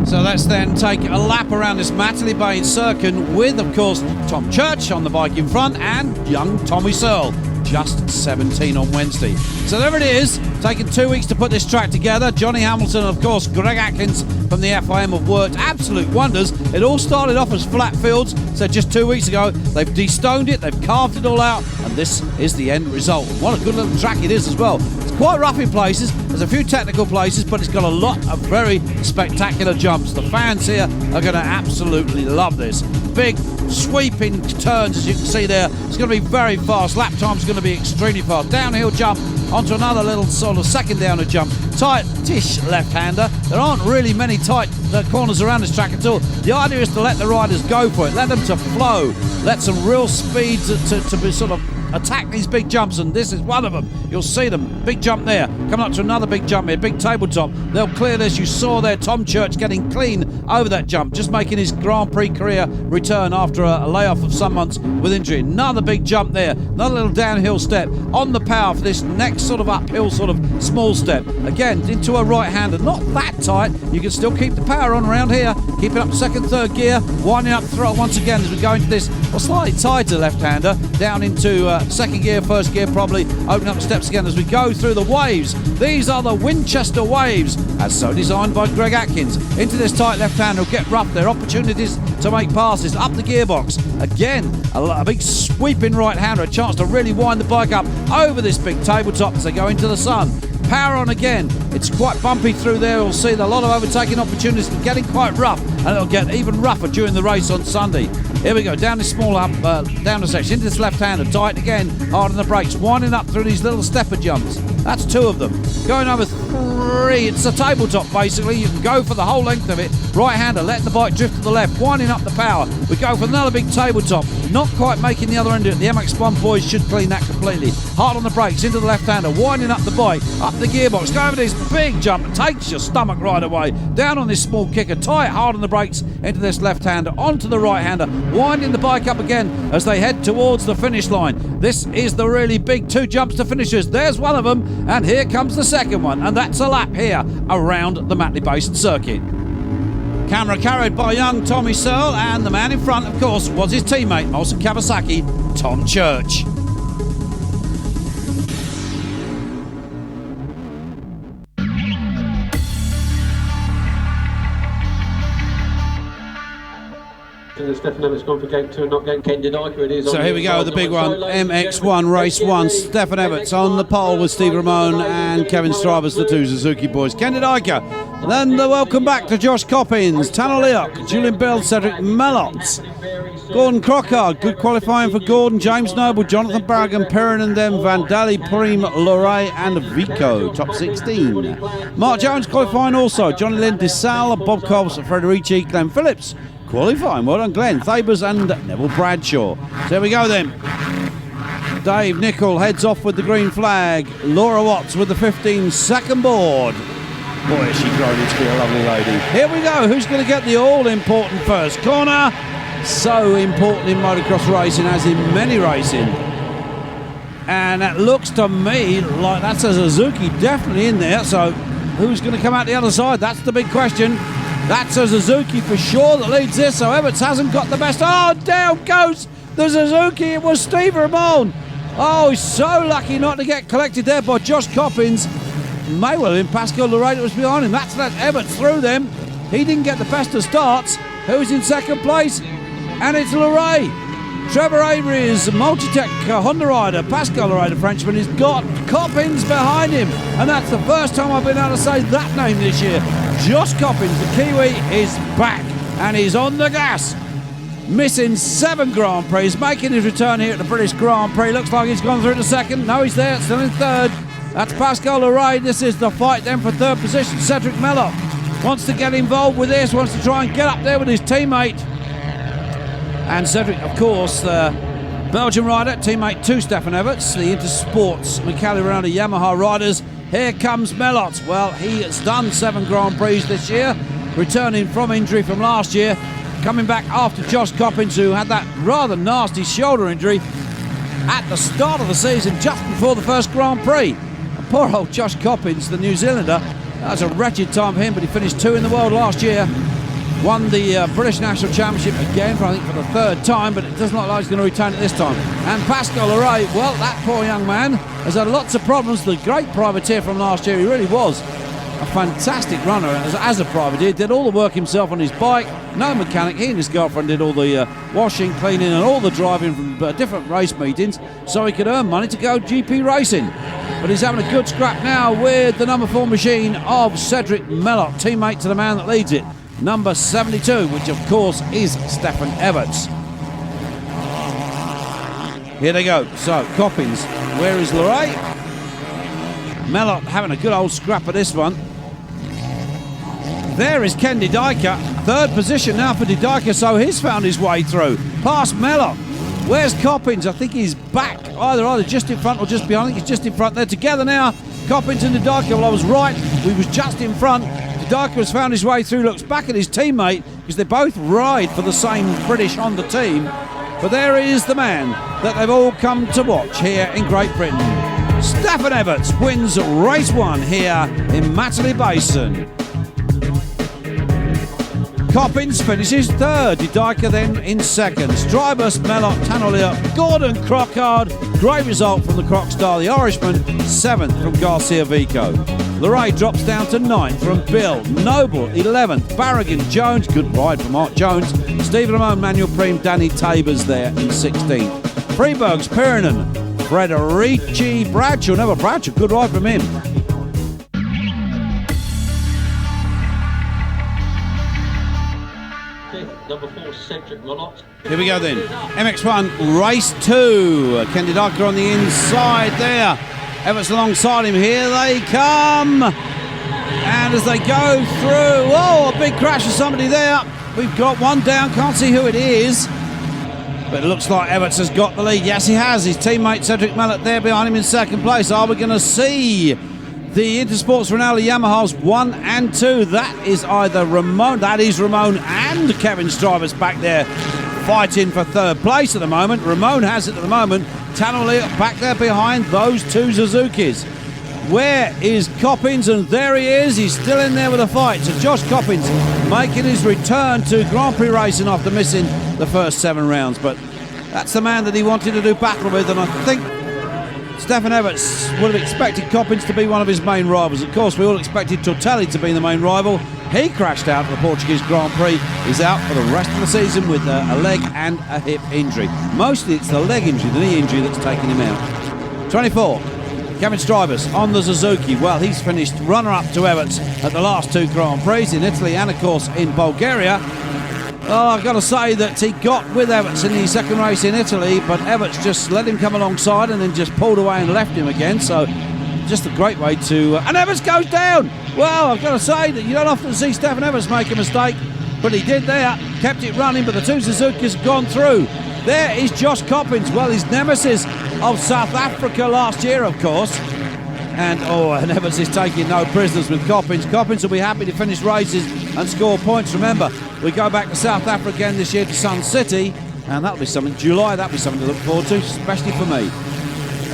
So let's then take a lap around this Matterley Bay circuit with, of course, Tom Church on the bike in front and young Tommy Searle, just 17 on Wednesday. So there it is, taking 2 weeks to put this track together. Johnny Hamilton, of course, Greg Atkins from the FIM have worked absolute wonders. It all started off as flat fields, so just 2 weeks ago they've destoned it, they've carved it all out, and this is the end result. What a good little track it is as well. It's quite rough in places, there's a few technical places, but it's got a lot of very spectacular jumps. The fans here are going to absolutely love this. Big sweeping turns, as you can see there. It's going to be very fast. Lap time's going to be extremely fast. Downhill jump onto another little sort of second downhill jump. Tight-ish left-hander. There aren't really many tight corners around this track at all. The idea is to let the riders go for it, let them to flow, let some real speed to be sort of attack these big jumps, and this is one of them. You'll see them. Big jump there. Coming up to another big jump here. Big tabletop. They'll clear this. You saw there Tom Church getting clean over that jump, just making his Grand Prix career return after a layoff of some months with injury. Another big jump there. Another little downhill step on the power for this next sort of uphill sort of small step. Again, into a right-hander. Not that tight. You can still keep the power on around here. Keep it up to second, third gear. Winding up the throttle once again as we go into this slightly tighter left-hander. Down into second gear, first gear probably. Opening up the steps again as we go through the waves. These are the Winchester waves, as so designed by Greg Atkins. Into this tight left-hander will get rough. There are opportunities to make passes. Up the gearbox. Again, a big sweeping right-hander. A chance to really wind the bike up over this big tabletop as they go into the sun. Power on again. It's quite bumpy through there. You'll see a lot of overtaking opportunities, getting quite rough, and it'll get even rougher during the race on Sunday. Here we go, down this small up, down the section, into this left-hander, tight again, hard on the brakes, winding up through these little stepper jumps. That's two of them. Going over three, it's a tabletop basically. You can go for the whole length of it. Right-hander, letting the bike drift to the left, winding up the power. We go for another big tabletop. not quite making the other end of it. The MX1 boys should clean that completely. Hard on the brakes, into the left-hander, winding up the bike, up the gearbox, go over this big jump, and takes your stomach right away. Down on this small kicker, tie it hard on the brakes, into this left-hander, onto the right-hander, winding the bike up again as they head towards the finish line. This is the really big 2 jumps to finishers. There's one of them, and here comes the second one, and that's a lap here around the Matley Basin circuit. Camera carried by young Tommy Searle, and the man in front, of course, was his teammate, Molson Kawasaki, Tom Church. Stefan Everts gone for gate 2 and not getting Ken Didyker. It is. So here we go, the big one, MX1 race 1. Stefan Everts on the pole with Steve Ramone and Kevin Strybus, the 2 Suzuki boys. Ken Didyker. Then the welcome back to Josh Coppins, Tanner Leoc, Julian Bell, Cedric Mellot, Gordon Crockard. Good qualifying for Gordon, James Noble, Jonathan Barragan, Perrin and them, Vandali, Prem, Loray and Vico. Top 16. Mark Jones qualifying also. Johnny Lynn, DeSalle, Bob Cobbs, Frederici, Glenn Phillips. Qualifying, well done Glenn, Thabers and Neville Bradshaw. So here we go then. Dave Nichol heads off with the green flag. Laura Watts with the 15-second board. Boy, has she grown into be a lovely lady. Here we go, who's going to get the all-important first corner? So important in motocross racing, as in many racing. And it looks to me like that's a Suzuki definitely in there. So who's going to come out the other side? That's the big question. That's a Suzuki for sure that leads this, so Everts hasn't got the best. Oh, down goes the Suzuki. It was Steve Ramone. Oh, he's so lucky not to get collected there by Josh Coppins. May well have been Pascal Lorraine that was behind him. That's let Everts through them. He didn't get the best of starts. Who's in second place? And it's Lorraine. Trevor Avery's Multitech Honda rider, Pascal Lorraine, the Frenchman, has got Coppins behind him. And that's the first time I've been able to say that name this year. Josh Coppins, the Kiwi, is back and he's on the gas. Missing 7 Grand Prix, he's making his return here at the British Grand Prix. Looks like he's gone through to second. No, he's there, still in third. That's Pascal Lorraine. This is the fight then for third position. Cedric Mellot wants to get involved with this, wants to try and get up there with his teammate. And Cedric, of course, the Belgian rider, teammate to Stefan Everts, the Intersports Mikali Ronaldo Yamaha riders. Here comes Mellot. Well, he has done 7 Grand Prix this year, returning from injury from last year, coming back after Josh Coppins, who had that rather nasty shoulder injury at the start of the season, just before the first Grand Prix. And poor old Josh Coppins, the New Zealander, that was a wretched time for him, but he finished 2 in the world last year. Won the British National Championship again, I think for the 3rd time, but it doesn't look like he's going to retain it this time. And Pascal Lorraine, well, that poor young man has had lots of problems. The great privateer from last year, he really was a fantastic runner as a privateer. Did all the work himself on his bike, no mechanic. He and his girlfriend did all the washing, cleaning and all the driving from different race meetings so he could earn money to go GP racing. But he's having a good scrap now with the number 4 machine of Cedric Mellot, teammate to the man that leads it. Number 72, which of course is Stefan Everts. Here they go. So, Coppins, where is Lorraine? Mellot having a good old scrap of this one. There is Ken Didyker. 3rd position now for Didyker, so he's found his way through. Past Mellot. Where's Coppins? I think he's back. Either just in front or just behind. I think he's just in front. They're together now. Coppins and Didyker. Well, I was right. We was just in front. Didyker has found his way through, looks back at his teammate because they both ride for the same British Honda team. But there is the man that they've all come to watch here in Great Britain. Stefan Everts wins race 1 here in Matley Basin. Coppins finishes 3rd, Didyker then in 2nd. Strybus, Mellot, Tanolia, Gordon Crockard. Great result from the Crockstar, the Irishman. 7th from Garcia Vico. Lorraine drops down to 9th from Bill. Noble, 11th. Barragan, Jones, good ride for Mark Jones. Stephen Ramone, Manuel Prem, Danny Tabers there in 16th. Freeberg's Perrinan, Frederici, Bradshaw, Neville Bradshaw, good ride from him. Number 4, Cedric Mellot. Here we go then. MX1 race 2. Ken Didyker on the inside there. Everts alongside him. Here they come. And as they go through, oh, a big crash of somebody there. We've got one down. Can't see who it is. But it looks like Everts has got the lead. Yes, he has. His teammate Cedric Mallet there behind him in second place. Are we going to see the Intersports Ronaldo Yamahas 1 and 2? That is either Ramon, that is Ramon and Kevin Strivers back there fighting for third place at the moment. Ramon has it at the moment. Tannerly back there behind those two Suzukis. Where is Coppins? And there he is. He's still in there with a fight. So Josh Coppins making his return to Grand Prix racing after missing the first 7 rounds. But that's the man that he wanted to do battle with. And I think Stefan Everts would have expected Coppins to be one of his main rivals. Of course, we all expected Tortelli to be the main rival. He crashed out of the Portuguese Grand Prix. He's out for the rest of the season with a leg and a hip injury. Mostly it's the leg injury, the knee injury that's taking him out. 24. Kevin Strivers on the Suzuki. Well, he's finished runner-up to Everts at the last 2 Grand Prix in Italy and, of course, in Bulgaria. Oh, I've got to say that he got with Everts in the second race in Italy, but Everts just let him come alongside and then just pulled away and left him again. So, just a great way to... and Everts goes down! Well, I've got to say that you don't often see Stefan Everts make a mistake, but he did there. Kept it running, but the 2 Suzukis have gone through. There is Josh Coppins, well, his nemesis of South Africa last year, of course. And Everts is taking no prisoners with Coppins. Coppins will be happy to finish races and score points. Remember, we go back to South Africa again this year to Sun City, and that'll be something, July, that'll be something to look forward to, especially for me.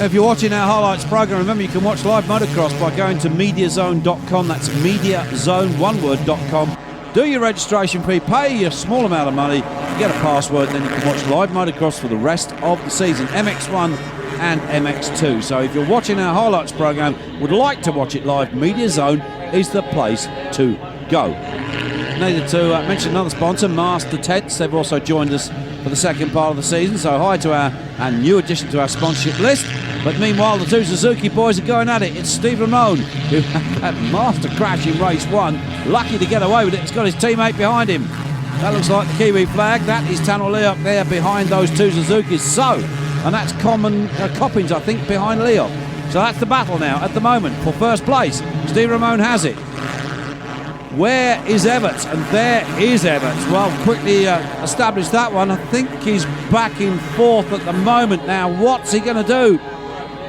If you're watching our highlights program, remember you can watch live motocross by going to mediazone.com. That's mediazone, one word.com. Do your registration fee, pay your small amount of money, get a password, then you can watch live motocross for the rest of the season, MX1 and MX2. So if you're watching our highlights program, would like to watch it live, MediaZone is the place to go. Needed to mention another sponsor, Master Tents. They've also joined us for the second part of the season. So hi to our new addition to our sponsorship list. But meanwhile, the 2 Suzuki boys are going at it. It's Steve Ramone, who had that master crash in race 1. Lucky to get away with it. He's got his teammate behind him. That looks like the Kiwi flag. That is Tanner Leok there behind those 2 Suzukis. So, and that's Coppins, I think, behind Leok. So that's the battle now at the moment for first place. Steve Ramone has it. Where is Everts? And there is Everts. Well, quickly established that one. I think he's back in 4th at the moment now. What's he going to do?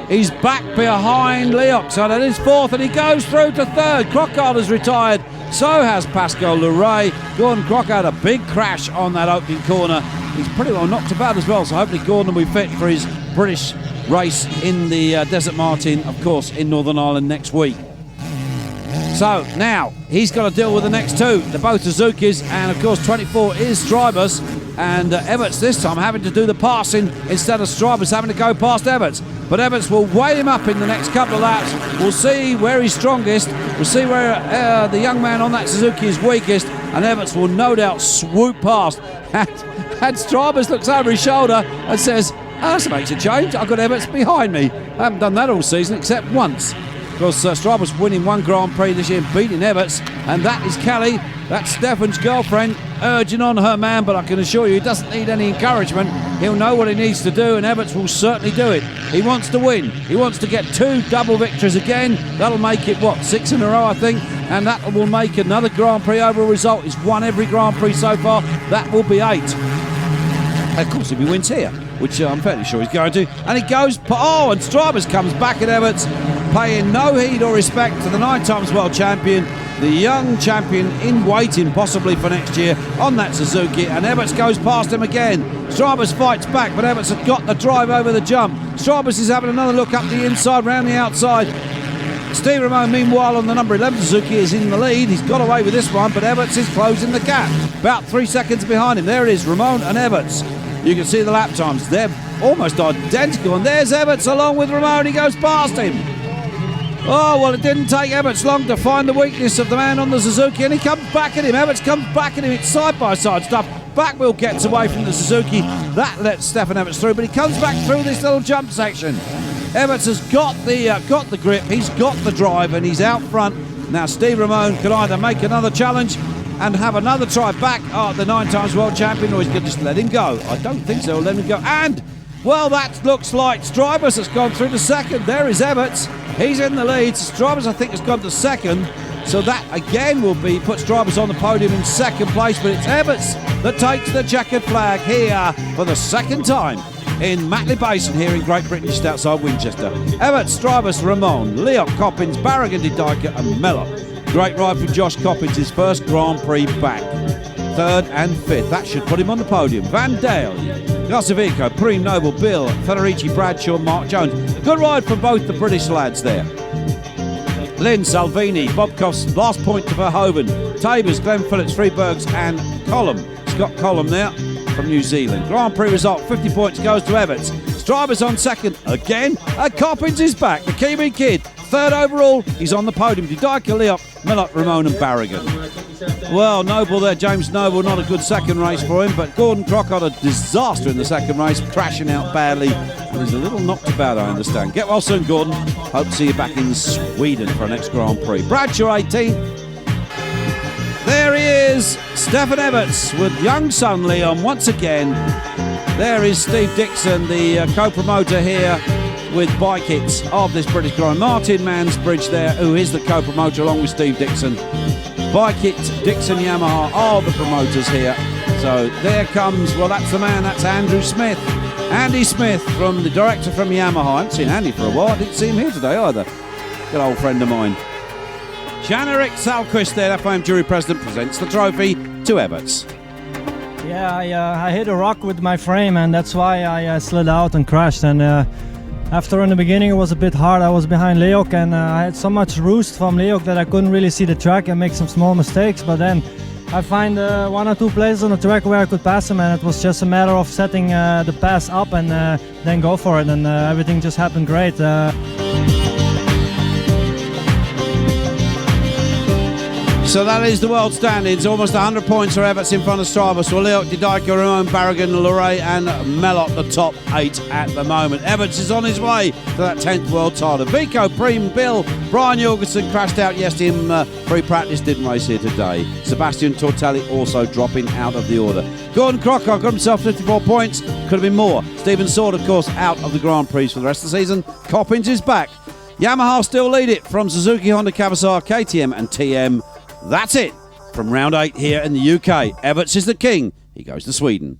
He's back behind Leok. So that is 4th, and he goes through to 3rd. Crockard has retired. So has Pascal Leray. Gordon Crockard, a big crash on that opening corner. He's pretty well knocked about as well. So hopefully Gordon will be fit for his British race in the Desert Martin, of course, in Northern Ireland next week. So now he's got to deal with the next 2. They're both Suzukis, and of course 24 is Stribers, and Everts this time having to do the passing instead of Stribers having to go past Everts. But Everts will weigh him up in the next couple of laps. We'll see where he's strongest. We'll see where the young man on that Suzuki is weakest, and Everts will no doubt swoop past. And Stribers looks over his shoulder and says, that makes a change. I've got Everts behind me. I haven't done that all season except once. Of course, Stribers winning 1 Grand Prix this year, beating Everts, and that is Kelly. That's Stefan's girlfriend urging on her man, but I can assure you he doesn't need any encouragement. He'll know what he needs to do, and Everts will certainly do it. He wants to win. He wants to get 2 double victories again. That'll make it, 6 in a row, I think, and that will make another Grand Prix overall result. He's won every Grand Prix so far. That will be 8. Of course, if he wins here, which I'm fairly sure he's going to. And he goes, and Stribers comes back at Everts, paying no heed or respect to the 9 times world champion, the young champion in waiting possibly for next year on that Suzuki, and Everts goes past him again. Stribers fights back, but Everts has got the drive over the jump. Stribers is having another look up the inside, round the outside. Steve Ramone, meanwhile, on the number 11 Suzuki is in the lead. He's got away with this one, but Everts is closing the gap. About 3 seconds behind him. There it is, Ramone and Everts. You can see the lap times. They're almost identical. And there's Everts along with Ramone. He goes past him. Oh, well, it didn't take Everts long to find the weakness of the man on the Suzuki, and he comes back at him. Everts comes back at him. It's side-by-side stuff. Back wheel gets away from the Suzuki. That lets Stefan Everts through, but he comes back through this little jump section. Everts has got the grip. He's got the drive, and he's out front. Now, Steve Ramone can either make another challenge and have another try back at the 9 times world champion, or he's going to just let him go. I don't think so. He'll let him go. And, well, that looks like Stribers has gone through to 2nd. There is Everts. He's in the lead. Stribers, I think, has gone to 2nd. So that again will be puts drivers on the podium in second place, but it's Everts that takes the checkered flag here for the second time in Matley Basin here in Great Britain, just outside Winchester. Everts drivers Ramon, Leok, Coppins, Barragan, Didyka and Mellot. Great ride from Josh Coppins, his first Grand Prix back. Third and fifth, that should put him on the podium. Van Dale, Garcevico, Preem, Noble, Bill, Federici, Bradshaw, Mark Jones. Good ride from both the British lads there. Lynn, Salvini, Bobkoff's last point to Verhoeven, Tabers, Glenn Phillips, Freebergs and Collum. Scott Collum there from New Zealand. Grand Prix result, 50 points goes to Everts. Strivers on second again, and Coppins is back. The Kiwi kid, third overall, he's on the podium. Didyka, Leop, Millot, Ramon and Barragan. Well, Noble there, James Noble, not a good second race for him, but Gordon Crockett, a disaster in the second race, crashing out badly, and he's a little knocked about, I understand. Get well soon, Gordon. Hope to see you back in Sweden for our next Grand Prix. Bradshaw, 18th. There he is, Stefan Everts with young son Leon once again. There is Steve Dixon, the co-promoter here with Bike Hits of this British Grand. Martin Mansbridge there, who is the co-promoter along with Steve Dixon. Bike Hit, Dixon Yamaha are the promoters here. So there comes, well, that's the man, that's Andrew Smith. Andy Smith, from the director from Yamaha. I haven't seen Andy for a while. I didn't see him here today either. Good old friend of mine. Jan-Erik Salquist there, FIM jury president, presents the trophy to Everts. Yeah, I hit a rock with my frame, and that's why I slid out and crashed. And after in the beginning it was a bit hard. I was behind Leok, and I had so much roost from Leok that I couldn't really see the track and make some small mistakes. But then I find one or two places on the track where I could pass him, and it was just a matter of setting the pass up and then go for it. And everything just happened great. So that is the world standings. Almost 100 points for Everts in front of Strava. So Leok, Didyka, Ramon, Barragan, Lorray and Mellot, the top 8 at the moment. Everts is on his way to that 10th world title. Vico, Preem, Bill, Brian Jorgensen crashed out yesterday in free practice, didn't race here today. Sebastian Tortelli also dropping out of the order. Gordon Crocker got himself 54 points. Could have been more. Stephen Sword, of course, out of the Grand Prix for the rest of the season. Coppins is back. Yamaha still lead it from Suzuki, Honda, Kawasaki, KTM and TM. That's it from round 8 here in the UK. Everts is the king. He goes to Sweden.